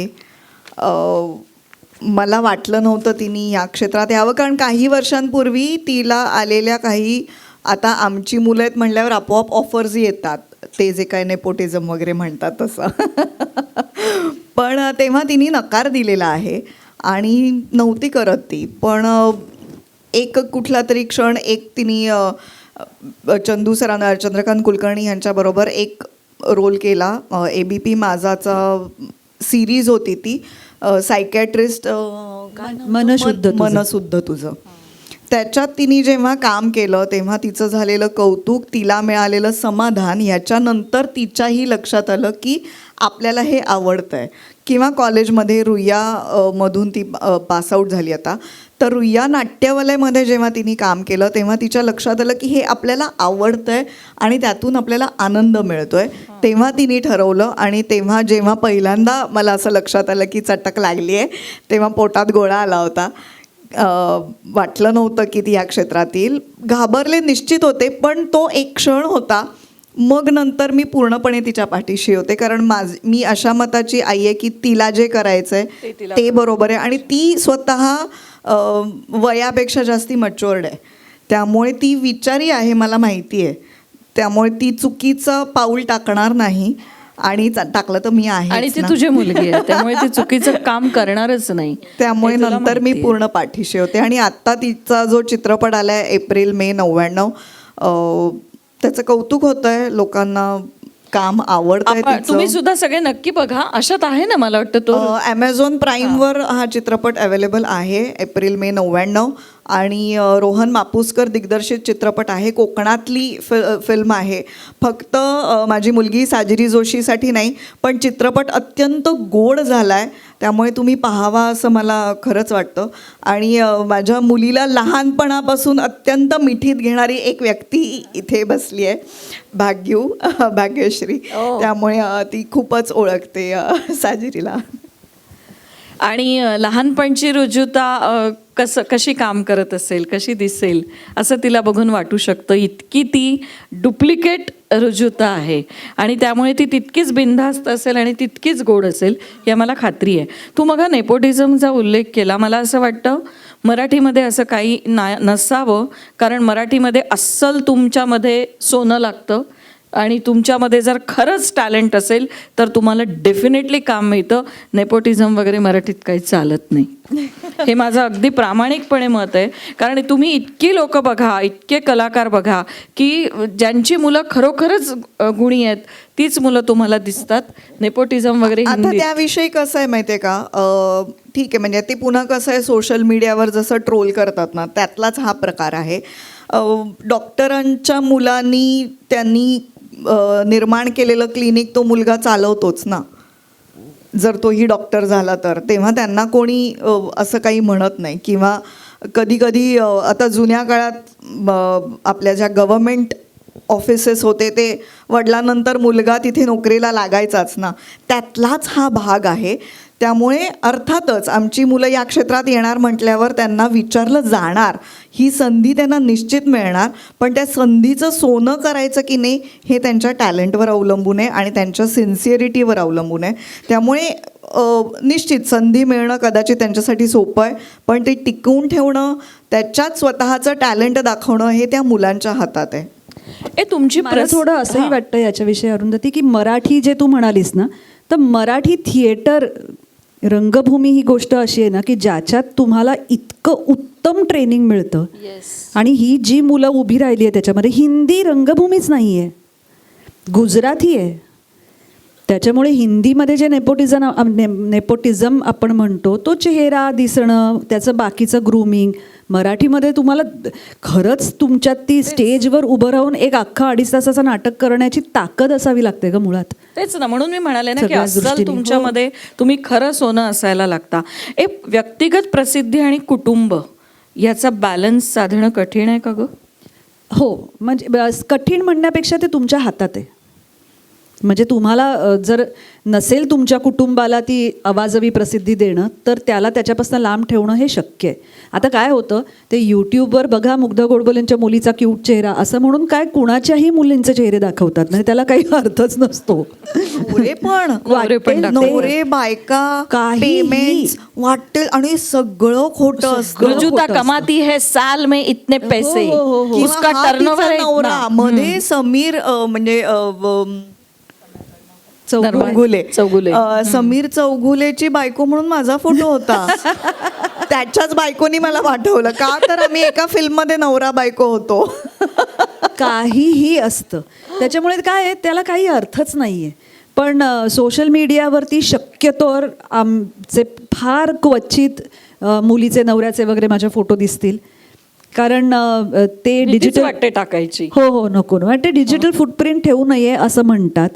मला वाटलं नव्हतं तिने या क्षेत्रात यावं, कारण काही वर्षांपूर्वी तिला आलेल्या काही, आता आमची मुलं आहेत म्हणल्यावर आपोआप ऑफर्स येतात, ते जे काय नेपोटिझम वगैरे म्हणतात तसं. पण तेव्हा तिने नकार दिलेला आहे आणि नव्हती करत ती. पण एक कुठला तरी क्षण, एक तिने चंद्रकांत कुलकर्णी यांच्याबरोबर एक रोल केला. ABP माझाचा सिरीज होती ती, सायकॅट्रिस्ट मनशुद्ध तुझं. त्याच्यात तिने जेव्हा काम केलं तेव्हा तिचं झालेलं कौतुक, तिला मिळालेलं समाधान, याच्यानंतर तिच्याही लक्षात आलं की आपल्याला हे आवडतं आहे. किंवा कॉलेजमध्ये रुईया मधून ती पासआउट झाली आता, तर रुईया नाट्यवलयमध्ये जेव्हा तिने काम केलं तेव्हा तिच्या लक्षात आलं की हे आपल्याला आवडतं आहे आणि त्यातून आपल्याला आनंद मिळतो आहे. तेव्हा तिने ठरवलं, आणि तेव्हा जेव्हा पहिल्यांदा मला असं लक्षात आलं की चटक लागली आहे, तेव्हा पोटात गोळा आला होता. वाटलं नव्हतं की ती या क्षेत्रात येईल. घाबरले निश्चित होते, पण तो एक क्षण होता. मग नंतर मी पूर्णपणे तिच्या पाठीशी होते, कारण मी अशा मताची आई आहे की तिला जे करायचं आहे ते बरोबर आहे, आणि ती स्वतः वयापेक्षा जास्ती मच्युअर्ड आहे, त्यामुळे ती विचारी आहे, मला माहिती आहे. त्यामुळे ती चुकीचं पाऊल टाकणार नाही, आणि टाकलं तर मी आहे,
आणि ती तुझी मुलगी आहे, त्यामुळे ती चुकीचं काम करणारच नाही.
त्यामुळे नंतर मी पूर्ण पाठीशी होते. आणि आत्ता तिचा जो चित्रपट आलाय April-May 99, त्याचं कौतुक होतंय, लोकांना काम आवडतंय तिचं.
तुम्ही सुद्धा सगळे नक्की बघा. अशात आहे ना, मला वाटतं तो
Amazon Primeवर हा चित्रपट अवेलेबल आहे. April-May 99, आणि रोहन मापुसकर दिग्दर्शित चित्रपट आहे. कोकणातली फिल्म आहे. फक्त माझी मुलगी साजिरी जोशीसाठी नाही, पण चित्रपट अत्यंत गोड झाला आहे, त्यामुळे तुम्ही पाहावा असं मला खरंच वाटतं. आणि माझ्या मुलीला लहानपणापासून अत्यंत मिठीत घेणारी एक व्यक्ती इथे बसली आहे, भाग्यश्री. त्यामुळे ती खूपच ओळखते साजिरीला.
आणि लहानपणची रुजुता कशी काम करत असेल, कशी दिसेल, असं तिला बघून वाटू शकतं. इतकी ती डुप्लिकेट रुजुता आहे, आणि त्यामुळे ती तितकीच बिनधास्त असेल आणि तितकीच गोड असेल, या मला खात्री आहे. तू मग नेपोटिझमचा उल्लेख केला. मला असं वाटतं मराठीमध्ये असं काही नसावं, कारण मराठीमध्ये अस्सल तुमच्यामध्ये सोनं लागतं, आणि तुमच्यामध्ये जर खरंच टॅलेंट असेल तर तुम्हाला डेफिनेटली काम मिळतं. नेपोटिझम वगैरे मराठीत काही चालत नाही, हे माझं अगदी प्रामाणिकपणे मत आहे. कारण तुम्ही इतकी लोक बघा, इतके कलाकार बघा, की ज्यांची मुलं खरोखरच गुणी आहेत तीच मुलं तुम्हाला दिसतात. नेपोटिझम वगैरे
आता त्याविषयी कसं आहे माहिती आहे का, ठीक आहे, म्हणजे ते पुन्हा कसं आहे, सोशल मीडियावर जसं ट्रोल करतात ना, त्यातलाच हा प्रकार आहे. डॉक्टरांच्या मुलांनी त्यांनी निर्माण केलेलं क्लिनिक तो मुलगा चालवतोच ना, जर तोही डॉक्टर झाला तर. तेव्हा त्यांना कोणी असं काही म्हणत नाही. किंवा कधी कधी आता जुन्या काळात आपल्या ज्या गव्हर्मेंट ऑफिसेस होते, ते वडिलांनंतर मुलगा तिथे नोकरीला लागायचाच ना, त्यातलाच हा भाग आहे. त्यामुळे अर्थातच आमची मुलं या क्षेत्रात येणार म्हटल्यावर त्यांना विचारलं जाणार, ही संधी त्यांना निश्चित मिळणार, पण त्या संधीचं सोनं करायचं की नाही हे त्यांच्या टॅलेंटवर अवलंबून आहे आणि त्यांच्या सिन्सिअरिटीवर अवलंबून आहे. त्यामुळे निश्चित संधी मिळणं कदाचित त्यांच्यासाठी सोपं आहे, पण ते टिकवून ठेवणं, त्याच्यात स्वतःचं टॅलेंट दाखवणं हे त्या मुलांच्या हातात आहे.
तुमची थोडं असंही वाटतं याच्याविषयी अरुंधती, की मराठी जे तू म्हणालीस ना, तर मराठी थिएटर, रंगभूमी ही गोष्ट अशी आहे ना की ज्याच्यात तुम्हाला इतकं उत्तम ट्रेनिंग मिळतं. आणि ही जी मुलं उभी राहिली आहे त्याच्यामध्ये हिंदी रंगभूमीच नाही आहे, गुजराती आहे. त्याच्यामुळे हिंदीमध्ये जे नेपोटिझम आपण म्हणतो तो चेहरा दिसणं, त्याचं बाकीचं ग्रूमिंग, मराठीमध्ये तुम्हाला खरंच तुमच्यात ती स्टेजवर उभं राहून एक अख्खा 2.5 तासाचं नाटक करण्याची ताकद असावी लागते का मुळात.
तेच ना, म्हणून मी म्हणाले ना की
सगळ्याच
अस्सल
दृष्टीने.
तुमच्यामध्ये तुम्ही खरं सोनं असायला लागता. व्यक्तिगत प्रसिद्धी आणि कुटुंब याचा बॅलन्स साधणं कठीण आहे का गं?
हो, म्हणजे कठीण म्हणण्यापेक्षा ते तुमच्या हातात आहे. म्हणजे तुम्हाला जर नसेल तुमच्या कुटुंबाला ती अवाजवी प्रसिद्धी देणं, तर त्याला त्याच्यापासून लांब ठेवणं हे शक्य आहे. आता काय होतं, ते यूट्यूबवर बघा मुग्धा गोडबोलेंच्या मुलीचा क्यूट चेहरा असं म्हणून काय कुणाच्याही मुलींचे चेहरे दाखवतात, म्हणजे त्याला काही अर्थच नसतो.
नवरे पण
नवरे पण दाखवतात.
नवरे बायका
काहीही.
पेमेंट्स वाटेल आणि सगळं खोटं असतं.
रुजुता कमाती है साल में इतने पैसे,
किंवा
उसका
हा
टर्नओव्हर
तिचा
है
नवरा
इतना.
मध्ये समीर म्हणजे
चौगुले.
समीर चौगुलेची बायको म्हणून माझा फोटो होता. त्याच्याच बायकोनी मला पाठवलं का, तर आम्ही एका फिल्म मध्ये नवरा बायको होतो.
काहीही असतं. त्याच्यामुळे काय आहे, त्याला काही अर्थच नाही आहे. पण सोशल मीडियावरती शक्यतोवर आमचे फार क्वचित मुलीचे नवऱ्याचे वगैरे माझे फोटो दिसतील, कारण ते
भीतीच
डिजिटल
वाटते टाकायची.
हो नको ते डिजिटल फुटप्रिंट ठेवू नये असं म्हणतात.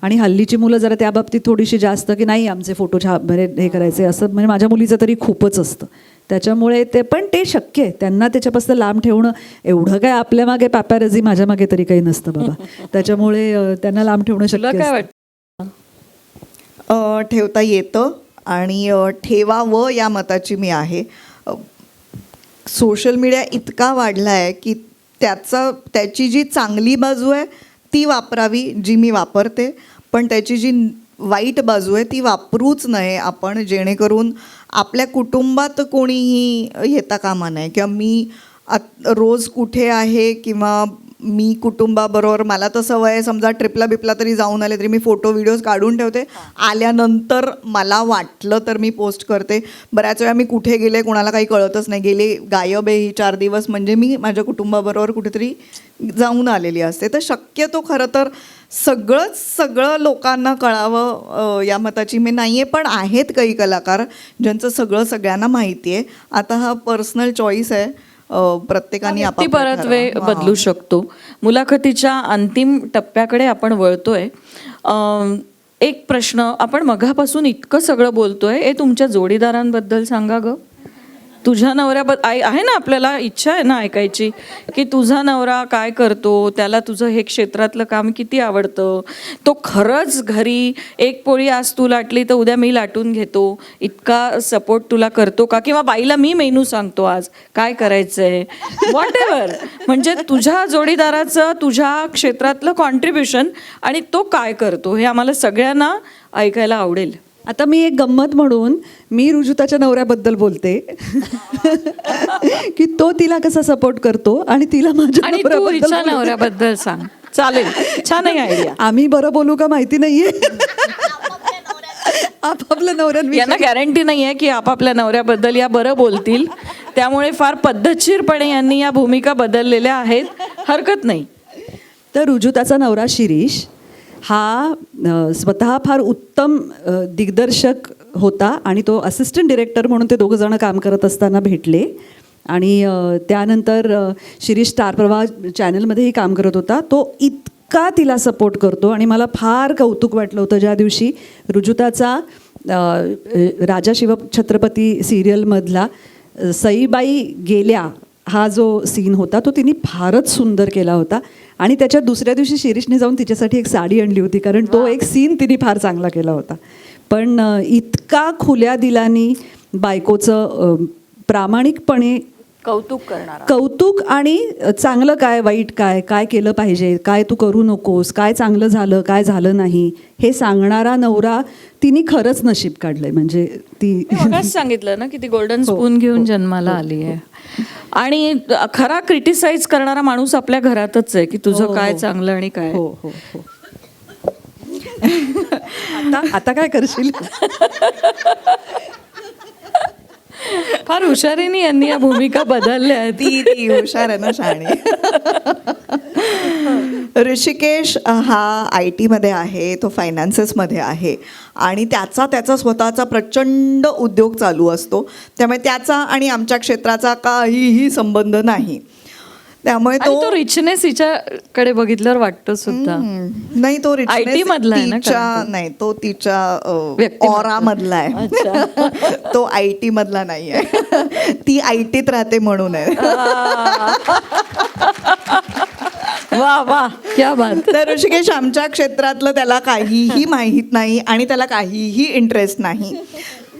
आणि हल्लीची मुलं जरा त्या बाबतीत थोडीशी जास्त की नाही आमचे फोटो हे करायचे असं, म्हणजे माझ्या मुलीचं तरी खूपच असतं. त्याच्यामुळे ते शक्य आहे, त्यांना त्याच्यापासून लांब ठेवणं. एवढं काय आपल्या मागे पॅपॅरझी माझ्या मागे तरी काही नसतं बाबा. त्याच्यामुळे त्यांना लांब ठेवणं
तुला
शक्य
काय
असतं.
वाटतं?
ठेवता येतं आणि ठेवावं या मताची मी आहे. सोशल मीडिया इतका वाढला आहे की त्याची जी चांगली बाजू आहे ती वापरावी, जी मी वापरते, पण त्याची जी वाईट बाजू आहे ती वापरूच नये आपण, जेणेकरून आपल्या कुटुंबात कोणीही येता कामा नये. किंवा मी रोज कुठे आहे किंवा मी कुटुंबाबरोबर, मला तर सवय आहे, समजा ट्रिपला बिपला तरी जाऊन आले तरी मी फोटो व्हिडिओज काढून ठेवते. आल्यानंतर मला वाटलं तर मी पोस्ट करते. बऱ्याच वेळा मी कुठे गेले कोणाला काही कळतच नाही, गेले गायब आहे ही 4 दिवस, म्हणजे मी माझ्या कुटुंबाबरोबर कुठेतरी जाऊन आलेली असते. तर शक्यतो खरं तर सगळं लोकांना कळावं या मताची मी नाही आहे. पण आहेत काही कलाकार ज्यांचं सगळं सगळ्यांना माहिती आहे. आता हा पर्सनल चॉईस आहे, प्रत्येकाने
ती परत वेळ बदलू शकतो. मुलाखतीच्या अंतिम टप्प्याकडे आपण वळतोय. एक प्रश्न, आपण मघापासून इतकं सगळं बोलतोय, हे तुमच्या जोडीदारांबद्दल सांगा ग. तुझ्या नवऱ्याबद्दल आहे ना, आपल्याला इच्छा आहे ना ऐकायची की तुझा नवरा काय करतो, त्याला तुझं हे क्षेत्रातलं काम किती आवडतं, तो खरंच घरी एक पोळी आज तू लाटली तर उद्या मी लाटून घेतो, इतका सपोर्ट तुला करतो का, किंवा बाईला मी मेनू सांगतो आज काय करायचंय, व्हॉट एव्हर. म्हणजे तुझ्या जोडीदाराचं तुझ्या क्षेत्रातलं कॉन्ट्रीब्युशन आणि तो काय करतो हे आम्हाला सगळ्यांना ऐकायला आवडेल.
आता मी एक गंमत म्हणून मी रुजुताच्या नवऱ्याबद्दल बोलते की तो तिला कसा सपोर्ट करतो आणि तिला माझ्या
आणि तू हिच्या नवऱ्याबद्दल सांग. चालेल, छान आहे आयडिया.
आम्ही बरं बोलू का माहिती नाहीये. आपापल्या नवऱ्यांविषयी
यांना गॅरंटी नाही आहे की आपापल्या नवऱ्याबद्दल या बरं बोलतील, त्यामुळे फार पद्धतशीरपणे यांनी या भूमिका बदललेल्या आहेत. हरकत नाही.
तर रुजुताचा नवरा शिरीष हा स्वतः फार उत्तम दिग्दर्शक होता आणि तो असिस्टंट डिरेक्टर म्हणून ते दोघं जण काम करत असताना भेटले. आणि त्यानंतर शिरीष स्टार प्रवाह चॅनलमध्येही काम करत होता. तो इतका तिला सपोर्ट करतो आणि मला फार कौतुक वाटलं होतं ज्या दिवशी रुजुताचा राजा शिवछत्रपती सिरियलमधला सईबाई गेल्या हा जो सीन होता तो तिने फारच सुंदर केला होता. आणि त्याच्या दुसऱ्या दिवशी शिरीषने जाऊन तिच्यासाठी एक साडी आणली होती, कारण तो एक सीन तिने फार चांगला केला होता. पण इतका खुल्या दिलानी बायकोचं प्रामाणिकपणे कौतुक आणि चांगलं काय वाईट काय काय केलं पाहिजे, काय तू करू नकोस, काय चांगलं झालं काय झालं नाही हे सांगणारा नवरा तिने खरंच नशीब काढलंय. म्हणजे ती
सांगितलं ना की ती गोल्डन स्पून घेऊन जन्माला आली आहे. आणि खरा क्रिटिसाइज करणारा माणूस आपल्या घरातच आहे की तुझं काय चांगलं आणि काय.
हो हो हो. आता काय करशील.
फार हुशारीने यांनी या भूमिका बदलल्या आहेत.
ती हुशार आहे ना, शाणे. ऋषिकेश हा IT मध्ये आहे, तो फायनान्सेसमध्ये आहे आणि त्याचा स्वतःचा प्रचंड उद्योग चालू असतो. त्यामुळे त्याचा आणि आमच्या क्षेत्राचा काहीही संबंध नाही. त्यामुळे
आणि तो रिचनेस हिच्याकडे बघितल्यावर वाटतो सुद्धा.
नाही, तो
IT मधला आहे ना,
नाही, तो तिच्या
व्यक्तिमत्व.
ऑरा मधला आहे. तो IT मधला नाही आहे. ती ITत राहते म्हणून आहे.
वा वा, क्या बात.
तर ऋषिकेश आमच्या क्षेत्रातलं त्याला काहीही माहीत नाही आणि त्याला काहीही इंटरेस्ट नाही.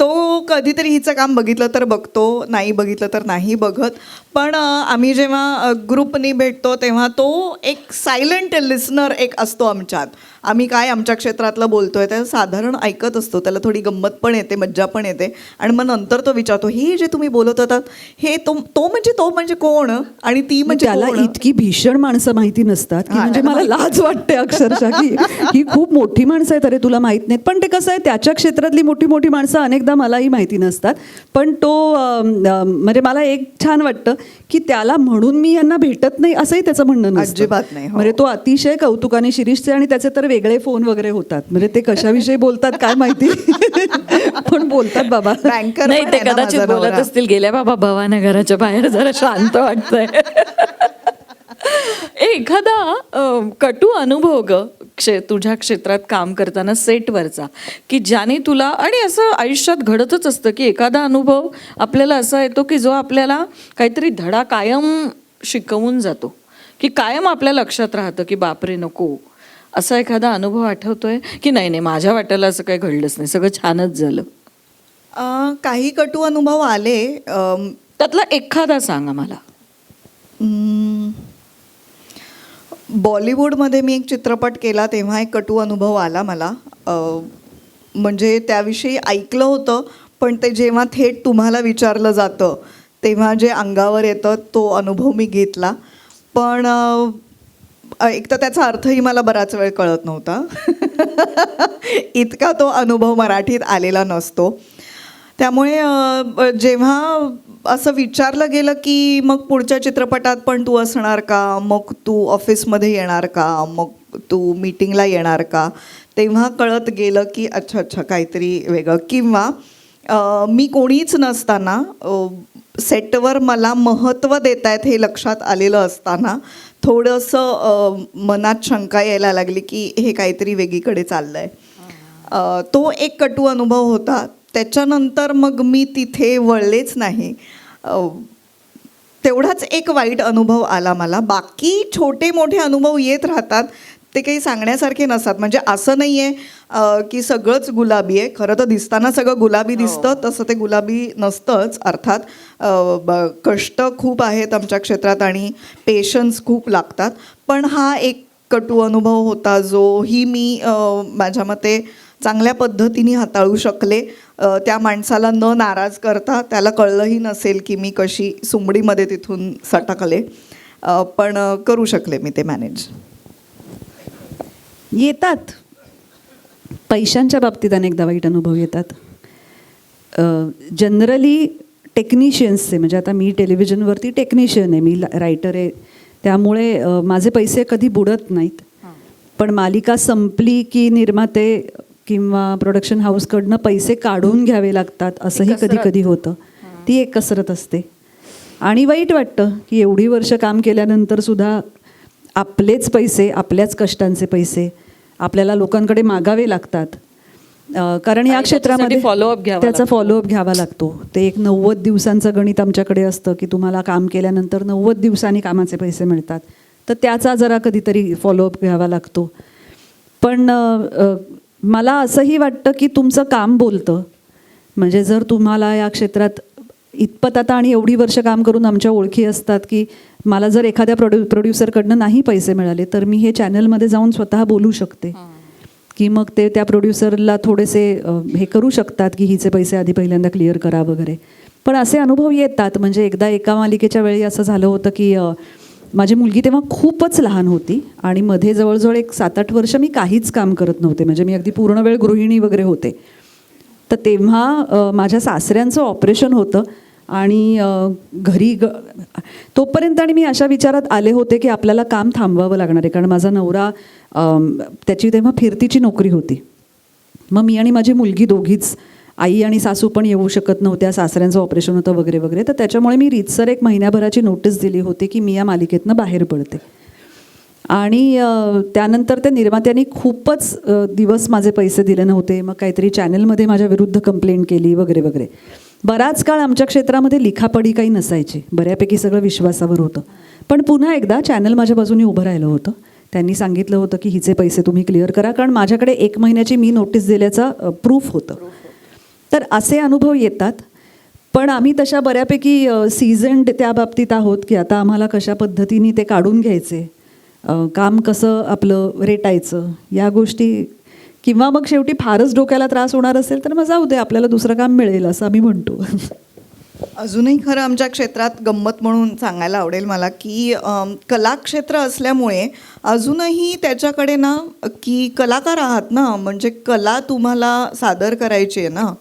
तो कधीतरी हिचं काम बघितलं तर बघतो, नाही बघितलं तर नाही बघत. पण आम्ही जेव्हा ग्रुपनी भेटतो तेव्हा तो एक सायलेंट लिसनर एक असतो आमच्यात. आम्ही काय आमच्या क्षेत्रातलं बोलतोय ते साधारण ऐकत असतो. त्याला थोडी गंमत पण येते, मज्जा पण येते. आणि मग नंतर तो विचारतो, हे जे तुम्ही बोलत होतात हे तो म्हणजे कोण आणि ती म्हणजे
त्याला
कोण?
इतकी भीषण माणसं माहिती नसतात की
हा,
म्हणजे
त्याला
मला लाज वाटते अक्षरशः की ही खूप मोठी माणसं आहेत, अरे तुला माहित नाहीत. पण ते कसं आहे, त्याच्या क्षेत्रातली मोठी मोठी माणसं अनेकदा मलाही माहिती नसतात. पण तो म्हणजे मला एक छान वाटतं की त्याला म्हणून मी यांना भेटत नाही असंही त्याचं म्हणणं नसतं.
अजिबात नाही, हो.
म्हणजे तो अतिशय कौतुकाने शिरीषचे आणि त्याचे तर वेगळे फोन वगैरे होतात. म्हणजे ते कशाविषयी बोलतात काय माहिती, पण बोलतात बाबा.
बँकर
नाही,
पण
ते
आहे ना
कदाचित
माझा
बोलत
नवरा.
असतील, गेल्या बाबा भवाने घराच्या बाहेर, जरा शांत वाटतंय. एखादा कटू अनुभव ग तुझ्या क्षेत्रात काम करताना सेटवरचा, की ज्याने तुला, आणि असं आयुष्यात घडतच असतं की एखादा अनुभव आपल्याला असा येतो की जो आपल्याला काहीतरी धडा कायम शिकवून जातो, की कायम आपल्या लक्षात राहतं की बापरे नको. असा एखादा अनुभव आठवतोय की नाही माझ्या वाट्याला असं काही घडलंच नाही, सगळं छानच झालं?
काही कटू अनुभव आले.
त्यातला एखादा सांग आम्हाला.
बॉलिवूडमध्ये मी एक चित्रपट केला तेव्हा एक कटू अनुभव आला मला. म्हणजे त्याविषयी ऐकलं होतं, पण ते जेव्हा थेट तुम्हाला विचारलं जातं तेव्हा जे अंगावर येतं तो अनुभव मी घेतला. पण एक तर त्याचा अर्थही मला बराच वेळ कळत नव्हता. इतका तो अनुभव मराठीत आलेला नसतो. त्यामुळे जेव्हा असं विचारलं गेलं की मग पुढच्या चित्रपटात पण तू असणार का, मग तू ऑफिसमध्ये येणार का, मग तू मीटिंगला येणार का, तेव्हा कळत गेलं की अच्छा काहीतरी वेगळं. किंवा मी कोणीच नसताना सेटवर मला महत्त्व देत आहेत हे लक्षात आलेलं असताना थोडंसं मनात शंका यायला लागली की हे काहीतरी वेगळीकडे चाललं आहे. तो एक कटू अनुभव होता. त्याच्यानंतर मग मी तिथे वळलेच नाही. तेवढाच एक वाईट अनुभव आला मला. बाकी छोटे मोठे अनुभव येत राहतात, ते काही सांगण्यासारखे नसतात. म्हणजे असं नाही आहे की सगळंच गुलाबी आहे. खरं तर दिसताना सगळं गुलाबी दिसतं, तसं ते गुलाबी नसतंच. अर्थात कष्ट खूप आहेत आमच्या क्षेत्रात आणि पेशन्स खूप लागतात. पण हा एक कटू अनुभव होता जोही मी माझ्या मते चांगल्या पद्धतीने हाताळू शकले. त्या माणसाला न नाराज करता, त्याला कळलंही नसेल की मी कशी सुमडीमध्ये तिथून सटकले, पण करू शकले मी ते मॅनेज.
येतात पैशांच्या बाबतीत अनेकदा वाईट अनुभव येतात. जनरली टेक्निशियन्सचे, म्हणजे आता मी टेलिव्हिजनवरती टेक्निशियन आहे, मी रायटर आहे, त्यामुळे माझे पैसे कधी बुडत नाहीत. पण मालिका संपली की निर्माते किंवा प्रोडक्शन हाऊसकडनं पैसे काढून घ्यावे लागतात, असंही कधी कधी होतं. ती एक कसरत असते आणि वाईट वाटतं की एवढी वर्ष काम केल्यानंतर सुद्धा आपलेच पैसे, आपल्याच कष्टांचे पैसे आपल्याला लोकांकडे मागावे लागतात. कारण या क्षेत्रामध्ये त्याचा फॉलोअप घ्यावा लागतो. ते एक 90 दिवसांचं गणित आमच्याकडे असतं की तुम्हाला काम केल्यानंतर 90 दिवसांनी कामाचे पैसे मिळतात. तर त्याचा जरा कधीतरी फॉलोअप घ्यावा लागतो. पण मला असंही वाटतं की तुमचं काम बोलतं. म्हणजे जर तुम्हाला या क्षेत्रात इतपत आता आणि एवढी वर्ष काम करून आमच्या ओळखी असतात की मला जर एखाद्या प्रोड्युसरकडनं नाही पैसे मिळाले तर मी हे चॅनलमध्ये जाऊन स्वतः बोलू शकते की मग ते त्या प्रोड्युसरला थोडेसे हे करू शकतात की हिचे पैसे आधी पहिल्यांदा क्लिअर करा वगैरे. पण असे अनुभव येतात. म्हणजे एकदा एका मालिकेच्या वेळी असं झालं होतं की माझी मुलगी तेव्हा खूपच लहान होती आणि मध्ये जवळजवळ एक 7-8 वर्ष मी काहीच काम करत नव्हते. म्हणजे मी अगदी पूर्ण वेळ गृहिणी वगैरे होते. तर तेव्हा माझ्या सासऱ्यांचं ऑपरेशन होतं आणि घरी तोपर्यंत आणि मी अशा विचारात आले होते की आपल्याला काम थांबवावं लागणार आहे, कारण माझा नवरा त्याची तेव्हा फिरतीची नोकरी होती. मग मी आणि माझी मुलगी दोघीच, आई आणि सासू पण येऊ शकत नव्हत्या, सासऱ्यांचं ऑपरेशन होतं वगैरे वगैरे. तर त्याच्यामुळे मी रीतसर 1 महिन्याभराची नोटीस दिली होती की मी या मालिकेतनं बाहेर पडते. आणि त्यानंतर त्या निर्मात्यांनी खूपच दिवस माझे पैसे दिले नव्हते. मग काहीतरी चॅनलमध्ये माझ्या विरुद्ध कंप्लेंट केली वगैरे वगैरे. बराच काळ आमच्या क्षेत्रामध्ये लिखापडी काही नसायची, बऱ्यापैकी सगळं विश्वासावर होतं. पण पुन्हा एकदा चॅनल माझ्या बाजूने उभं राहिलं होतं. त्यांनी सांगितलं होतं की हिचे पैसे तुम्ही क्लिअर करा, कारण माझ्याकडे 1 महिन्याची मी नोटीस दिल्याचा प्रूफ होतं. तर असे अनुभव येतात. पण आम्ही तशा बऱ्यापैकी सीझन्ड त्या बाबतीत आहोत की आता आम्हाला कशा पद्धतीने ते काढून घ्यायचे, काम कसं आपलं रेटायचं, या गोष्टी. किंवा मग शेवटी फारच डोक्याला त्रास होणार असेल तर मग जाऊ दे, आपल्याला दुसरं काम मिळेल असं आम्ही म्हणतो.
अजूनही खरं आमच्या क्षेत्रात गंमत म्हणून सांगायला आवडेल मला की कलाक्षेत्र असल्यामुळे अजूनही त्याच्याकडे ना, की कलाकार आहात ना, म्हणजे कला तुम्हाला सादर करायची आहे ना,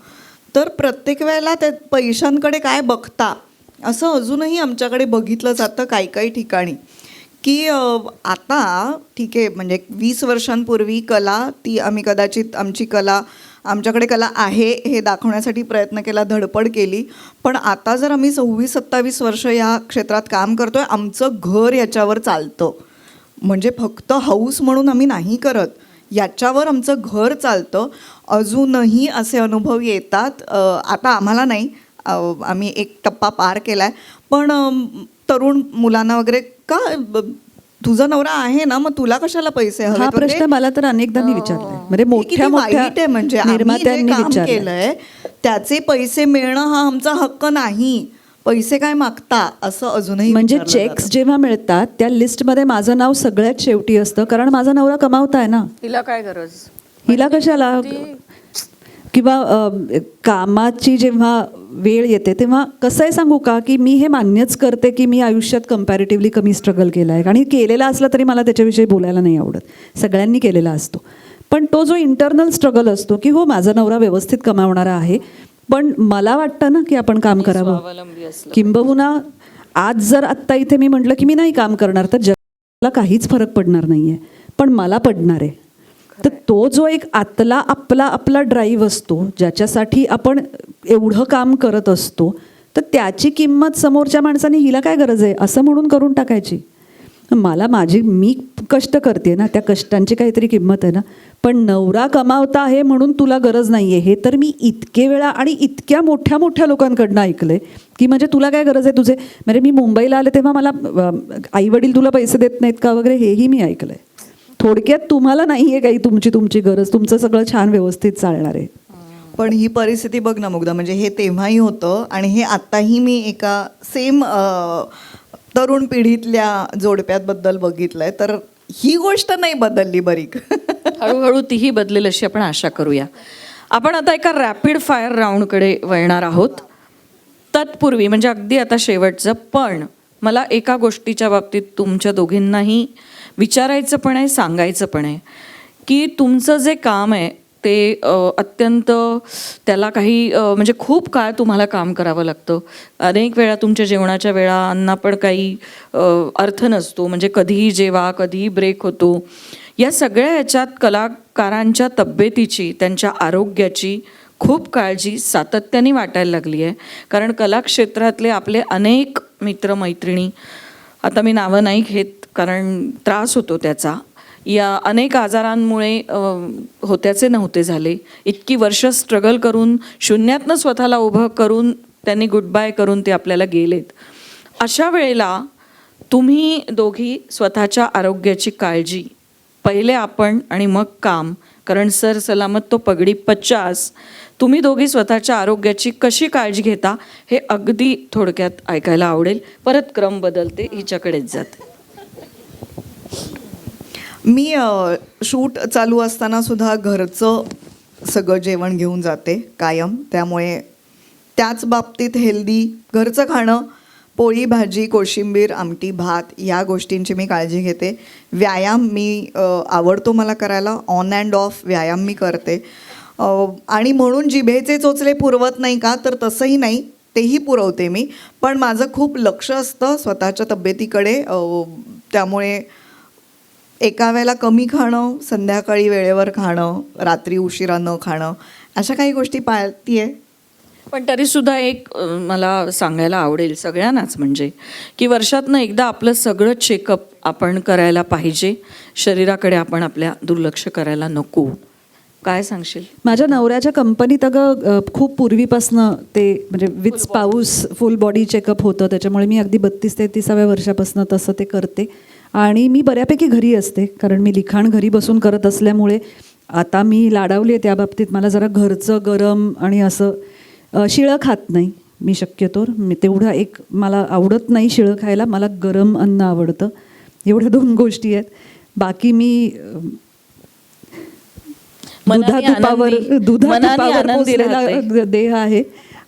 तर प्रत्येक वेळेला त्या पैशांकडे काय बघता असं अजूनही आमच्याकडे बघितलं जातं काही ठिकाणी. की आता ठीक आहे, म्हणजे 20 वर्षांपूर्वी कला ती आम्ही कदाचित आमच्याकडे कला आहे हे दाखवण्यासाठी प्रयत्न केला, धडपड केली. पण आता जर आम्ही 26-27 वर्ष या क्षेत्रात काम करतोय, आमचं घर याच्यावर चालतं. म्हणजे फक्त हौस म्हणून आम्ही नाही करत, याच्यावर आमचं घर चालतं. अजूनही असे अनुभव येतात. आता आम्हाला नाही, आम्ही एक टप्पा पार केला आहे. पण तरुण मुलांना वगैरे, का तुझा नवरा आहे ना, मग तुला कशाला पैसे हवे?
हा प्रश्न मला तर अनेकदांनी विचारलाय. म्हणजे मोठ्या
आहे म्हणजे
निर्मात्यांनी
काम
विचारलंय.
केलंय त्याचे पैसे मिळणं हा आमचा हक्क नाही. पैसे काय मागता असं अजूनही
म्हणजे
विचारलं
चेक्स
जातं.
जेव्हा मिळतात त्या लिस्टमध्ये माझं नाव सगळ्यात शेवटी असतं, कारण माझा नवरा कमावताय ना.
तिला काय गरज,
हिला कशाला. किंवा कामाची जेव्हा वेळ येते तेव्हा कसं आहे सांगू का, की मी हे मान्यच करते की मी आयुष्यात कम्पॅरेटिव्हली कमी स्ट्रगल केला आहे. आणि केलेला असला तरी मला त्याच्याविषयी बोलायला नाही आवडत, सगळ्यांनी केलेला असतो. पण तो जो इंटरनल स्ट्रगल असतो की हो माझा नवरा व्यवस्थित कमावणारा आहे, पण मला वाटतं ना की आपण काम करावं. किंबहुना आज जर आत्ता इथे मी म्हटलं की मी नाही काम करणार तर जगाला काहीच फरक पडणार नाही आहे, पण मला पडणार आहे. तर तो जो एक आतला आपला ड्राईव्ह असतो, ज्याच्यासाठी आपण एवढं काम करत असतो, तर त्याची किंमत समोरच्या माणसाने हिला काय गरज आहे असं म्हणून करून टाकायची. मी कष्ट करते ना, त्या कष्टांची काहीतरी किंमत आहे ना. पण नवरा कमावता आहे म्हणून तुला गरज नाही आहे, हे तर मी इतके वेळा आणि इतक्या मोठ्या लोकांकडनं ऐकलंय की म्हणजे तुला काय गरज आहे तुझे. म्हणजे मी मुंबईला आले तेव्हा मला आईवडील तुला पैसे देत नाहीत का वगैरे, हेही मी ऐकलंय. थोडक्यात तुम्हाला नाही आहे काही तुमची गरज, तुमचं सगळं छान व्यवस्थित चालणार आहे.
पण ही परिस्थिती बघ ना मुग्धा, म्हणजे हे तेव्हाही होतं आणि हे आत्ताही मी एका सेम तरुण पिढीतल्या जोडप्याबद्दल बघितलंय. तर ही गोष्ट नाही बदलली बरी.
हळूहळू तीही बदलेल अशी आपण आशा करूया. आपण आता एका रॅपिड फायर राऊंडकडे वळणार आहोत. तत्पूर्वी म्हणजे अगदी आता शेवटचं, पण मला एका गोष्टीच्या बाबतीत तुमच्या दोघींनाही विचारायचं पण आहे, सांगायचं पण आहे की तुमचं जे काम आहे ते अत्यंत त्याला काही म्हणजे खूप काळ तुम्हाला काम करावं लागतं. अनेक वेळा तुमच्या जेवणाच्या वेळांना पण काही अर्थ नसतो, म्हणजे कधीही जेवा कधीही ब्रेक होतो. या सगळ्या ह्याच्यात कलाकारांच्या तब्येतीची, त्यांच्या आरोग्याची खूप काळजी सातत्याने वाटायला लागली आहे. कारण कलाक्षेत्रातले आपले अनेक मित्रमैत्रिणी, आता मी नावं नाही घेत कारण त्रास होतो त्याचा, या अनेक आजारांमुळे होत्याचे नव्हते झाले. इतकी वर्ष स्ट्रगल करून शून्यातनं स्वतःला उभं करून त्यांनी गुड बाय करून ते आपल्याला गेलेत. अशा वेळेला तुम्ही दोघी स्वतःच्या आरोग्याची काळजी, पहिले आपण आणि मग काम, कारण सर सलामत तो पगडी 50, तुम्ही दोघी स्वतःच्या आरोग्याची कशी काळजी घेता हे अगदी थोडक्यात ऐकायला आवडेल. परत क्रम बदलते, हिच्याकडेच जाते.
मी शूट चालू असताना सुद्धा घरचं सगळं जेवण घेऊन जाते कायम. त्यामुळे त्याच बाबतीत हेल्दी घरचं खाणं, पोळी भाजी कोशिंबीर आमटी भात या गोष्टींची मी काळजी घेते. व्यायाम मी आवडतो मला करायला, ऑन अँड ऑफ व्यायाम मी करते. आणि म्हणून जिभेचे चोचले पुरवत नाही का, तर तसंही नाही. तेही पुरवते मी, पण माझं खूप लक्ष असतं स्वतःच्या तब्येतीकडे. त्यामुळे एका वेळेला कमी खाणं, संध्याकाळी वेळेवर खाणं, रात्री उशिरा न खाणं, अशा काही गोष्टी पाळतीये.
पण तरीसुद्धा एक मला सांगायला आवडेल सगळ्यांनाच, म्हणजे की वर्षातनं एकदा आपलं सगळं चेकअप आपण करायला पाहिजे. शरीराकडे आपण आपल्या दुर्लक्ष करायला नको. काय सांगशील?
माझ्या नवऱ्याच्या कंपनीत अगं खूप पूर्वीपासनं ते म्हणजे with spouse full body checkup होतं, त्याच्यामुळे मी अगदी 32-33व्या वर्षापासून तसं ते करते. आणि मी बऱ्यापैकी घरी असते, कारण मी लिखाण घरी बसून करत असल्यामुळे आता मी लाडावली आहे त्या बाबतीत. मला जरा घरचं गरम आणि असं शिळं खात नाही मी शक्यतो. मी तेवढं एक मला आवडत नाही शिळं खायला, मला गरम अन्न आवडतं. एवढ्या 2 गोष्टी आहेत. बाकी मी दुधातुपावर पोचलेला देह आहे.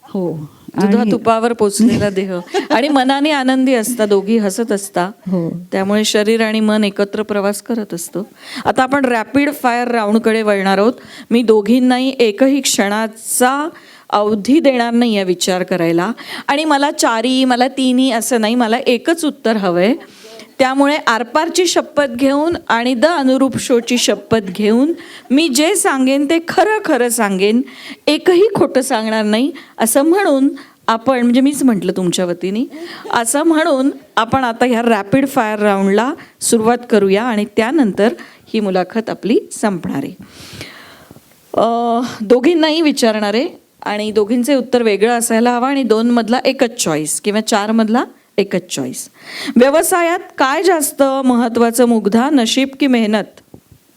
हो,
दुधा तुपावर पोचलेला देह आणि मनाने आनंदी असता, दोघी हसत असता.
हो.
त्यामुळे शरीर आणि मन एकत्र प्रवास करत असतो. आता आपण रॅपिड फायर राऊंडकडे वळणार आहोत. मी दोघींनाही एकही क्षणाचा अवधी देणार नाही आहे विचार करायला. आणि मला 4 मला 3 असं नाही, मला एकच उत्तर हवंय. त्यामुळे आरपारची शपथ घेऊन आणि द अनुरूप शोची शपथ घेऊन मी जे सांगेन ते खरं खरं सांगेन, एकही खोटं सांगणार नाही असं म्हणून आपण, म्हणजे मीच म्हटलं तुमच्या वतीने, असं म्हणून आपण आता ह्या रॅपिड फायर राऊंडला सुरुवात करूया आणि त्यानंतर ही मुलाखत आपली संपणार आहे. दोघींनाही विचारणार आहे आणि दोघींचे उत्तर वेगळं असायला हवं आणि 2 मधला एकच चॉईस किंवा 4 मधला एकच चॉईस. व्यवसायात काय जास्त महत्वाचं मुग्धा, नशीब की मेहनत?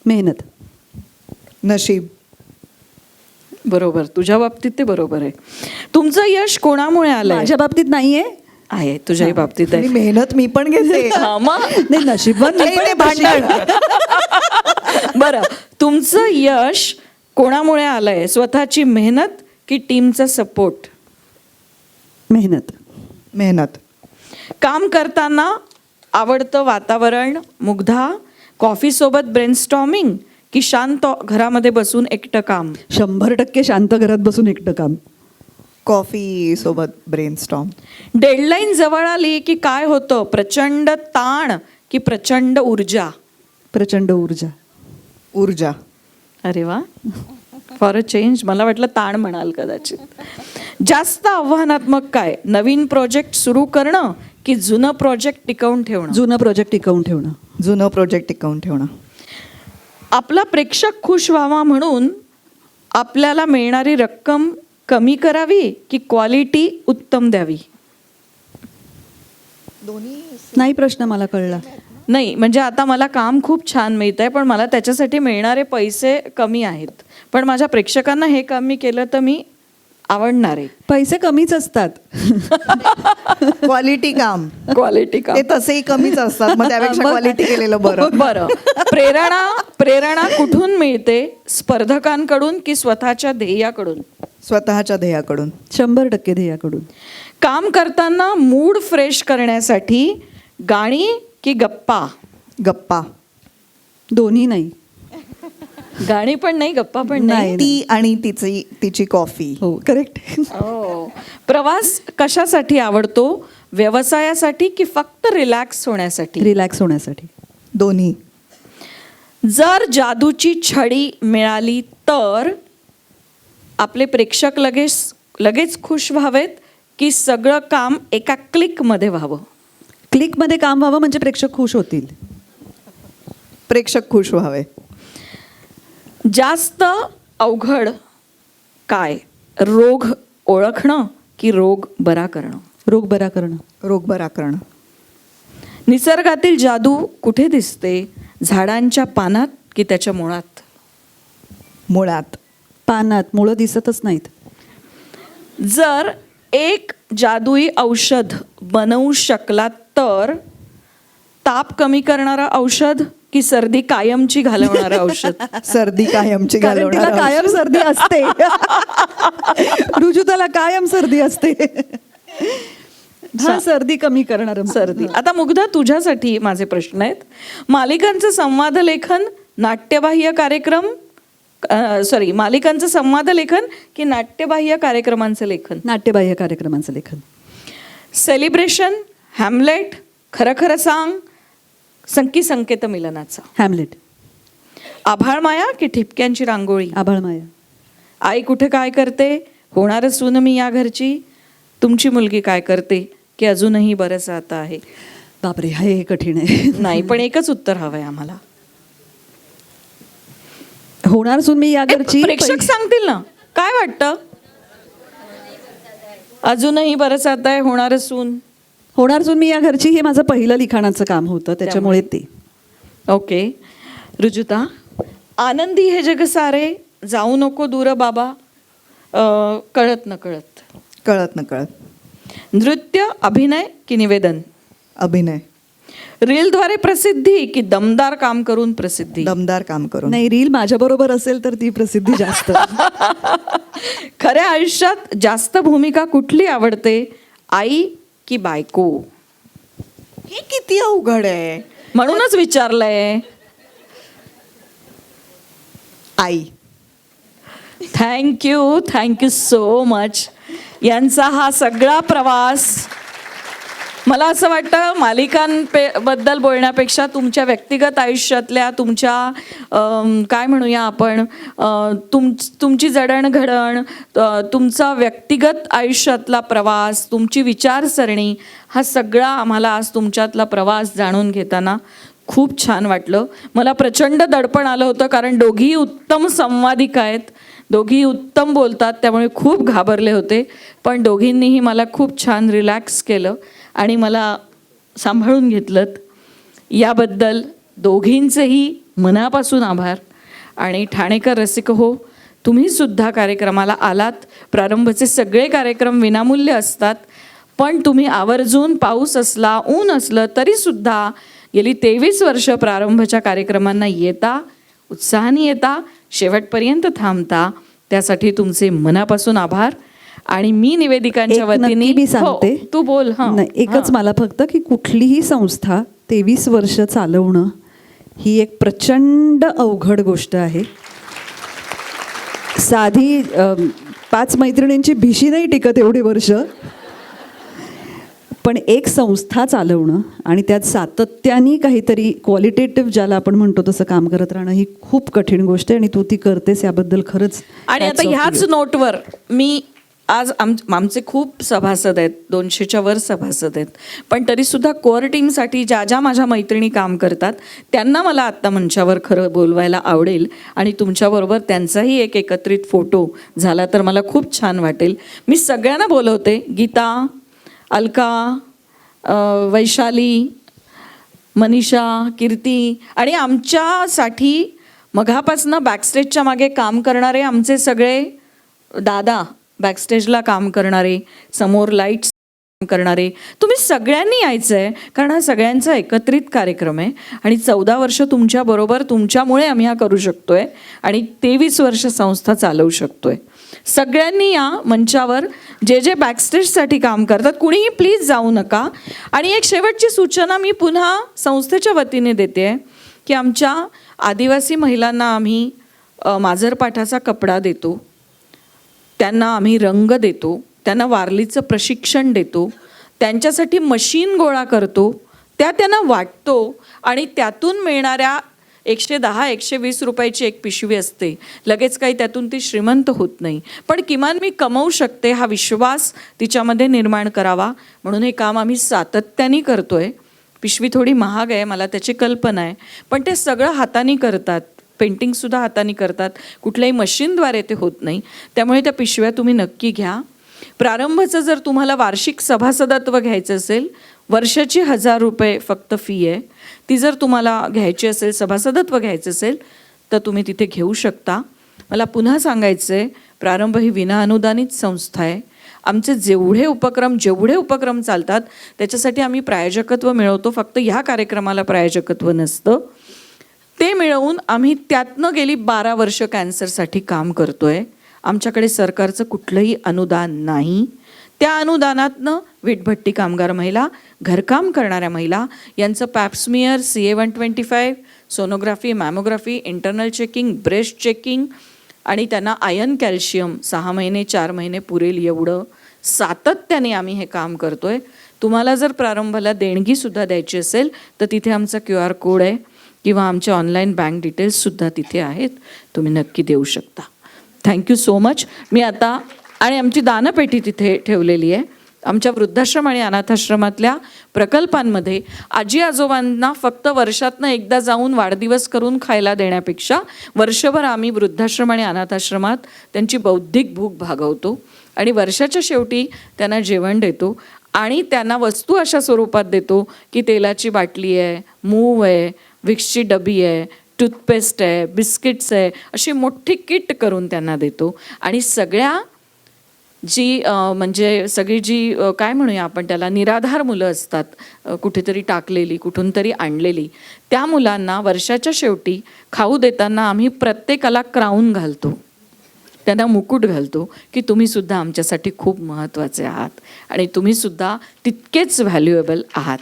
मेहनत.
नशीब.
बरोबर, तुझ्या बाबतीत ते बरोबर आहे. तुमचं यश कोणामुळे आलंय?
माझ्या बाबतीत नाहीये.
आहे, तुझ्याही बाबतीत
आणि
आहे.
मेहनत मी पण घेते.
हा, मग
नाही, नशीबवान
नाही, ते भांडण.
बरं, तुमचं यश कोणामुळे आलंय? स्वतःची मेहनत की टीमचा सपोर्ट?
मेहनत.
मेहनत.
काम करताना आवडतं वातावरण, मुग्धा, कॉफीसोबत ब्रेनस्टॉर्मिंग की शांत घरामध्ये बसून एकटं काम?
100% शांत घरात बसून एकटं काम.
कॉफी सोबत ब्रेनस्टॉर्म.
डेडलाईन जवळ आली की काय होतं? प्रचंड ताण की प्रचंड ऊर्जा?
प्रचंड ऊर्जा.
ऊर्जा.
अरे वा, फॉर अ चेंज. मला वाटलं ताण म्हणाल कदाचित. जास्त आव्हानात्मक काय? नवीन प्रोजेक्ट सुरू करणं की जुनं प्रोजेक्ट टिकवून ठेवणं?
जुनं प्रोजेक्ट टिकवून ठेवणं.
जुनं प्रोजेक्ट टिकवून ठेवणं.
आपला प्रेक्षक खुश व्हावा म्हणून आपल्याला मिळणारी रक्कम कमी करावी की क्वालिटी उत्तम द्यावी?
नाही प्रश्न मला कळला.
नाही, म्हणजे आता मला काम खूप छान मिळत आहे, पण मला त्याच्यासाठी मिळणारे पैसे कमी आहेत, पण माझ्या प्रेक्षकांना हे काम मी केलं तर मी आवडणार आहे.
पैसे कमीच असतात.
क्वालिटी काम.
क्वालिटी काम
ते तसेही कमीच असतात, मग त्यापेक्षा क्वालिटी केलेलं बरं.
बरं. प्रेरणा कुठून मिळते? स्पर्धकांकडून की स्वतःच्या ध्येयाकडून?
स्वतःच्या ध्येयाकडून.
100% ध्येयाकडून.
काम करताना मूड फ्रेश करण्यासाठी गाणी की गप्पा?
गप्पा.
दोन्ही नाही.
गाणी पण नाही, गप्पा पण नाही.
ती आणि तिची कॉफी.
हो, करेक्ट.
प्रवास कशासाठी आवडतो? व्यवसायासाठी की फक्त रिलॅक्स होण्यासाठी?
रिलॅक्स होण्यासाठी.
दोन्ही.
जर जादूची छडी मिळाली तर आपले प्रेक्षक लगेच खुश व्हावेत की सगळं काम एका क्लिकमध्ये व्हावं?
क्लिकमध्ये काम व्हावं म्हणजे प्रेक्षक खुश होतील.
प्रेक्षक खुश व्हावे.
जास्त अवघड काय? रोग ओळखणं की रोग बरा करणं?
रोग बरा करणं.
रोग बरा करणं.
निसर्गातील जादू कुठे दिसते? झाडांच्या पानात की त्याच्या मुळात?
मुळात.
पानात. मुळं दिसतच नाहीत.
जर एक जादुई औषध बनवू शकला तर ताप कमी करणारं औषध की सर्दी कायमची घालवणारं औषध?
सर्दी कायमची
कारण तिला
घालवणार.
कायम सर्दी असते. रुजुताला कायम सर्दी असते. हा, सर्दी कमी करणार
सर्दी. आता मुग्धा, तुझ्यासाठी माझे प्रश्न आहेत. मालिकांचं संवाद लेखन, नाट्यबाह्य कार्यक्रम सॉरी मालिकांचं संवाद लेखन की नाट्यबाह्य कार्यक्रमांचं लेखन?
नाट्यबाह्य कार्यक्रमांचं लेखन.
सेलिब्रेशन, हॅमलेट, खरं खरं सांग, संकेत मिलनाचा?
हॅमलेट.
आभाळ माया की ठिपक्यांची रांगोळी?
आभाळ माया.
आई कुठे काय करते, होणार सून मी या घरची, तुमची मुलगी काय करते की अजूनही बरंच आता आहे?
बापरे, हे कठीण आहे.
नाही, पण एकच उत्तर हवंय आम्हाला.
होणार सून मी या घरची.
प्रेक्षक सांगतील ना, काय वाटतं? अजूनही बरंच आता आहे, होणार सून.
होणार सून मी या घरची हे माझं पहिलं लिखाणाचं काम होतं, त्याच्यामुळे ते.
ओके. रुजुता, आनंदी हे जग सारे, जाऊ नको दूर बाबा, कळत न कळत?
कळत न कळत.
नृत्य, अभिनय की निवेदन?
अभिनय.
रीलद्वारे प्रसिद्धी की दमदार काम करून प्रसिद्धी?
दमदार काम करून.
नाही, रील माझ्याबरोबर असेल तर ती प्रसिद्धी जास्त.
खऱ्या आयुष्यात जास्त भूमिका कुठली आवडते, आई की बायको?
हे किती अवघड आहे.
म्हणूनच विचारलंय.
आई.
Thank you so much. यांचा हा सगळा प्रवास, मला असं वाटतं मालिकांबद्दल बोलण्यापेक्षा तुमच्या व्यक्तिगत आयुष्यातल्या तुमच्या काय म्हणूया आपण, तुमची जडणघडण, तुमचा व्यक्तिगत आयुष्यातला प्रवास, तुमची विचारसरणी, हा सगळा आम्हाला आज तुमच्यातला प्रवास जाणून घेताना खूप छान वाटलं. मला प्रचंड दडपण आलं होतं, कारण दोघीही उत्तम संवादिका आहेत, दोघीही उत्तम बोलतात, त्यामुळे खूप घाबरले होते. पण दोघींनीही मला खूप छान रिलॅक्स केलं आणि मला सांभाळून घेतलं. याबद्दल दोघींचेही मनापासून आभार. आणि ठाणेकर रसिक हो, तुम्हीसुद्धा कार्यक्रमाला आलात. प्रारंभचे सगळे कार्यक्रम विनामूल्य असतात, पण तुम्ही आवर्जून, पाऊस असला, ऊन असलं तरीसुद्धा गेली 23 वर्ष प्रारंभच्या कार्यक्रमांना येता, उत्साहाने येता, शेवटपर्यंत थांबता. त्यासाठी तुमचे मनापासून आभार. आणि मी निवेदिकांच्या वतीने
मी सांगते.
हो, तू बोल.
नाही, एकच मला फक्त की कुठलीही संस्था 23 वर्ष चालवणं ही एक प्रचंड अवघड गोष्ट आहे. साधी 5 मैत्रिणींची भिशी नाही टिकत एवढी वर्ष. पण एक संस्था चालवणं आणि त्यात सातत्याने काहीतरी क्वालिटेटिव्ह ज्याला आपण म्हणतो तसं काम करत राहणं ही खूप कठीण गोष्ट आहे. आणि तू ती करतेस याबद्दल खरंच.
आणि आता ह्याच नोटवर मी आज आमचे खूप सभासद आहेत, 200च्या वर सभासद आहेत, पण तरीसुद्धा कोअर टीमसाठी ज्या माझ्या मैत्रिणी काम करतात त्यांना मला आत्ता मंचावर खरं बोलवायला आवडेल. आणि तुमच्याबरोबर त्यांचाही एक एकत्रित फोटो झाला तर मला खूप छान वाटेल. मी सगळ्यांना बोलवते, गीता, अलका, वैशाली, मनीषा, कीर्ती आणि आमच्यासाठी मघापासनं बॅकस्टेजच्या मागे काम करणारे आमचे सगळे दादा, बॅकस्टेजला काम करणारे, समोर लाईट्स काम करणारे, तुम्ही सगळ्यांनी यायचं आहे, कारण हा सगळ्यांचा एकत्रित कार्यक्रम आहे. आणि 14 वर्ष तुमच्याबरोबर, तुमच्यामुळे आम्ही हा करू शकतोय आणि 23 वर्ष संस्था चालवू शकतोय. सगळ्यांनी या मंचावर जे बॅकस्टेजसाठी काम करतात, कुणीही प्लीज जाऊ नका. आणि एक शेवटची सूचना मी पुन्हा संस्थेच्या वतीने देते की आमच्या आदिवासी महिलांना आम्ही माजरपाठाचा कपडा देतो, त्यांना आम्ही रंग देतो, त्यांना वारलीचं प्रशिक्षण देतो, त्यांच्यासाठी मशीन गोळा करतो, त्या त्यांना वाटतो आणि त्यातून मिळणाऱ्या 110-120 रुपयाची एक पिशवी असते. लगेच काही त्यातून ती श्रीमंत होत नाही, पण किमान मी कमवू शकते हा विश्वास तिच्यामध्ये निर्माण करावा म्हणून हे काम आम्ही सातत्याने करतोय. पिशवी थोडी महाग आहे, मला त्याची कल्पना आहे, पण ते सगळं हाताने करतात. पेंटिंगसुद्धा हाताने करतात, कुठल्याही मशीनद्वारे ते होत नाही. त्यामुळे त्या पिशव्या तुम्ही नक्की घ्या. प्रारंभचं जर तुम्हाला वार्षिक सभासदत्व घ्यायचं असेल, वर्षाची 1000 रुपये फक्त फी आहे. ती जर तुम्हाला घ्यायची असेल, सभासदत्व घ्यायचं असेल तर तुम्ही तिथे घेऊ शकता. मला पुन्हा सांगायचं आहे, प्रारंभ ही विनाअनुदानित संस्था आहे. आमचे जेवढे उपक्रम चालतात त्याच्यासाठी आम्ही प्रायोजकत्व मिळवतो. फक्त ह्या कार्यक्रमाला प्रायोजकत्व नसतं. ते मिळवून आम्ही त्यातनं गेली 12 वर्ष कॅन्सरसाठी काम करतोय. आमच्याकडे सरकारचं कुठलंही अनुदान नाही. त्या अनुदानातनं वीटभट्टी कामगार महिला, घरकाम करणाऱ्या महिला यांचं पॅप्समियर, CA 125, sonography, mammography, internal checking, breast checking, आणि त्यांना आयर्न कॅल्शियम 6 महिने 4 महिने पुरेल एवढं सातत्याने आम्ही हे काम करतोय. तुम्हाला जर प्रारंभाला देणगीसुद्धा द्यायची असेल तर तिथे आमचा QR कोड आहे किंवा आमचे ऑनलाईन बँक डिटेल्ससुद्धा तिथे आहेत, तुम्ही नक्की देऊ शकता. Thank you so much. मी आता आणि आमची दानपेटी तिथे ठेवलेली आहे. आमच्या वृद्धाश्रम आणि अनाथाश्रमातल्या प्रकल्पांमध्ये आजी आजोबांना फक्त वर्षातनं एकदा जाऊन वाढदिवस करून खायला देण्यापेक्षा वर्षभर आम्ही वृद्धाश्रम आणि अनाथाश्रमात त्यांची बौद्धिक भूक भागवतो आणि वर्षाच्या शेवटी त्यांना जेवण देतो आणि त्यांना वस्तू अशा स्वरूपात देतो की तेलाची बाटली आहे, मूव आहे, विक्सची डबी आहे, टूथपेस्ट आहे, बिस्किट्स आहे, अशी मोठी किट करून त्यांना देतो. आणि सगळ्या जी म्हणजे सगळी जी काय म्हणूया आपण त्याला निराधार मुलं असतात, कुठेतरी टाकलेली कुठून तरी आणलेली, त्या मुलांना वर्षाच्या शेवटी खाऊ देताना आम्ही प्रत्येकाला क्राऊन घालतो, त्यांना मुकुट घालतो की तुम्हीसुद्धा आमच्यासाठी खूप महत्त्वाचे आहात आणि तुम्हीसुद्धा तितकेच व्हॅल्युएबल आहात.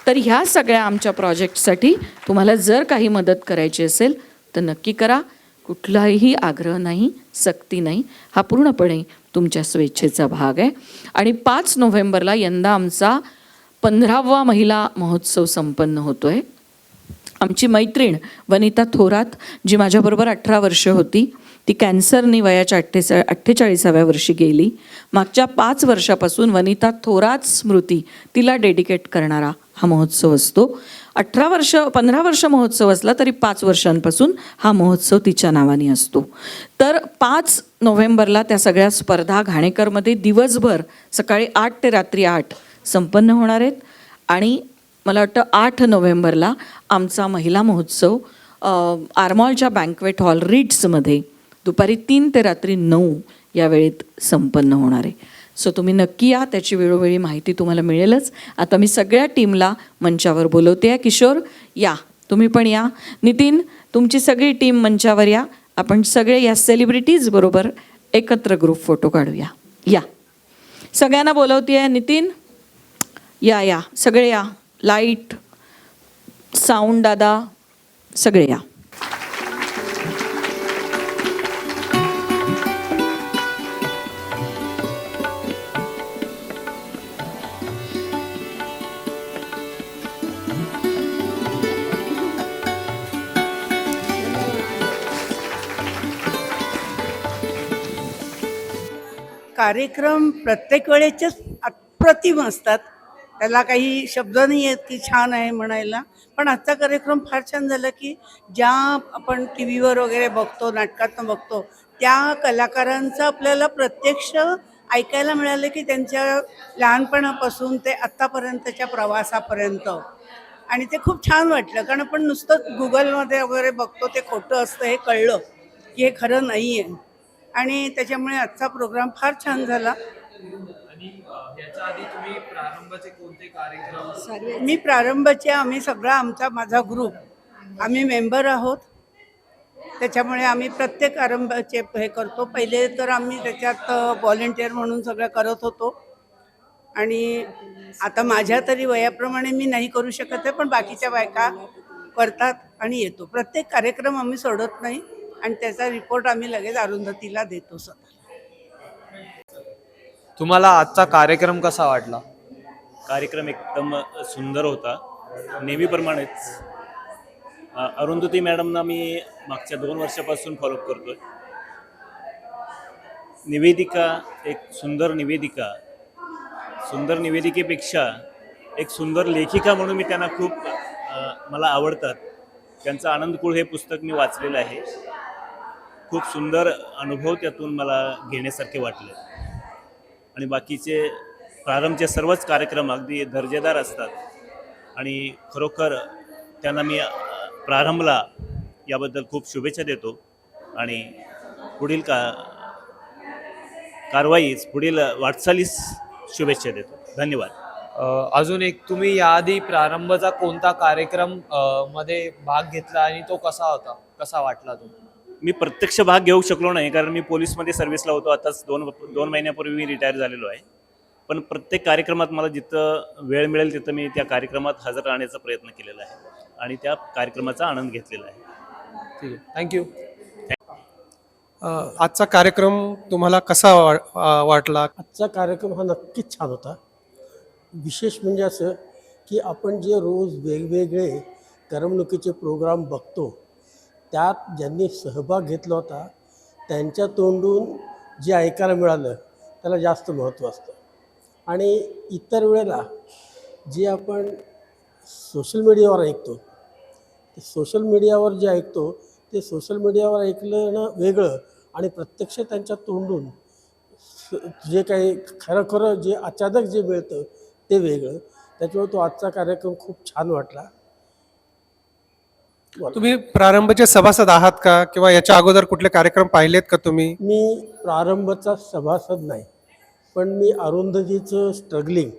तर ह्या सगळ्या आमच्या प्रोजेक्टसाठी तुम्हाला जर काही मदत करायची असेल तर नक्की करा. कुठलाही आग्रह नाही, सक्ती नाही, हा पूर्णपणे तुमच्या स्वेच्छेचा भाग आहे. आणि 5 नोव्हेंबरला यंदा आमचा 15वा महिला महोत्सव संपन्न होतो आहे. आमची मैत्रीण वनिता थोरात, जी माझ्याबरोबर 18 वर्ष होती, ती कॅन्सरनी वयाच्या 48व्या वर्षी गेली. मागच्या 5 वर्षापासून वनिता थोरात स्मृती तिला डेडिकेट करणारा हा महोत्सव असतो. 15 वर्ष महोत्सव असला तरी 5 वर्षांपासून हा महोत्सव तिच्या नावाने असतो. तर 5 नोव्हेंबरला त्या सगळ्या स्पर्धा घाणेकरमध्ये दिवसभर सकाळी 8 ते रात्री 8 संपन्न होणार आहेत. आणि मला वाटतं 8 नोव्हेंबरला आमचा महिला महोत्सव आरमॉलच्या बँक्वेट हॉल रीड्समध्ये दुपारी 3 ते रात्री 9 या वेळेत संपन्न होणार आहे. सो तुम्ही नक्की या, त्याची वेळोवेळी माहिती तुम्हाला मिळेलच. आता मी सगळ्या टीमला मंचावर बोलवते आहे. किशोर या, तुम्ही पण या. नितीन, तुमची सगळी टीम मंचावर या. आपण सगळे या सेलिब्रिटीज बरोबर एकत्र ग्रुप फोटो काढूया. या, सगळ्यांना बोलवते आहे. नितीन या, या सगळे या. लाईट, साऊंड दादा, सगळे या.
कार्यक्रम प्रत्येक वेळेचेच अप्रतिम असतात, त्याला काही शब्द नाही आहेत की छान आहे म्हणायला. पण आजचा कार्यक्रम फार छान झाला की ज्या आपण टी व्हीवर वगैरे बघतो, नाटकातनं बघतो, त्या कलाकारांचं आपल्याला प्रत्यक्ष ऐकायला मिळालं की त्यांच्या लहानपणापासून ते आत्तापर्यंतच्या प्रवासापर्यंत. आणि ते खूप छान वाटलं, कारण आपण नुसतं गुगलमध्ये वगैरे बघतो ते खोटं असतं हे कळलं की हे खरं नाही आहे. आणि त्याच्यामुळे आजचा प्रोग्राम फार छान झाला.
याच्या आधी तुम्ही प्रारंभाचे कोणते कार्यक्रम?
मी प्रारंभाचे आम्ही सगळा माझा ग्रुप आम्ही मेंबर आहोत, त्याच्यामुळे आम्ही प्रत्येक आरंभाचे हे करतो. पहिले तर आम्ही त्याच्यात व्हॉलेंटिअर म्हणून सगळं करत होतो आणि आता माझ्या तरी वयाप्रमाणे मी नाही करू शकत आहे, पण बाकीच्या बायका करतात आणि येतो. प्रत्येक कार्यक्रम आम्ही सोडत नाही आणि त्याचा रिपोर्ट आम्ही लगेच अरुंधतीला देतो स्वतः.
तुम्हाला आजचा कार्यक्रम कसा वाटला?
कार्यक्रम एकदम सुंदर होता, नेहमीप्रमाणेच. अरुंधती मॅडमना मी मागच्या 2 वर्षापासून फॉलोअप करतोय. निवेदिका, एक सुंदर निवेदिका, सुंदर निवेदिकेपेक्षा एक सुंदर लेखिका म्हणून मी त्यांना खूप मला आवडतात. त्यांचं आनंदकुळ हे पुस्तक मी वाचलेलं आहे. खूप सुंदर अनुभव त्यातून मला घेण्यासारखे वाटले. आणि बाकीचे प्रारंभचे सर्वच कार्यक्रम अगदी दर्जेदार असतात आणि खरोखर त्यांना मी प्रारंभला याबद्दल खूप शुभेच्छा देतो आणि पुढील कारवाईस, पुढील वाटचालीस शुभेच्छा देतो. धन्यवाद.
अजून एक, तुम्ही याआधी प्रारंभाचा कोणता कार्यक्रम मध्ये भाग घेतला आणि तो कसा होता, कसा वाटला तो?
मी प्रत्यक्ष भाग घेऊ शकलो नाही, कारण मी पोलीसमध्ये सर्व्हिसला होतो. आताच 2 महिन्यापूर्वी मी रिटायर झालेलो आहे. पण प्रत्येक कार्यक्रमात मला जिथं वेळ मिळेल तिथं मी त्या कार्यक्रमात हजर राहण्याचा प्रयत्न केलेला आहे आणि त्या कार्यक्रमाचा आनंद घेतलेला आहे.
ठीक आहे, थँक्यू.
आजचा कार्यक्रम तुम्हाला कसा वाटला?
आजचा कार्यक्रम हा नक्कीच छान होता. विशेष म्हणजे असं की आपण जे रोज वेगवेगळे करमणुकीचे प्रोग्राम बघतो, त्यात ज्यांनी सहभाग घेतला होता त्यांच्या तोंडून जे ऐकायला मिळालं त्याला जास्त महत्त्व असतं. आणि इतर वेळेला जे आपण सोशल मीडियावर ऐकतो, ते सोशल मीडियावर जे ऐकतो ते सोशल मीडियावर ऐकलं ना वेगळं, आणि प्रत्यक्ष त्यांच्या तोंडून जे काही खरं खरं जे अचानक जे मिळतं ते वेगळं. त्याच्यामुळे तो आजचा कार्यक्रम खूप छान वाटला.
तुम्ही प्रारंभचे सभासद आहात का, किंवा याच्या अगोदर कुठले कार्यक्रम पाहिलेत का तुम्ही?
मी प्रारंभचा सभासद नाही, पण मी अरुंधतीचं स्ट्रगलिंग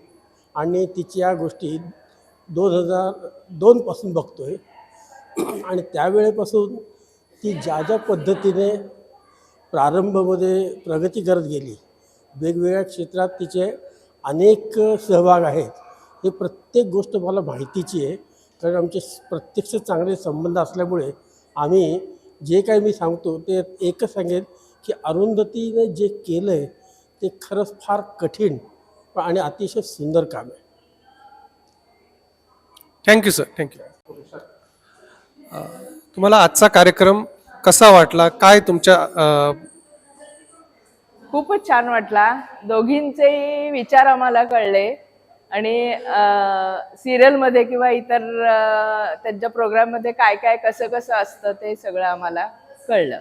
आणि तिच्या गोष्टी 2002 पासून बघतोय. आणि त्यावेळेपासून ती ज्या ज्या पद्धतीने प्रारंभमध्ये प्रगती करत गेली, वेगवेगळ्या क्षेत्रात तिचे अनेक सहभाग आहेत. हे प्रत्येक गोष्ट मला माहितीची आहे, कारण आमचे प्रत्यक्ष चांगले संबंध असल्यामुळे आम्ही जे काही मी सांगतो ते एकच सांगेन की अरुंधतीने जे केलं आहे ते खरंच फार कठीण आणि अतिशय सुंदर काम आहे.
Thank you sir, thank you. तुम्हाला आजचा कार्यक्रम कसा वाटला? काय तुमच्या
खूपच छान वाटला. दोघींचेही विचार आम्हाला कळले आणि सिरियलमध्ये किंवा इतर त्यांच्या प्रोग्राममध्ये काय काय कसं कसं असतं ते सगळं आम्हाला कळलं.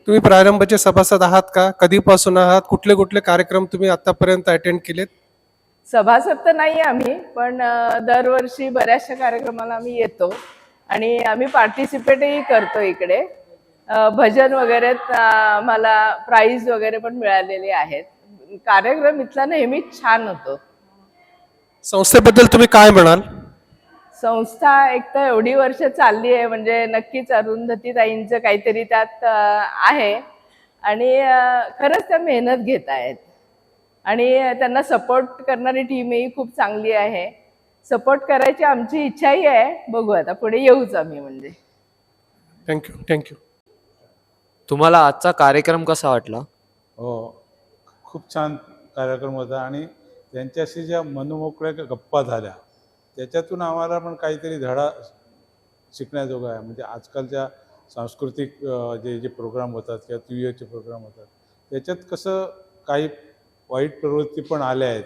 तुम्ही प्रारंभचे सभासद आहात का? कधीपासून आहात? कुठले कुठले कार्यक्रम तुम्ही आतापर्यंत अटेंड केलेत?
सभासद तर नाही आम्ही, पण दरवर्षी बऱ्याचशा कार्यक्रमाला आम्ही येतो आणि आम्ही पार्टिसिपेटही करतो. इकडे भजन वगैरे मला प्राईज वगैरे पण मिळालेले आहेत. कार्यक्रम इथला नेहमीच छान होतो.
संस्थेबद्दल तुम्ही काय म्हणाल?
संस्था एक तर एवढी वर्ष चालली आहे म्हणजे नक्कीच अरुंधती ताईंचं काहीतरी त्यात आहे आणि खरंच त्या मेहनत घेत आहेत आणि त्यांना सपोर्ट करणारी टीमही खूप चांगली आहे. सपोर्ट करायची आमची इच्छाही आहे. बघू आता पुढे येऊच आम्ही. म्हणजे
थँक्यू, थँक्यू.
तुम्हाला आजचा कार्यक्रम कसा वाटला?
हो, खूप छान कार्यक्रम होता आणि त्यांच्याशी ज्या मनमोकळ्या गप्पा झाल्या त्याच्यातून आम्हाला पण काहीतरी धडा शिकण्याजोगा आहे. म्हणजे आजकालच्या सांस्कृतिक जे प्रोग्राम होतात किंवा टीव्हीचे प्रोग्राम होतात त्याच्यात कसं काही वाईट प्रवृत्ती पण आल्या आहेत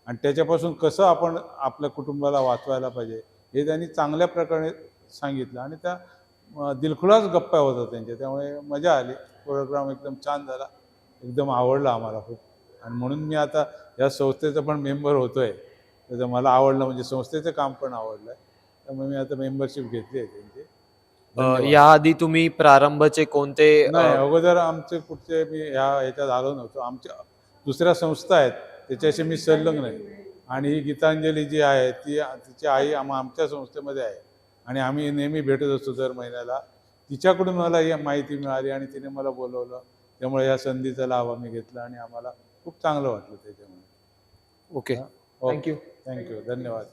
आणि त्याच्यापासून कसं आपण आपल्या कुटुंबाला वाचवायला पाहिजे हे त्यांनी चांगल्या प्रकारे सांगितलं आणि त्या दिलखुलास गप्पा होतात त्यांच्या. त्यामुळे मजा आली. प्रोग्राम एकदम छान झाला, एकदम आवडला आम्हाला खूप. आणि म्हणून मी आता या संस्थेचा पण मेंबर होतो आहे. त्याचं मला आवडलं, म्हणजे संस्थेचं काम पण आवडलं आहे. त्यामुळे मी आता मेंबरशिप घेतली आहे त्यांची.
याआधी तुम्ही प्रारंभचे कोणते
नाही, अगोदर आमचे कुठचे मी ह्याच्यात आलो नव्हतो. आमच्या दुसऱ्या संस्था आहेत त्याच्याशी मी संलग्न आहे आणि ही गीतांजली जी आहे तिची आई आमच्या संस्थेमध्ये आहे आणि आम्ही नेहमी भेटत असतो दर महिन्याला. तिच्याकडून मला ही माहिती मिळाली आणि तिने मला बोलवलं. त्यामुळे या संधीचा लाभ आम्ही घेतला आणि आम्हाला खूप चांगलं वाटलं त्याच्यामुळे.
Okay, thank you.
थँक्यू, धन्यवाद.